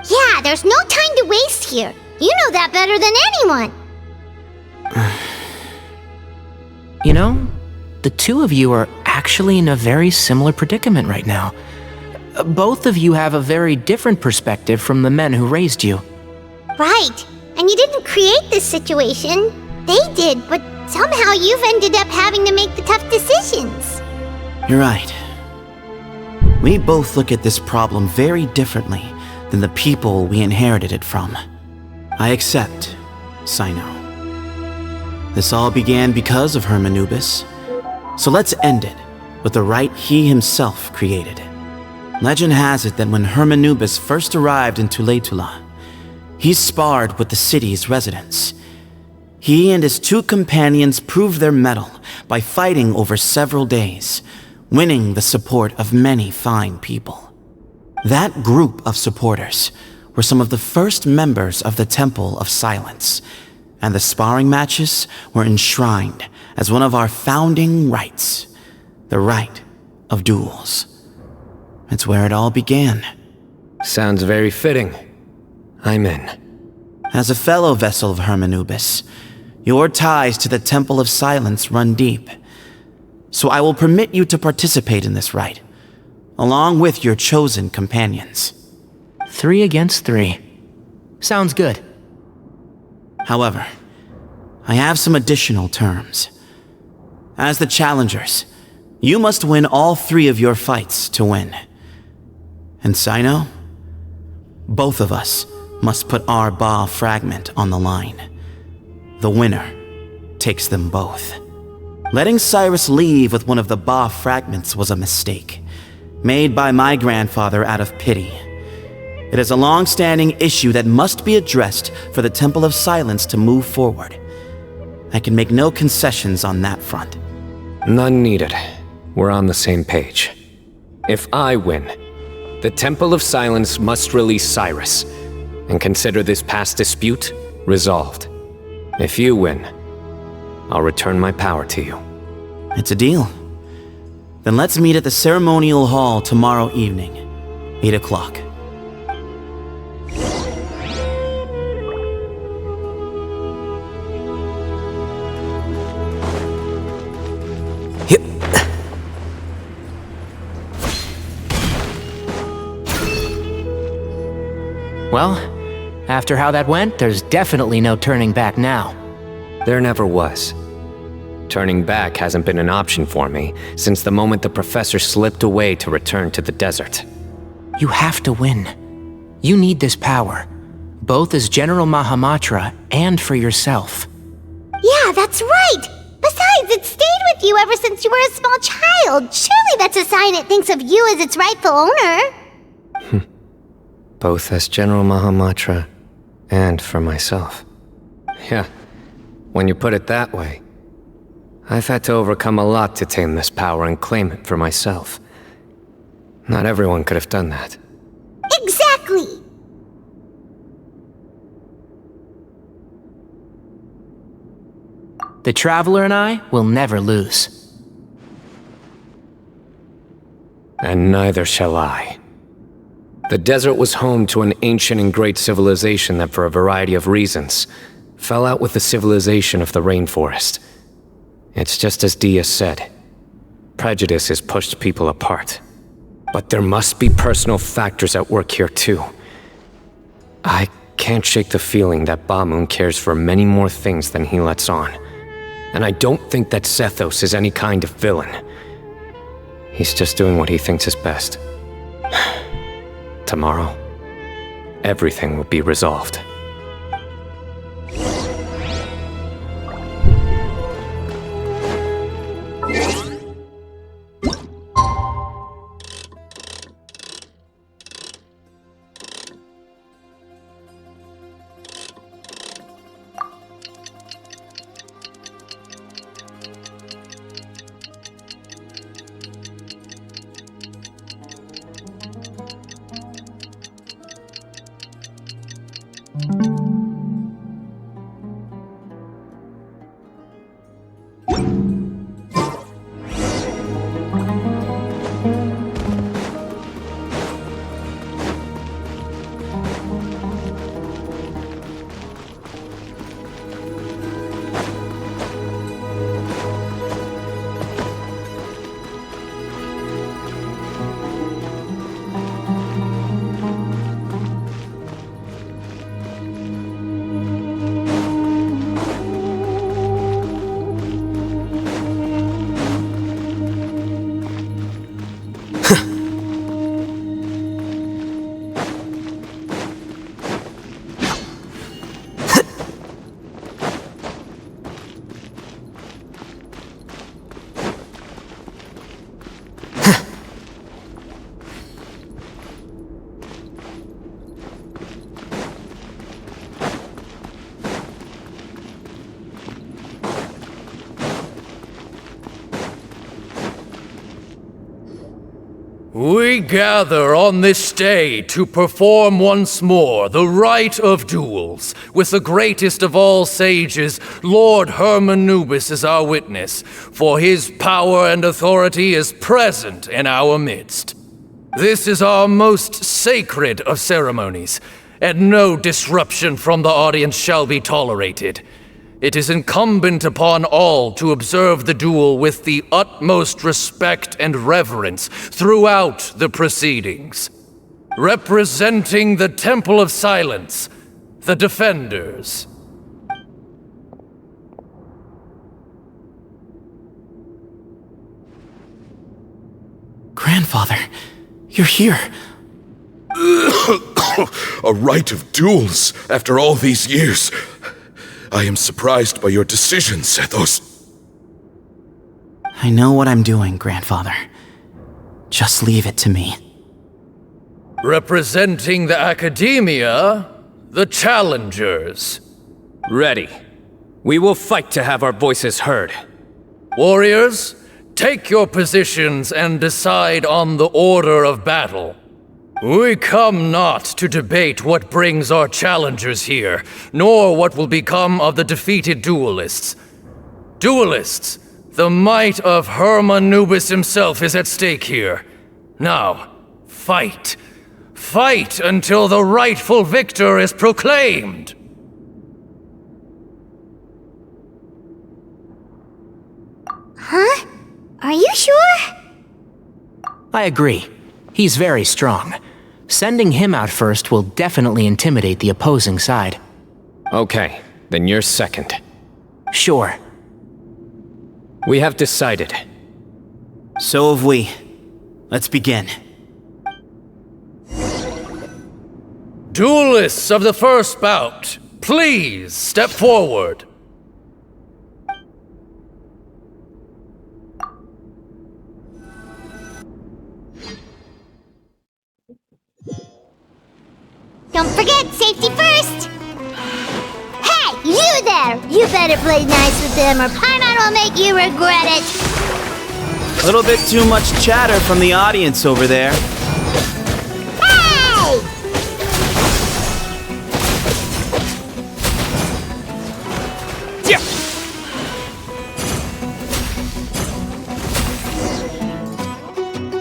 Yeah, there's no time to waste here. You know that better than anyone. You know, the two of you are actually in a very similar predicament right now. Both of you have a very different perspective from the men who raised you. Right. And you didn't create this situation. They did, but somehow you've ended up having to make the tough decisions. You're right. We both look at this problem very differently than the people we inherited it from. I accept, Cyno. This all began because of Hermanubis, so let's end it with the rite he himself created. Legend has it that when Hermanubis first arrived in Tuletula, he sparred with the city's residents. He and his two companions proved their mettle by fighting over several days, winning the support of many fine people. That group of supporters were some of the first members of the Temple of Silence, and the sparring matches were enshrined as one of our founding rites, the rite of duels. It's where it all began. Sounds very fitting. I'm in. As a fellow vessel of Hermanubis, your ties to the Temple of Silence run deep. So I will permit you to participate in this rite, along with your chosen companions. 3 against 3. Sounds good. However, I have some additional terms. As the challengers, you must win all 3 of your fights to win. And Cyno, both of us must put our Ba fragment on the line. The winner takes them both. Letting Cyrus leave with one of the Ba fragments was a mistake, made by my grandfather out of pity. It is a long-standing issue that must be addressed for the Temple of Silence to move forward. I can make no concessions on that front. None needed. We're on the same page. If I win, the Temple of Silence must release Cyrus and consider this past dispute resolved. If you win, I'll return my power to you. It's a deal. Then let's meet at the ceremonial hall tomorrow evening, 8 o'clock. Well, after how that went, there's definitely no turning back now. There never was. Turning back hasn't been an option for me since the moment the professor slipped away to return to the desert. You have to win. You need this power, both as General Mahamatra and for yourself. Yeah, that's right. Besides, Besides, it stayed with you ever since you were a small child. Surely that's a sign it thinks of you as its rightful owner. Both as General Mahamatra and for myself. Yeah, when you put it that way, I've had to overcome a lot to tame this power and claim it for myself. Not everyone could have done that. Exactly! The Traveler and I will never lose. And neither shall I. The desert was home to an ancient and great civilization that, for a variety of reasons, fell out with the civilization of the rainforest. It's just as Dia said. Prejudice has pushed people apart. But there must be personal factors at work here too. I can't shake the feeling that Ba-Moon cares for many more things than he lets on. And I don't think that Sethos is any kind of villain. He's just doing what he thinks is best. Tomorrow, everything will be resolved. We gather on this day to perform once more the rite of duels, with the greatest of all sages, Lord Hermanubis, as our witness, for his power and authority is present in our midst. This is our most sacred of ceremonies, and no disruption from the audience shall be tolerated. It is incumbent upon all to observe the duel with the utmost respect and reverence throughout the proceedings. Representing the Temple of Silence, the Defenders. Grandfather, you're here. A rite of duels after all these years. I am surprised by your decision, Sethos. I know what I'm doing, Grandfather. Just leave it to me. Representing the Academia, the Challengers. Ready. We will fight to have our voices heard. Warriors, take your positions and decide on the order of battle. We come not to debate what brings our challengers here, nor what will become of the defeated duelists. Duelists, the might of Hermanubis himself is at stake here. Now, fight. Fight until the rightful victor is proclaimed! Huh? Are you sure? I agree. He's very strong. Sending him out first will definitely intimidate the opposing side. Okay, then you're second. Sure. We have decided. So have we. Let's begin. Duelists of the first bout, please step forward. Don't forget, safety first! Hey, you there! You better play nice with them or Paimon will make you regret it! A little bit too much chatter from the audience over there. Hey!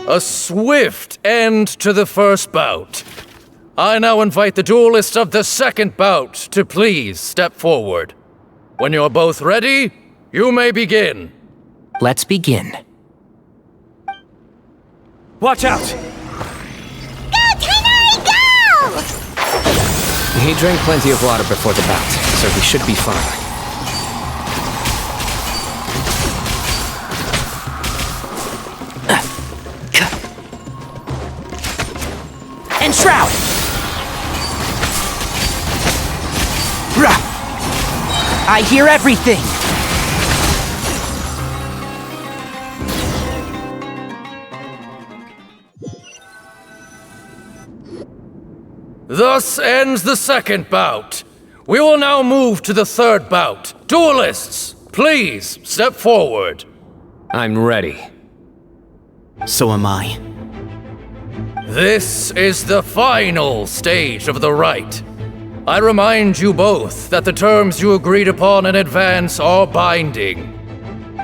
A swift end to the first bout. I now invite the duelists of the second bout to please step forward. When you're both ready, you may begin. Let's begin. Watch out! Go, Cyno, go! He drank plenty of water before the bout, so he should be fine. Enshroud! I hear everything! Thus ends the second bout. We will now move to the third bout. Duelists, please step forward. I'm ready. So am I. This is the final stage of the rite. I remind you both that the terms you agreed upon in advance are binding.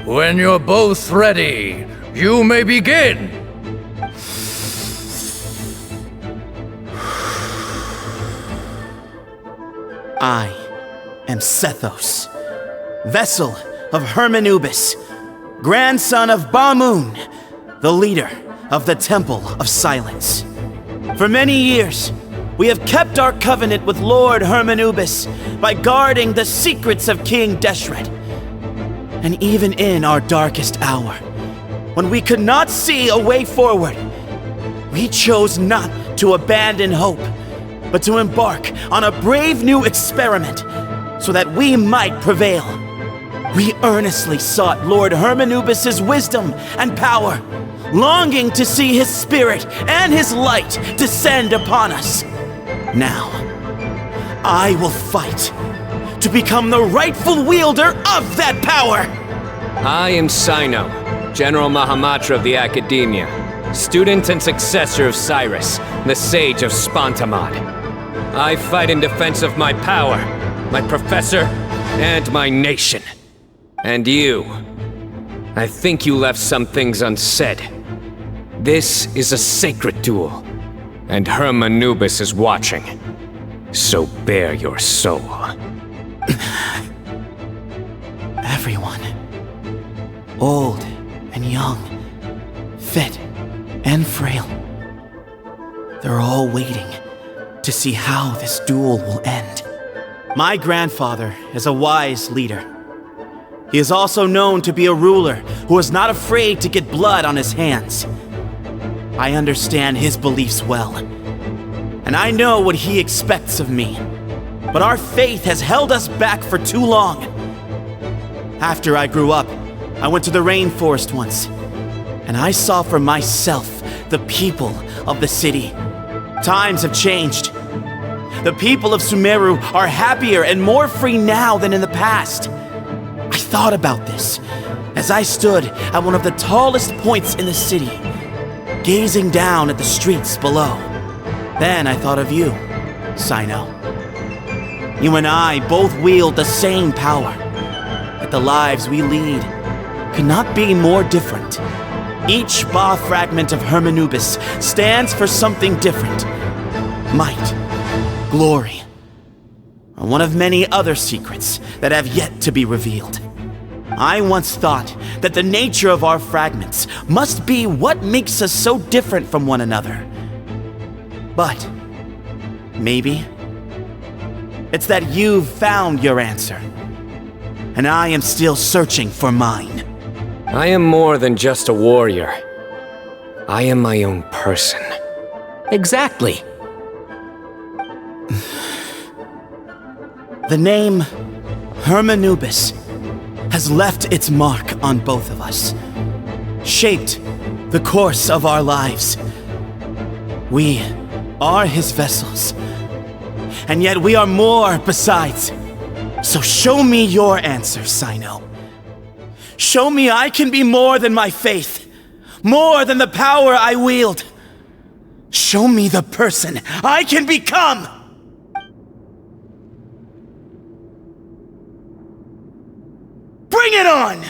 When you're both ready, you may begin. I am Sethos, vessel of Hermanubis, grandson of Bamoon, the leader of the Temple of Silence. For many years, we have kept our covenant with Lord Hermanubis by guarding the secrets of King Deshret. And even in our darkest hour, when we could not see a way forward, we chose not to abandon hope, but to embark on a brave new experiment so that we might prevail. We earnestly sought Lord Hermanubis' wisdom and power, longing to see his spirit and his light descend upon us. Now, I will fight to become the rightful wielder of that power! I am Cyno, General Mahamatra of the Academia, student and successor of Cyrus, the Sage of Spantamad. I fight in defense of my power, my professor, and my nation. And you, I think you left some things unsaid. This is a sacred duel, and Hermanubis is watching. So bare your soul. Everyone, old and young, fit and frail, they're all waiting to see how this duel will end. My grandfather is a wise leader. He is also known to be a ruler who is not afraid to get blood on his hands. I understand his beliefs well, and I know what he expects of me. But our faith has held us back for too long. After I grew up, I went to the rainforest once, and I saw for myself the people of the city. Times have changed. The people of Sumeru are happier and more free now than in the past. I thought about this as I stood at one of the tallest points in the city, gazing down at the streets below. Then I thought of you, Cyno. You and I both wield the same power, but the lives we lead could not be more different. Each Ba fragment of Hermanubis stands for something different. Might, glory, or one of many other secrets that have yet to be revealed. I once thought that the nature of our fragments must be what makes us so different from one another. But maybe it's that you've found your answer, and I am still searching for mine. I am more than just a warrior. I am my own person. Exactly. The name Hermanubis has left its mark on both of us, shaped the course of our lives. We are his vessels, and yet we are more besides. So show me your answer, Cyno. Show me I can be more than my faith, more than the power I wield. Show me the person I can become! Bring it on!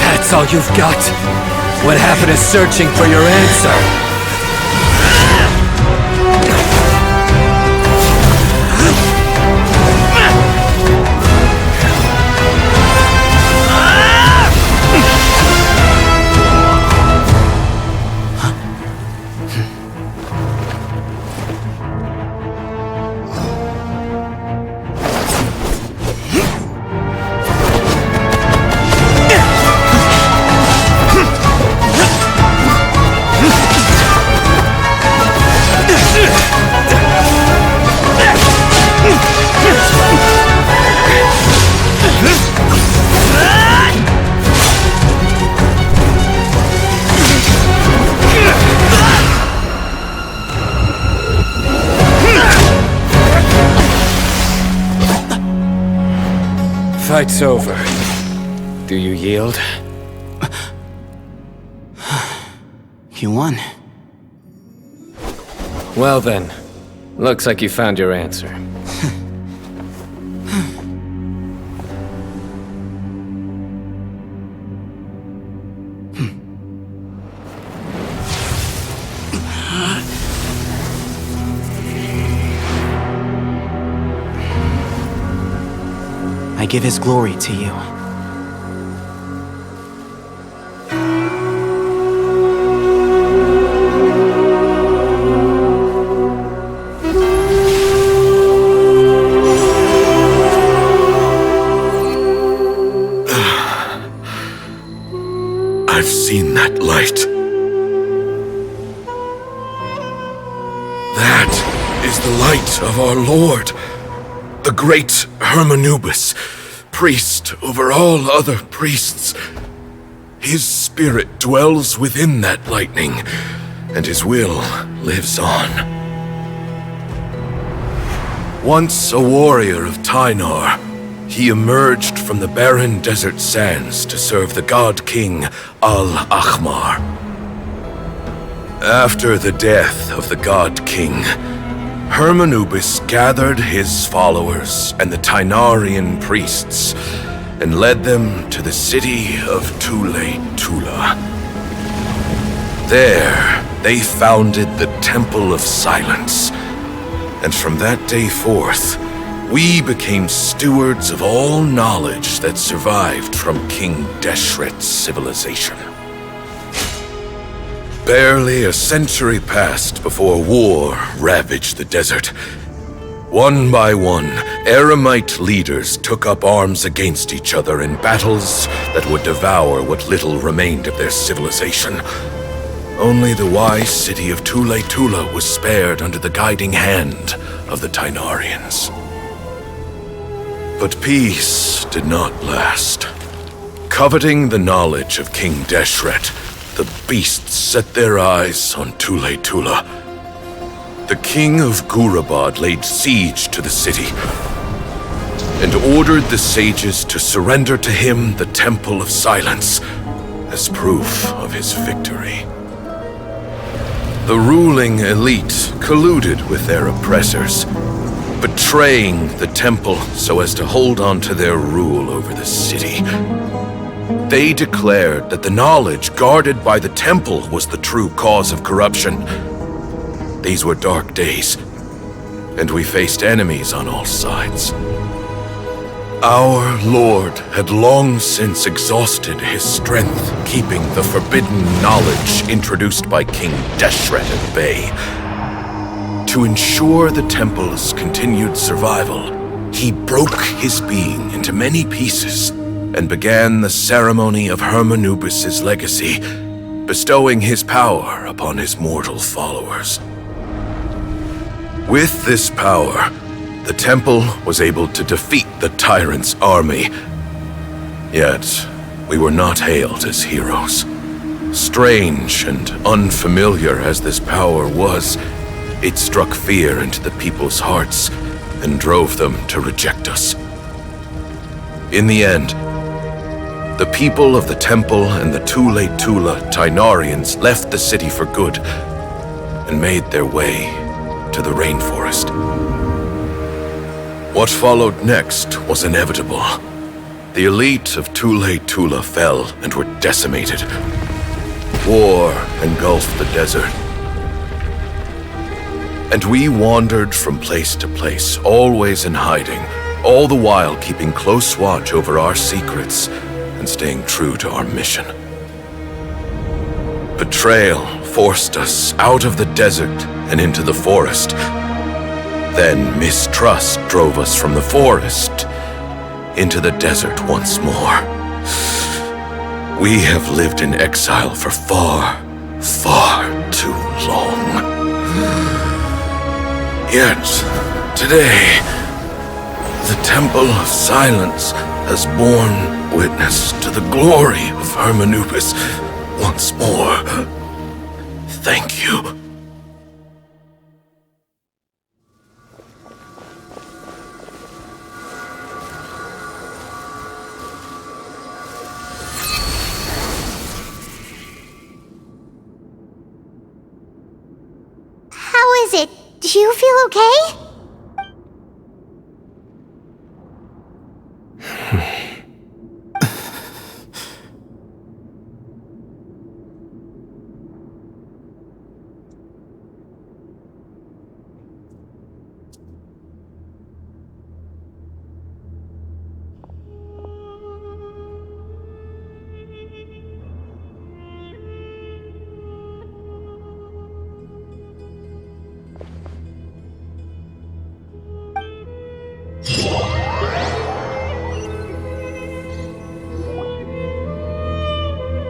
That's all you've got? What happened to searching for your answer? Fight's over. Do you yield? You won. Well then, looks like you found your answer. I give his glory to you. I've seen that light. That is the light of our Lord, the great Hermanubis, priest over all other priests. His spirit dwells within that lightning, and his will lives on. Once a warrior of Tynar, he emerged from the barren desert sands to serve the god king Al-Ahmar. After the death of the god king, Hermanubis gathered his followers and the Tynarian priests and led them to the city of Tule-Tula. There, they founded the Temple of Silence, and from that day forth, we became stewards of all knowledge that survived from King Deshret's civilization. Barely a century passed before war ravaged the desert. One by one, Eremite leaders took up arms against each other in battles that would devour what little remained of their civilization. Only the wise city of Tule-Tula was spared under the guiding hand of the Tynarians. But peace did not last. Coveting the knowledge of King Deshret, the beasts set their eyes on Tule-Tula. The king of Gurabad laid siege to the city and ordered the sages to surrender to him the Temple of Silence as proof of his victory. The ruling elite colluded with their oppressors, betraying the temple so as to hold on to their rule over the city. They declared that the knowledge guarded by the temple was the true cause of corruption. These were dark days, and we faced enemies on all sides. Our Lord had long since exhausted his strength, keeping the forbidden knowledge introduced by King Deshret at bay. To ensure the temple's continued survival, he broke his being into many pieces and began the ceremony of Hermanubis' legacy, bestowing his power upon his mortal followers. With this power, the temple was able to defeat the tyrant's army. Yet, we were not hailed as heroes. Strange and unfamiliar as this power was, it struck fear into the people's hearts and drove them to reject us. In the end, the people of the temple and the Tule Tula Tainarians left the city for good and made their way to the rainforest. What followed next was inevitable. The elite of Tule Tula fell and were decimated. War engulfed the desert. And we wandered from place to place, always in hiding, all the while keeping close watch over our secrets and staying true to our mission. Betrayal forced us out of the desert and into the forest. Then mistrust drove us from the forest into the desert once more. We have lived in exile for far, far too long. Yet, today, the Temple of Silence has borne witness to the glory of Hermanubis once more. Thank you. How is it? Do you feel okay?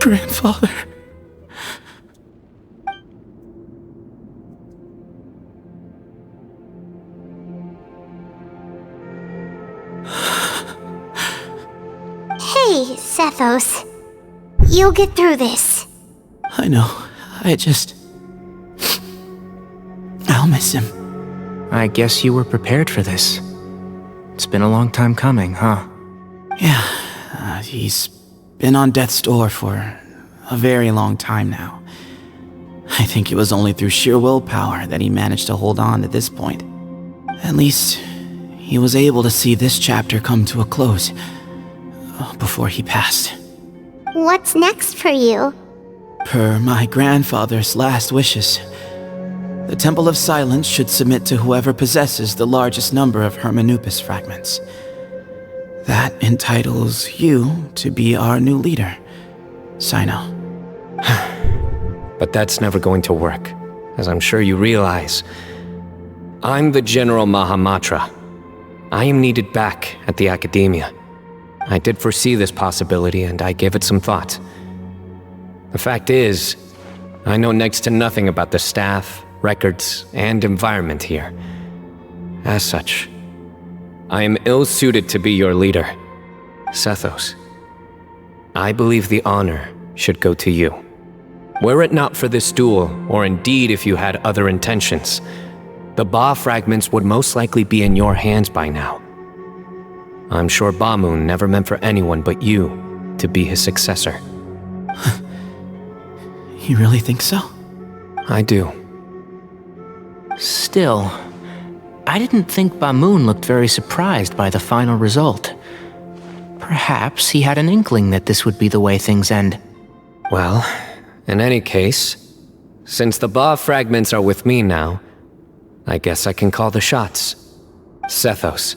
Grandfather. Hey, Sethos. You'll get through this. I know. I'll miss him. I guess you were prepared for this. It's been a long time coming, huh? Yeah, he's been on death's door for a very long time now. I think it was only through sheer willpower that he managed to hold on to this point. At least, he was able to see this chapter come to a close before he passed. What's next for you? Per my grandfather's last wishes, the Temple of Silence should submit to whoever possesses the largest number of Hermanubis fragments. That entitles you to be our new leader, Cyno. But that's never going to work, as I'm sure you realize. I'm the General Mahamatra. I am needed back at the Academia. I did foresee this possibility, and I gave it some thought. The fact is, I know next to nothing about the staff, records, and environment here. As such, I am ill-suited to be your leader. Sethos, I believe the honor should go to you. Were it not for this duel, or indeed if you had other intentions, the Ba fragments would most likely be in your hands by now. I'm sure Bamoon never meant for anyone but you to be his successor. You really think so? I do. Still, I didn't think Bamoon looked very surprised by the final result. Perhaps he had an inkling that this would be the way things end. Well, in any case, since the Ba fragments are with me now, I guess I can call the shots. Sethos,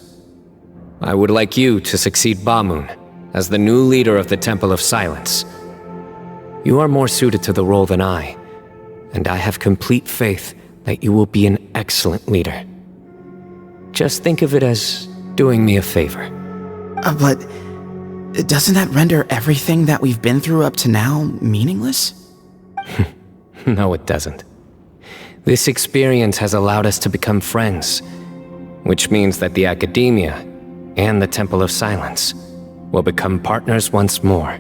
I would like you to succeed Bamoon as the new leader of the Temple of Silence. You are more suited to the role than I, and I have complete faith that you will be an excellent leader. Just think of it as doing me a favor. But doesn't that render everything that we've been through up to now meaningless? No, it doesn't. This experience has allowed us to become friends, which means that the Academia and the Temple of Silence will become partners once more.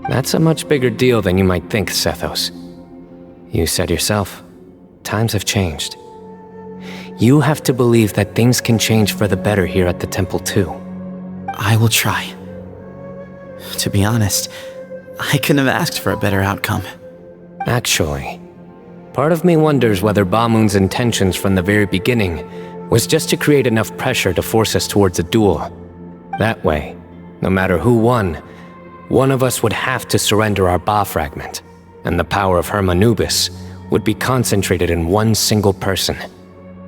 That's a much bigger deal than you might think, Sethos. You said yourself, times have changed. You have to believe that things can change for the better here at the temple too. I will try. To be honest, I couldn't have asked for a better outcome. Actually, part of me wonders whether Bamoon's intentions from the very beginning was just to create enough pressure to force us towards a duel. That way, no matter who won, one of us would have to surrender our Ba fragment, and the power of Hermanubis would be concentrated in one single person.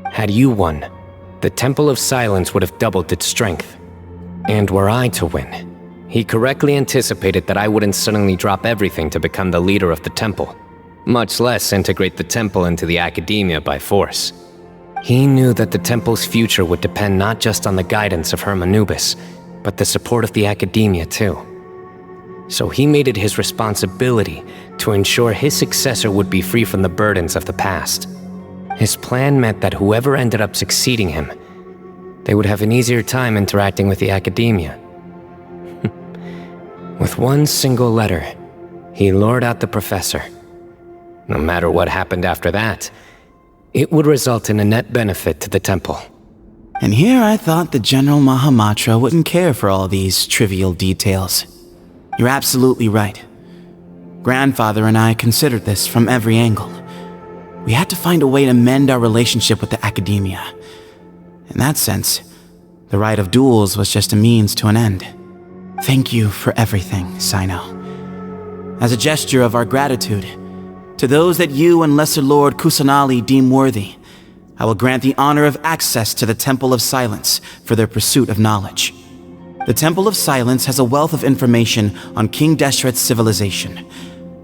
Had you won, the Temple of Silence would have doubled its strength. And were I to win, he correctly anticipated that I wouldn't suddenly drop everything to become the leader of the temple, much less integrate the temple into the Academia by force. He knew that the temple's future would depend not just on the guidance of Hermanubis, but the support of the Academia too. So he made it his responsibility to ensure his successor would be free from the burdens of the past. His plan meant that whoever ended up succeeding him, they would have an easier time interacting with the Academia. With one single letter, he lured out the professor. No matter what happened after that, it would result in a net benefit to the temple. And here I thought the General Mahamatra wouldn't care for all these trivial details. You're absolutely right. Grandfather and I considered this from every angle. We had to find a way to mend our relationship with the Academia. In that sense, the right of duels was just a means to an end. Thank you for everything, Cyno. As a gesture of our gratitude, to those that you and Lesser Lord Kusanali deem worthy, I will grant the honor of access to the Temple of Silence for their pursuit of knowledge. The Temple of Silence has a wealth of information on King Deshret's civilization,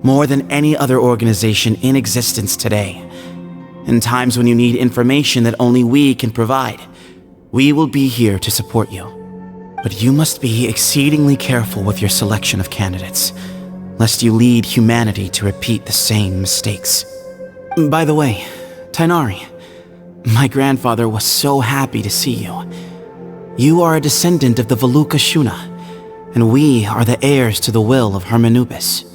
more than any other organization in existence today. In times when you need information that only we can provide, we will be here to support you. But you must be exceedingly careful with your selection of candidates, lest you lead humanity to repeat the same mistakes. By the way, Tainari, my grandfather was so happy to see you. You are a descendant of the Veluca Shuna, and we are the heirs to the will of Hermanubis.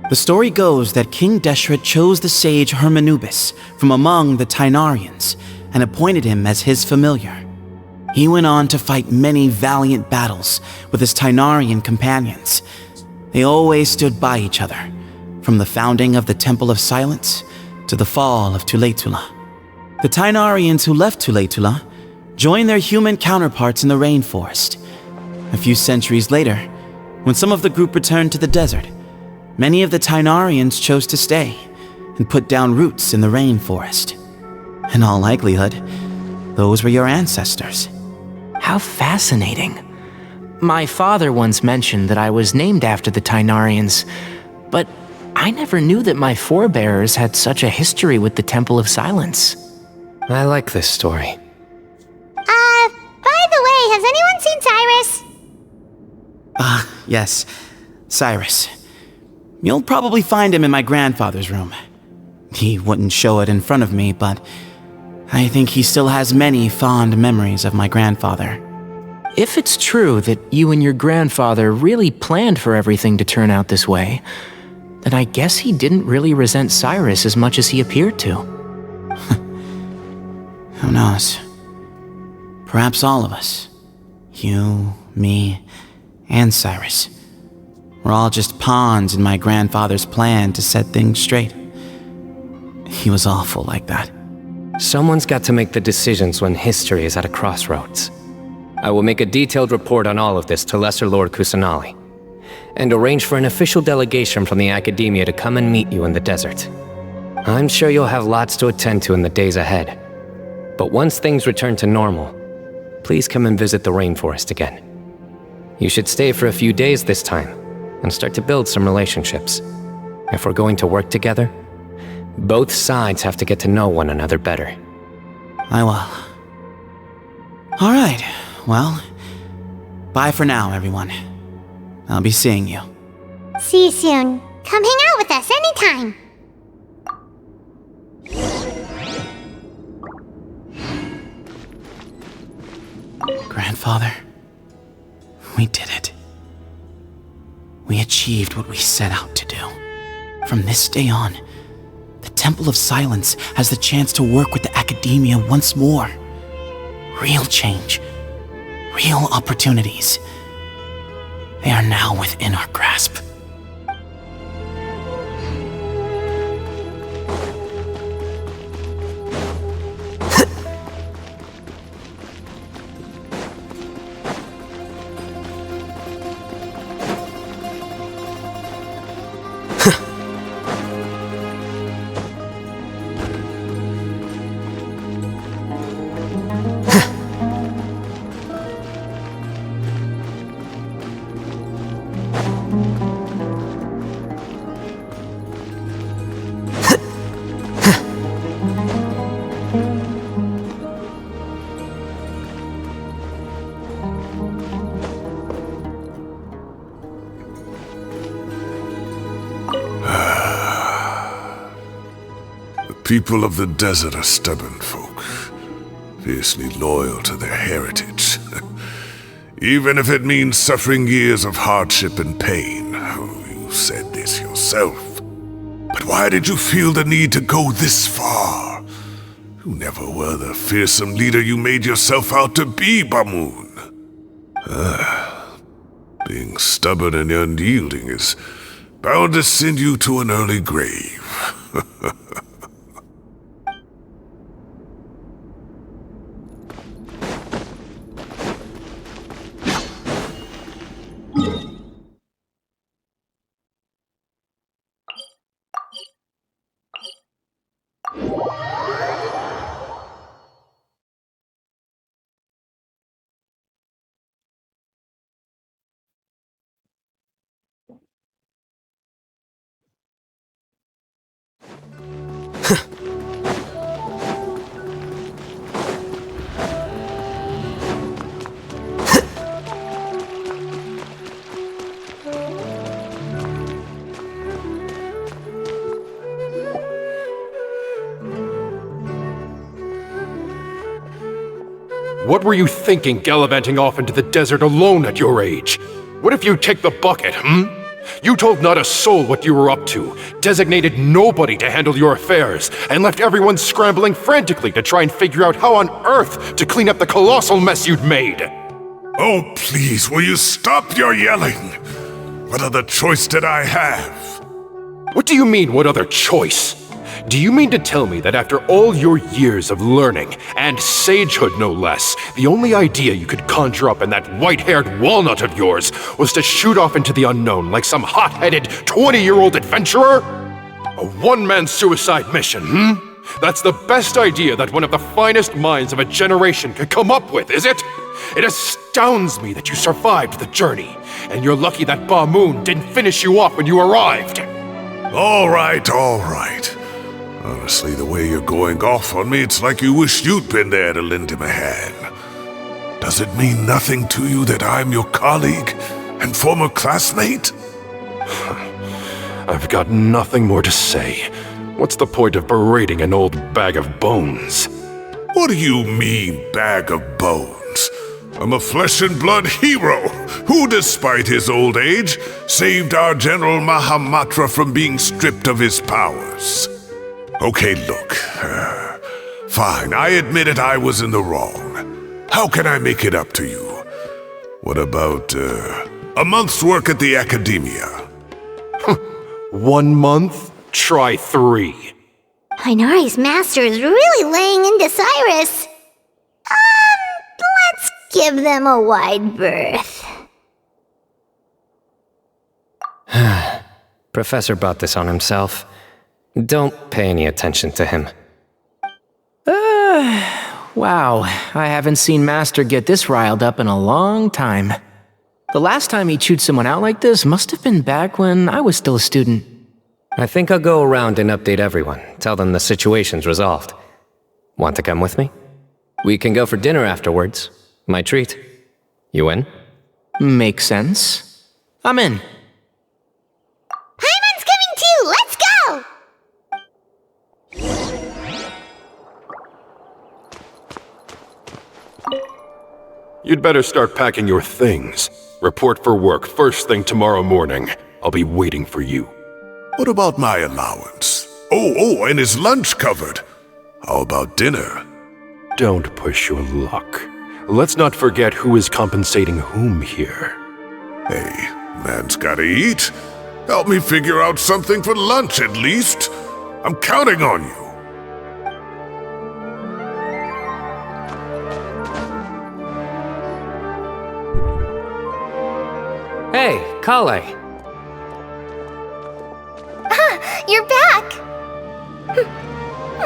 The story goes that King Deshret chose the sage Hermanubis from among the Tainarians and appointed him as his familiar. He went on to fight many valiant battles with his Tainarian companions. They always stood by each other, from the founding of the Temple of Silence to the fall of Tuletula. The Tainarians who left Tuletula joined their human counterparts in the rainforest. A few centuries later, when some of the group returned to the desert, many of the Tainarians chose to stay and put down roots in the rainforest. In all likelihood, those were your ancestors. How fascinating. My father once mentioned that I was named after the Tainarians, but I never knew that my forebears had such a history with the Temple of Silence. I like this story. By the way, has anyone seen Cyrus? Yes, Cyrus. You'll probably find him in my grandfather's room. He wouldn't show it in front of me, but I think he still has many fond memories of my grandfather. If it's true that you and your grandfather really planned for everything to turn out this way, then I guess he didn't really resent Cyrus as much as he appeared to. Who knows? Perhaps all of us, you, me, and Cyrus, we're all just pawns in my grandfather's plan to set things straight. He was awful like that. Someone's got to make the decisions when history is at a crossroads. I will make a detailed report on all of this to Lesser Lord Kusanali, and arrange for an official delegation from the Academia to come and meet you in the desert. I'm sure you'll have lots to attend to in the days ahead, but once things return to normal, please come and visit the rainforest again. You should stay for a few days this time, and start to build some relationships. If we're going to work together, both sides have to get to know one another better. I will. Alright, well, bye for now, everyone. I'll be seeing you. See you soon. Come hang out with us anytime. Grandfather, we did it. We achieved what we set out to do. From this day on, the Temple of Silence has the chance to work with the Academia once more. Real change, real opportunities. They are now within our grasp. People of the desert are stubborn folk, fiercely loyal to their heritage. Even if it means suffering years of hardship and pain. Oh, you said this yourself. But why did you feel the need to go this far? You never were the fearsome leader you made yourself out to be, Bamoon. Being stubborn and unyielding is bound to send you to an early grave. What were you thinking, gallivanting off into the desert alone at your age? What if you take the bucket, You told not a soul what you were up to, designated nobody to handle your affairs, and left everyone scrambling frantically to try and figure out how on earth to clean up the colossal mess you'd made. Oh, please, will you stop your yelling? What other choice did I have? What do you mean, what other choice? Do you mean to tell me that after all your years of learning, and sagehood no less, the only idea you could conjure up in that white-haired walnut of yours was to shoot off into the unknown like some hot-headed 20-year-old adventurer? A one-man suicide mission, That's the best idea that one of the finest minds of a generation could come up with, is it? It astounds me that you survived the journey, and you're lucky that Bamoon didn't finish you off when you arrived. All right. Honestly, the way you're going off on me, it's like you wish you'd been there to lend him a hand. Does it mean nothing to you that I'm your colleague and former classmate? I've got nothing more to say. What's the point of berating an old bag of bones? What do you mean, bag of bones? I'm a flesh and blood hero who, despite his old age, saved our General Mahamatra from being stripped of his powers. Okay, look. Fine, I admit it, I was in the wrong. How can I make it up to you? What about, a month's work at the Academia? 1 month? Try 3. Inari's master is really laying into Cyrus. Let's give them a wide berth. Professor brought this on himself. Don't pay any attention to him. Wow, I haven't seen Master get this riled up in a long time. The last time he chewed someone out like this must have been back when I was still a student. I think I'll go around and update everyone, tell them the situation's resolved. Want to come with me? We can go for dinner afterwards. My treat. You in? Makes sense. I'm in. Paimon's coming too! Let's go! You'd better start packing your things. Report for work first thing tomorrow morning. I'll be waiting for you. What about my allowance? Oh, and is lunch covered? How about dinner? Don't push your luck. Let's not forget who is compensating whom here. Hey, man's gotta eat. Help me figure out something for lunch at least. I'm counting on you. Hey, Kale. You're back!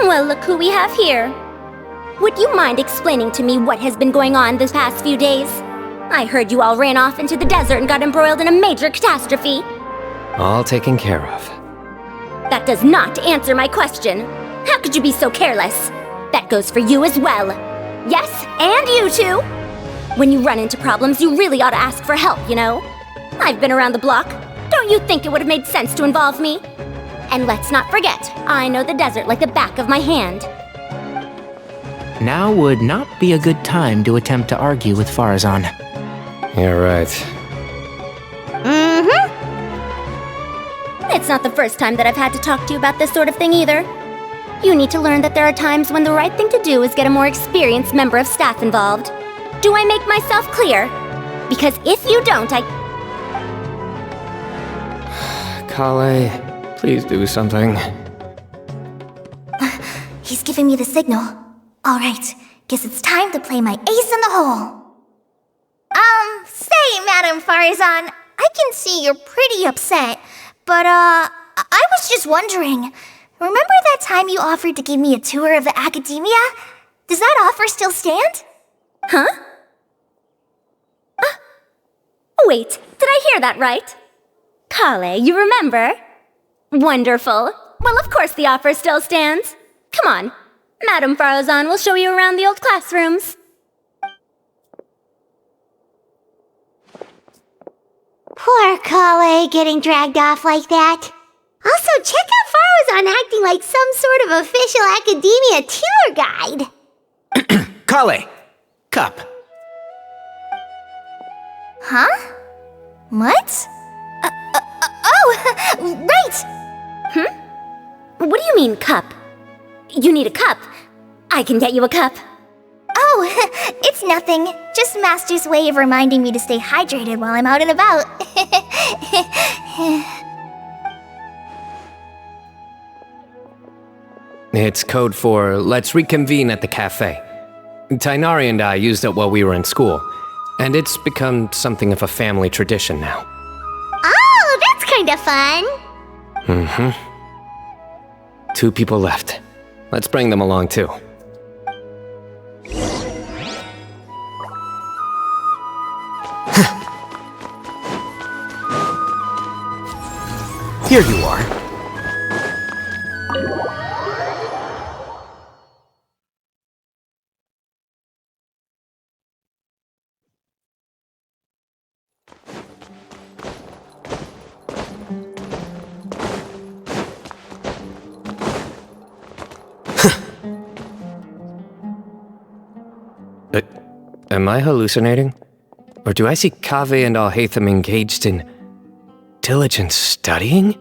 Well, look who we have here. Would you mind explaining to me what has been going on this past few days? I heard you all ran off into the desert and got embroiled in a major catastrophe. All taken care of. That does not answer my question. How could you be so careless? That goes for you as well. Yes, and you too. When you run into problems, you really ought to ask for help, you know? I've been around the block. Don't you think it would have made sense to involve me? And let's not forget, I know the desert like the back of my hand. Now would not be a good time to attempt to argue with Farazan. You're right. Mm-hmm. It's not the first time that I've had to talk to you about this sort of thing either. You need to learn that there are times when the right thing to do is get a more experienced member of staff involved. Do I make myself clear? Because if you don't, Kale, please do something. He's giving me the signal. All right, guess it's time to play my ace in the hole. Say, Madam Farazan, I can see you're pretty upset, but, I was just wondering, remember that time you offered to give me a tour of the academia? Does that offer still stand? Huh? Wait, did I hear that right? Kale, you remember? Wonderful. Well, of course the offer still stands. Come on, Madam Farazan will show you around the old classrooms. Poor Kale getting dragged off like that. Also, check out Farazan acting like some sort of official academia tour guide. Kale! Cup. Huh? What? Oh, right! What do you mean, cup? You need a cup. I can get you a cup. Oh, it's nothing. Just Master's way of reminding me to stay hydrated while I'm out and about. It's code for let's reconvene at the cafe. Tainari and I used it while we were in school, and it's become something of a family tradition now. Oh, that's kind of fun. Mm-hmm. 2 people left. Let's bring them along too. Here you are. Am I hallucinating? Or do I see Kaveh and Alhaitham engaged in diligent studying?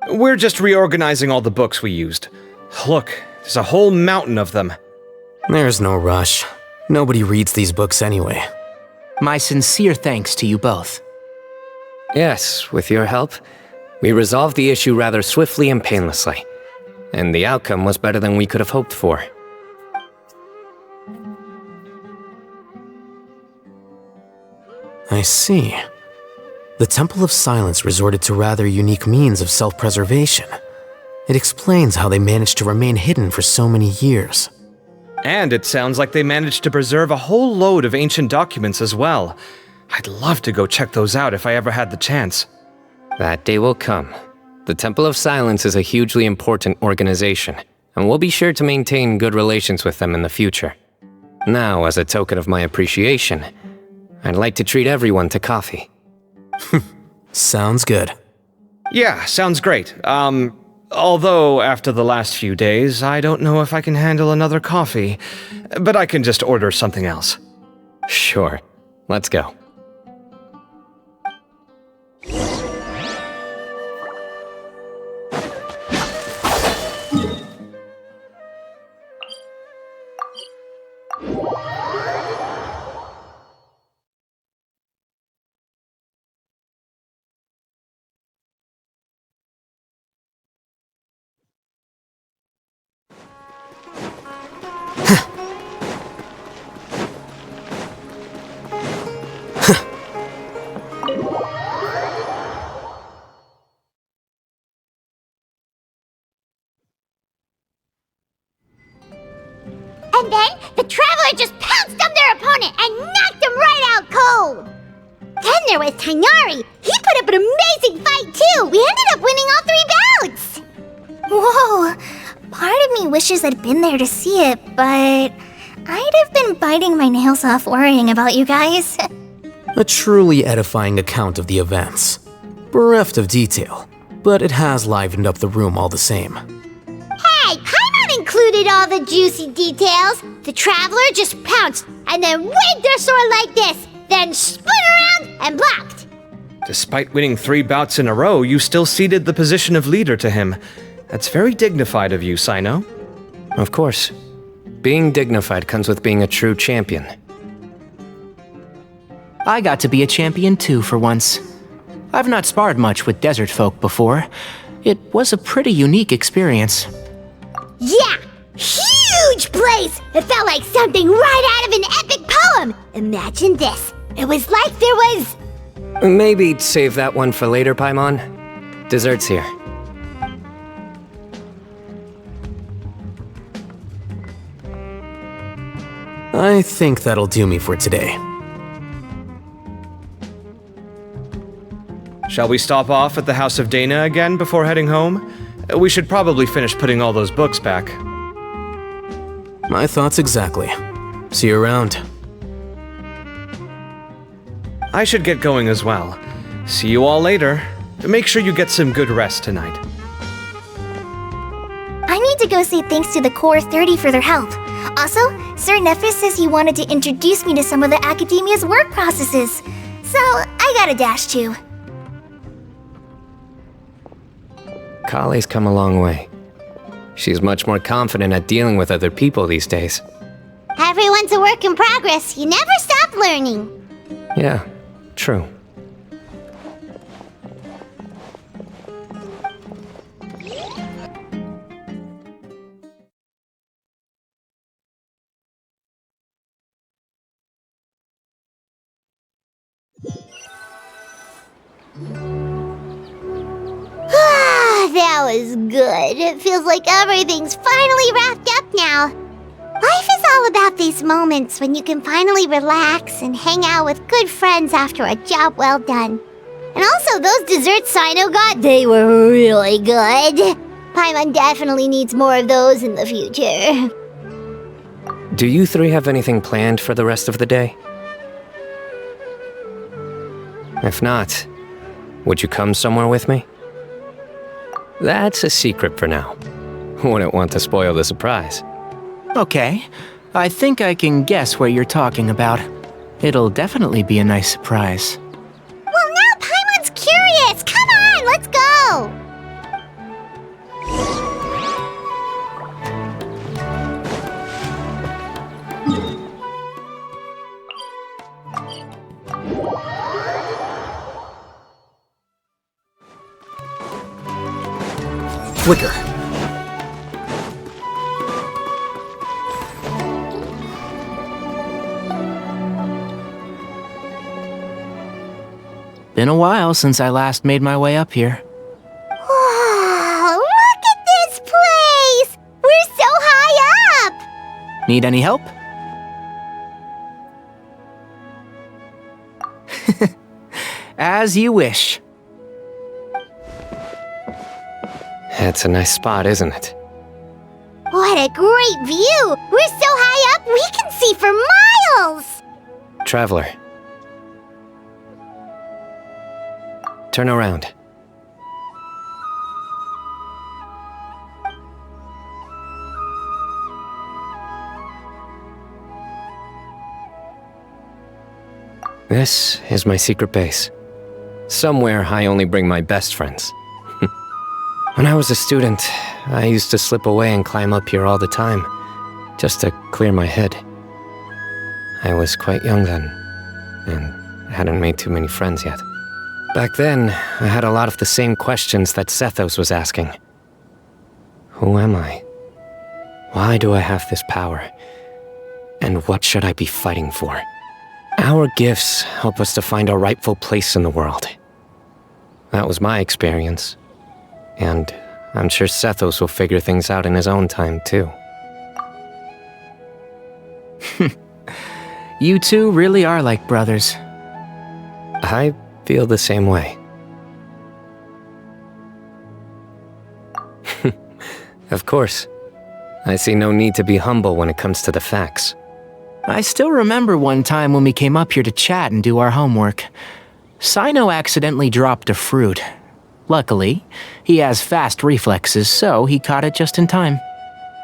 We're just reorganizing all the books we used. Look, there's a whole mountain of them. There's no rush. Nobody reads these books anyway. My sincere thanks to you both. Yes, with your help, we resolved the issue rather swiftly and painlessly. And the outcome was better than we could have hoped for. I see. The Temple of Silence resorted to rather unique means of self-preservation. It explains how they managed to remain hidden for so many years. And it sounds like they managed to preserve a whole load of ancient documents as well. I'd love to go check those out if I ever had the chance. That day will come. The Temple of Silence is a hugely important organization, and we'll be sure to maintain good relations with them in the future. Now, as a token of my appreciation, I'd like to treat everyone to coffee. Sounds good. Yeah, sounds great. Although after the last few days, I don't know if I can handle another coffee, but I can just order something else. Sure. Let's go. And then the Traveler just pounced on their opponent and knocked him right out cold. Then there was Tainari. He put up an amazing fight too. We ended up winning all 3 bouts. Whoa! Part of me wishes I'd been there to see it, but I'd have been biting my nails off worrying about you guys. A truly edifying account of the events. Bereft of detail, but it has livened up the room all the same. Hey, Paimon included all the juicy details. The Traveler just pounced and then waved their sword like this, then spun around and blocked. Despite winning 3 bouts in a row, you still ceded the position of leader to him. That's very dignified of you, Cyno. Of course. Being dignified comes with being a true champion. I got to be a champion too for once. I've not sparred much with desert folk before. It was a pretty unique experience. Yeah! Huge place! It felt like something right out of an epic poem! Imagine this. It was like there was... Maybe save that one for later, Paimon. Dessert's here. I think that'll do me for today. Shall we stop off at the House of Dana again before heading home? We should probably finish putting all those books back. My thoughts exactly. See you around. I should get going as well. See you all later. Make sure you get some good rest tonight. I need to go say thanks to the Core 30 for their help. Also, Sir Nephis says he wanted to introduce me to some of the Academia's work processes. So, I gotta dash too. Kali's come a long way. She's much more confident at dealing with other people these days. Everyone's a work in progress. You never stop learning. Yeah, true. That was good. It feels like everything's finally wrapped up now. Life is all about these moments when you can finally relax and hang out with good friends after a job well done. And also, those desserts Cyno got, they were really good. Paimon definitely needs more of those in the future. Do you 3 have anything planned for the rest of the day? If not, would you come somewhere with me? That's a secret for now. Wouldn't want to spoil the surprise. Okay, I think I can guess what you're talking about. It'll definitely be a nice surprise. Well, now Paimon's curious. Come on, let's go. Flicker. Been a while since I last made my way up here. Wow, look at this place! We're so high up! Need any help? As you wish. It's a nice spot, isn't it? What a great view! We're so high up, we can see for miles! Traveler. Turn around. This is my secret base. Somewhere I only bring my best friends. When I was a student, I used to slip away and climb up here all the time, just to clear my head. I was quite young then, and hadn't made too many friends yet. Back then, I had a lot of the same questions that Sethos was asking. Who am I? Why do I have this power? And what should I be fighting for? Our gifts help us to find our rightful place in the world. That was my experience. And I'm sure Sethos will figure things out in his own time, too. You two really are like brothers. I feel the same way. Of course. I see no need to be humble when it comes to the facts. I still remember one time when we came up here to chat and do our homework. Cyno accidentally dropped a fruit. Luckily, he has fast reflexes, so he caught it just in time.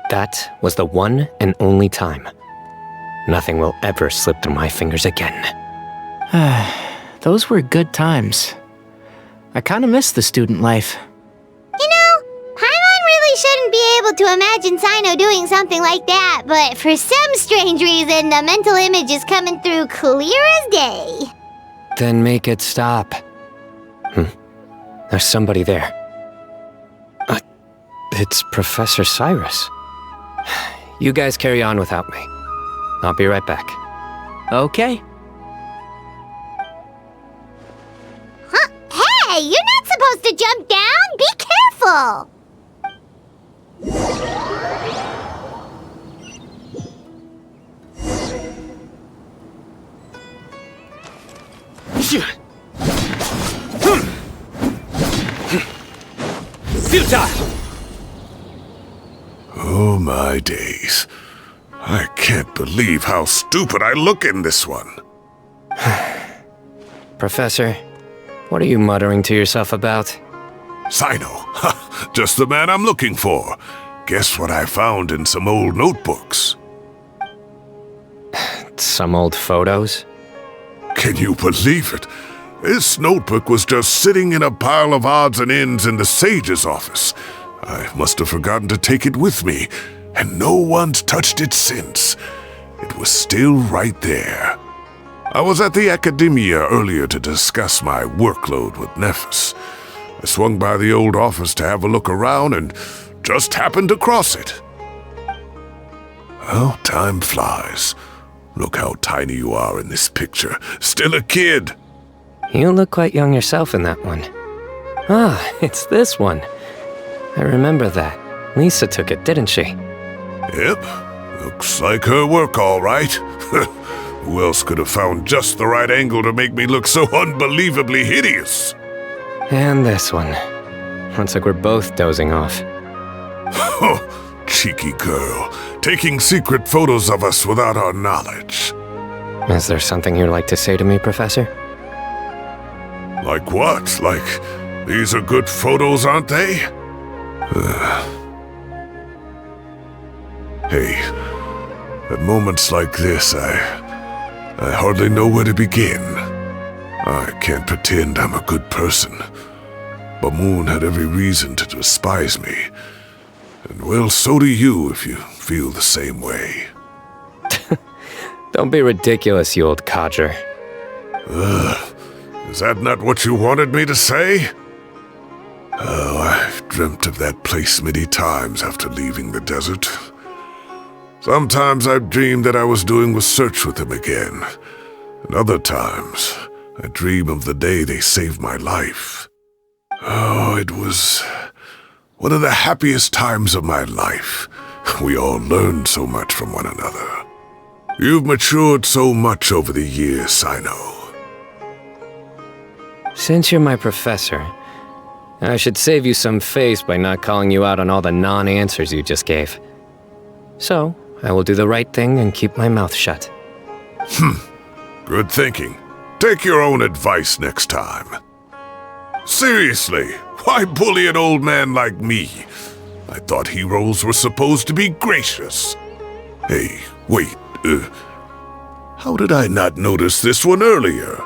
That was the one and only time. Nothing will ever slip through my fingers again. Those were good times. I kinda miss the student life. You know, Paimon really shouldn't be able to imagine Cyno doing something like that, but for some strange reason, the mental image is coming through clear as day. Then make it stop. There's somebody there. It's Professor Cyrus. You guys carry on without me. I'll be right back. Okay. Huh? Hey, you're not supposed to jump down! Be careful! Futile! Oh my days. I can't believe how stupid I look in this one. Professor, what are you muttering to yourself about? Cyno, just the man I'm looking for. Guess what I found in some old notebooks? Some old photos? Can you believe it? This notebook was just sitting in a pile of odds and ends in the sage's office. I must have forgotten to take it with me, and no one's touched it since. It was still right there. I was at the Academia earlier to discuss my workload with Nephis. I swung by the old office to have a look around and just happened to cross it. Well, time flies. Look how tiny you are in this picture. Still a kid. You look quite young yourself in that one. Ah, it's this one. I remember that. Lisa took it, didn't she? Yep. Looks like her work, all right. Who else could have found just the right angle to make me look so unbelievably hideous? And this one. Looks like we're both dozing off. Oh, cheeky girl. Taking secret photos of us without our knowledge. Is there something you'd like to say to me, Professor? Like what? Like, these are good photos, aren't they? Hey, at moments like this, I hardly know where to begin. I can't pretend I'm a good person. Bamoon had every reason to despise me. And well, so do you if you feel the same way. Don't be ridiculous, you old codger. Is that not what you wanted me to say? Oh, I've dreamt of that place many times after leaving the desert. Sometimes I've dreamed that I was doing research with them again. And other times, I dream of the day they saved my life. Oh, it was one of the happiest times of my life, We all learned so much from one another. You've matured so much over the years, Cyno. Since you're my professor, I should save you some face by not calling you out on all the non-answers you just gave. So, I will do the right thing and keep my mouth shut. Good thinking. Take your own advice next time. Seriously, why bully an old man like me? I thought heroes were supposed to be gracious. Hey, wait, how did I not notice this one earlier?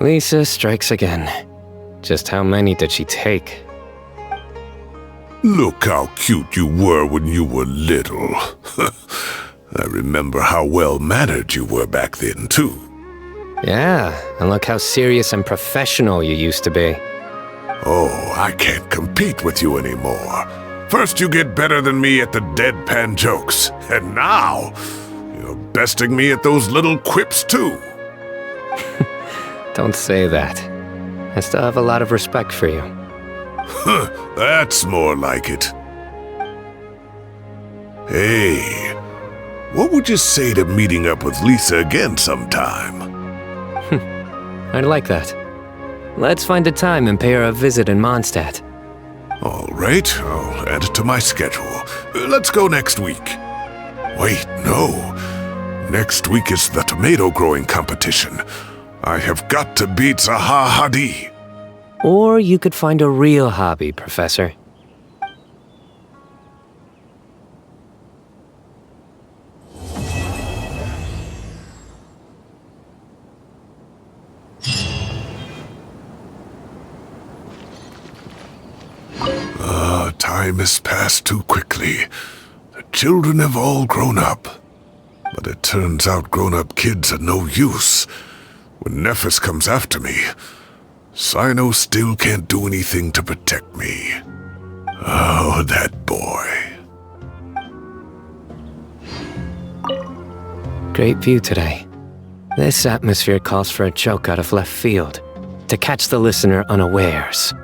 Lisa strikes again. Just how many did she take? Look how cute you were when you were little. I remember how well-mannered you were back then, too. Yeah, and look how serious and professional you used to be. Oh, I can't compete with you anymore. First you get better than me at the deadpan jokes, and now you're besting me at those little quips, too. Don't say that. I still have a lot of respect for you. That's more like it. Hey, what would you say to meeting up with Lisa again sometime? I'd like that. Let's find a time and pay her a visit in Mondstadt. All right, I'll add it to my schedule. Let's go next week. Wait, no. Next week is the tomato growing competition. I have got to beat Zaha Hadi. Or you could find a real hobby, Professor. Time has passed too quickly. The children have all grown up. But it turns out grown-up kids are no use. When Nephis comes after me, Cyno still can't do anything to protect me. Oh, that boy. Great view today. This atmosphere calls for a joke out of left field, to catch the listener unawares.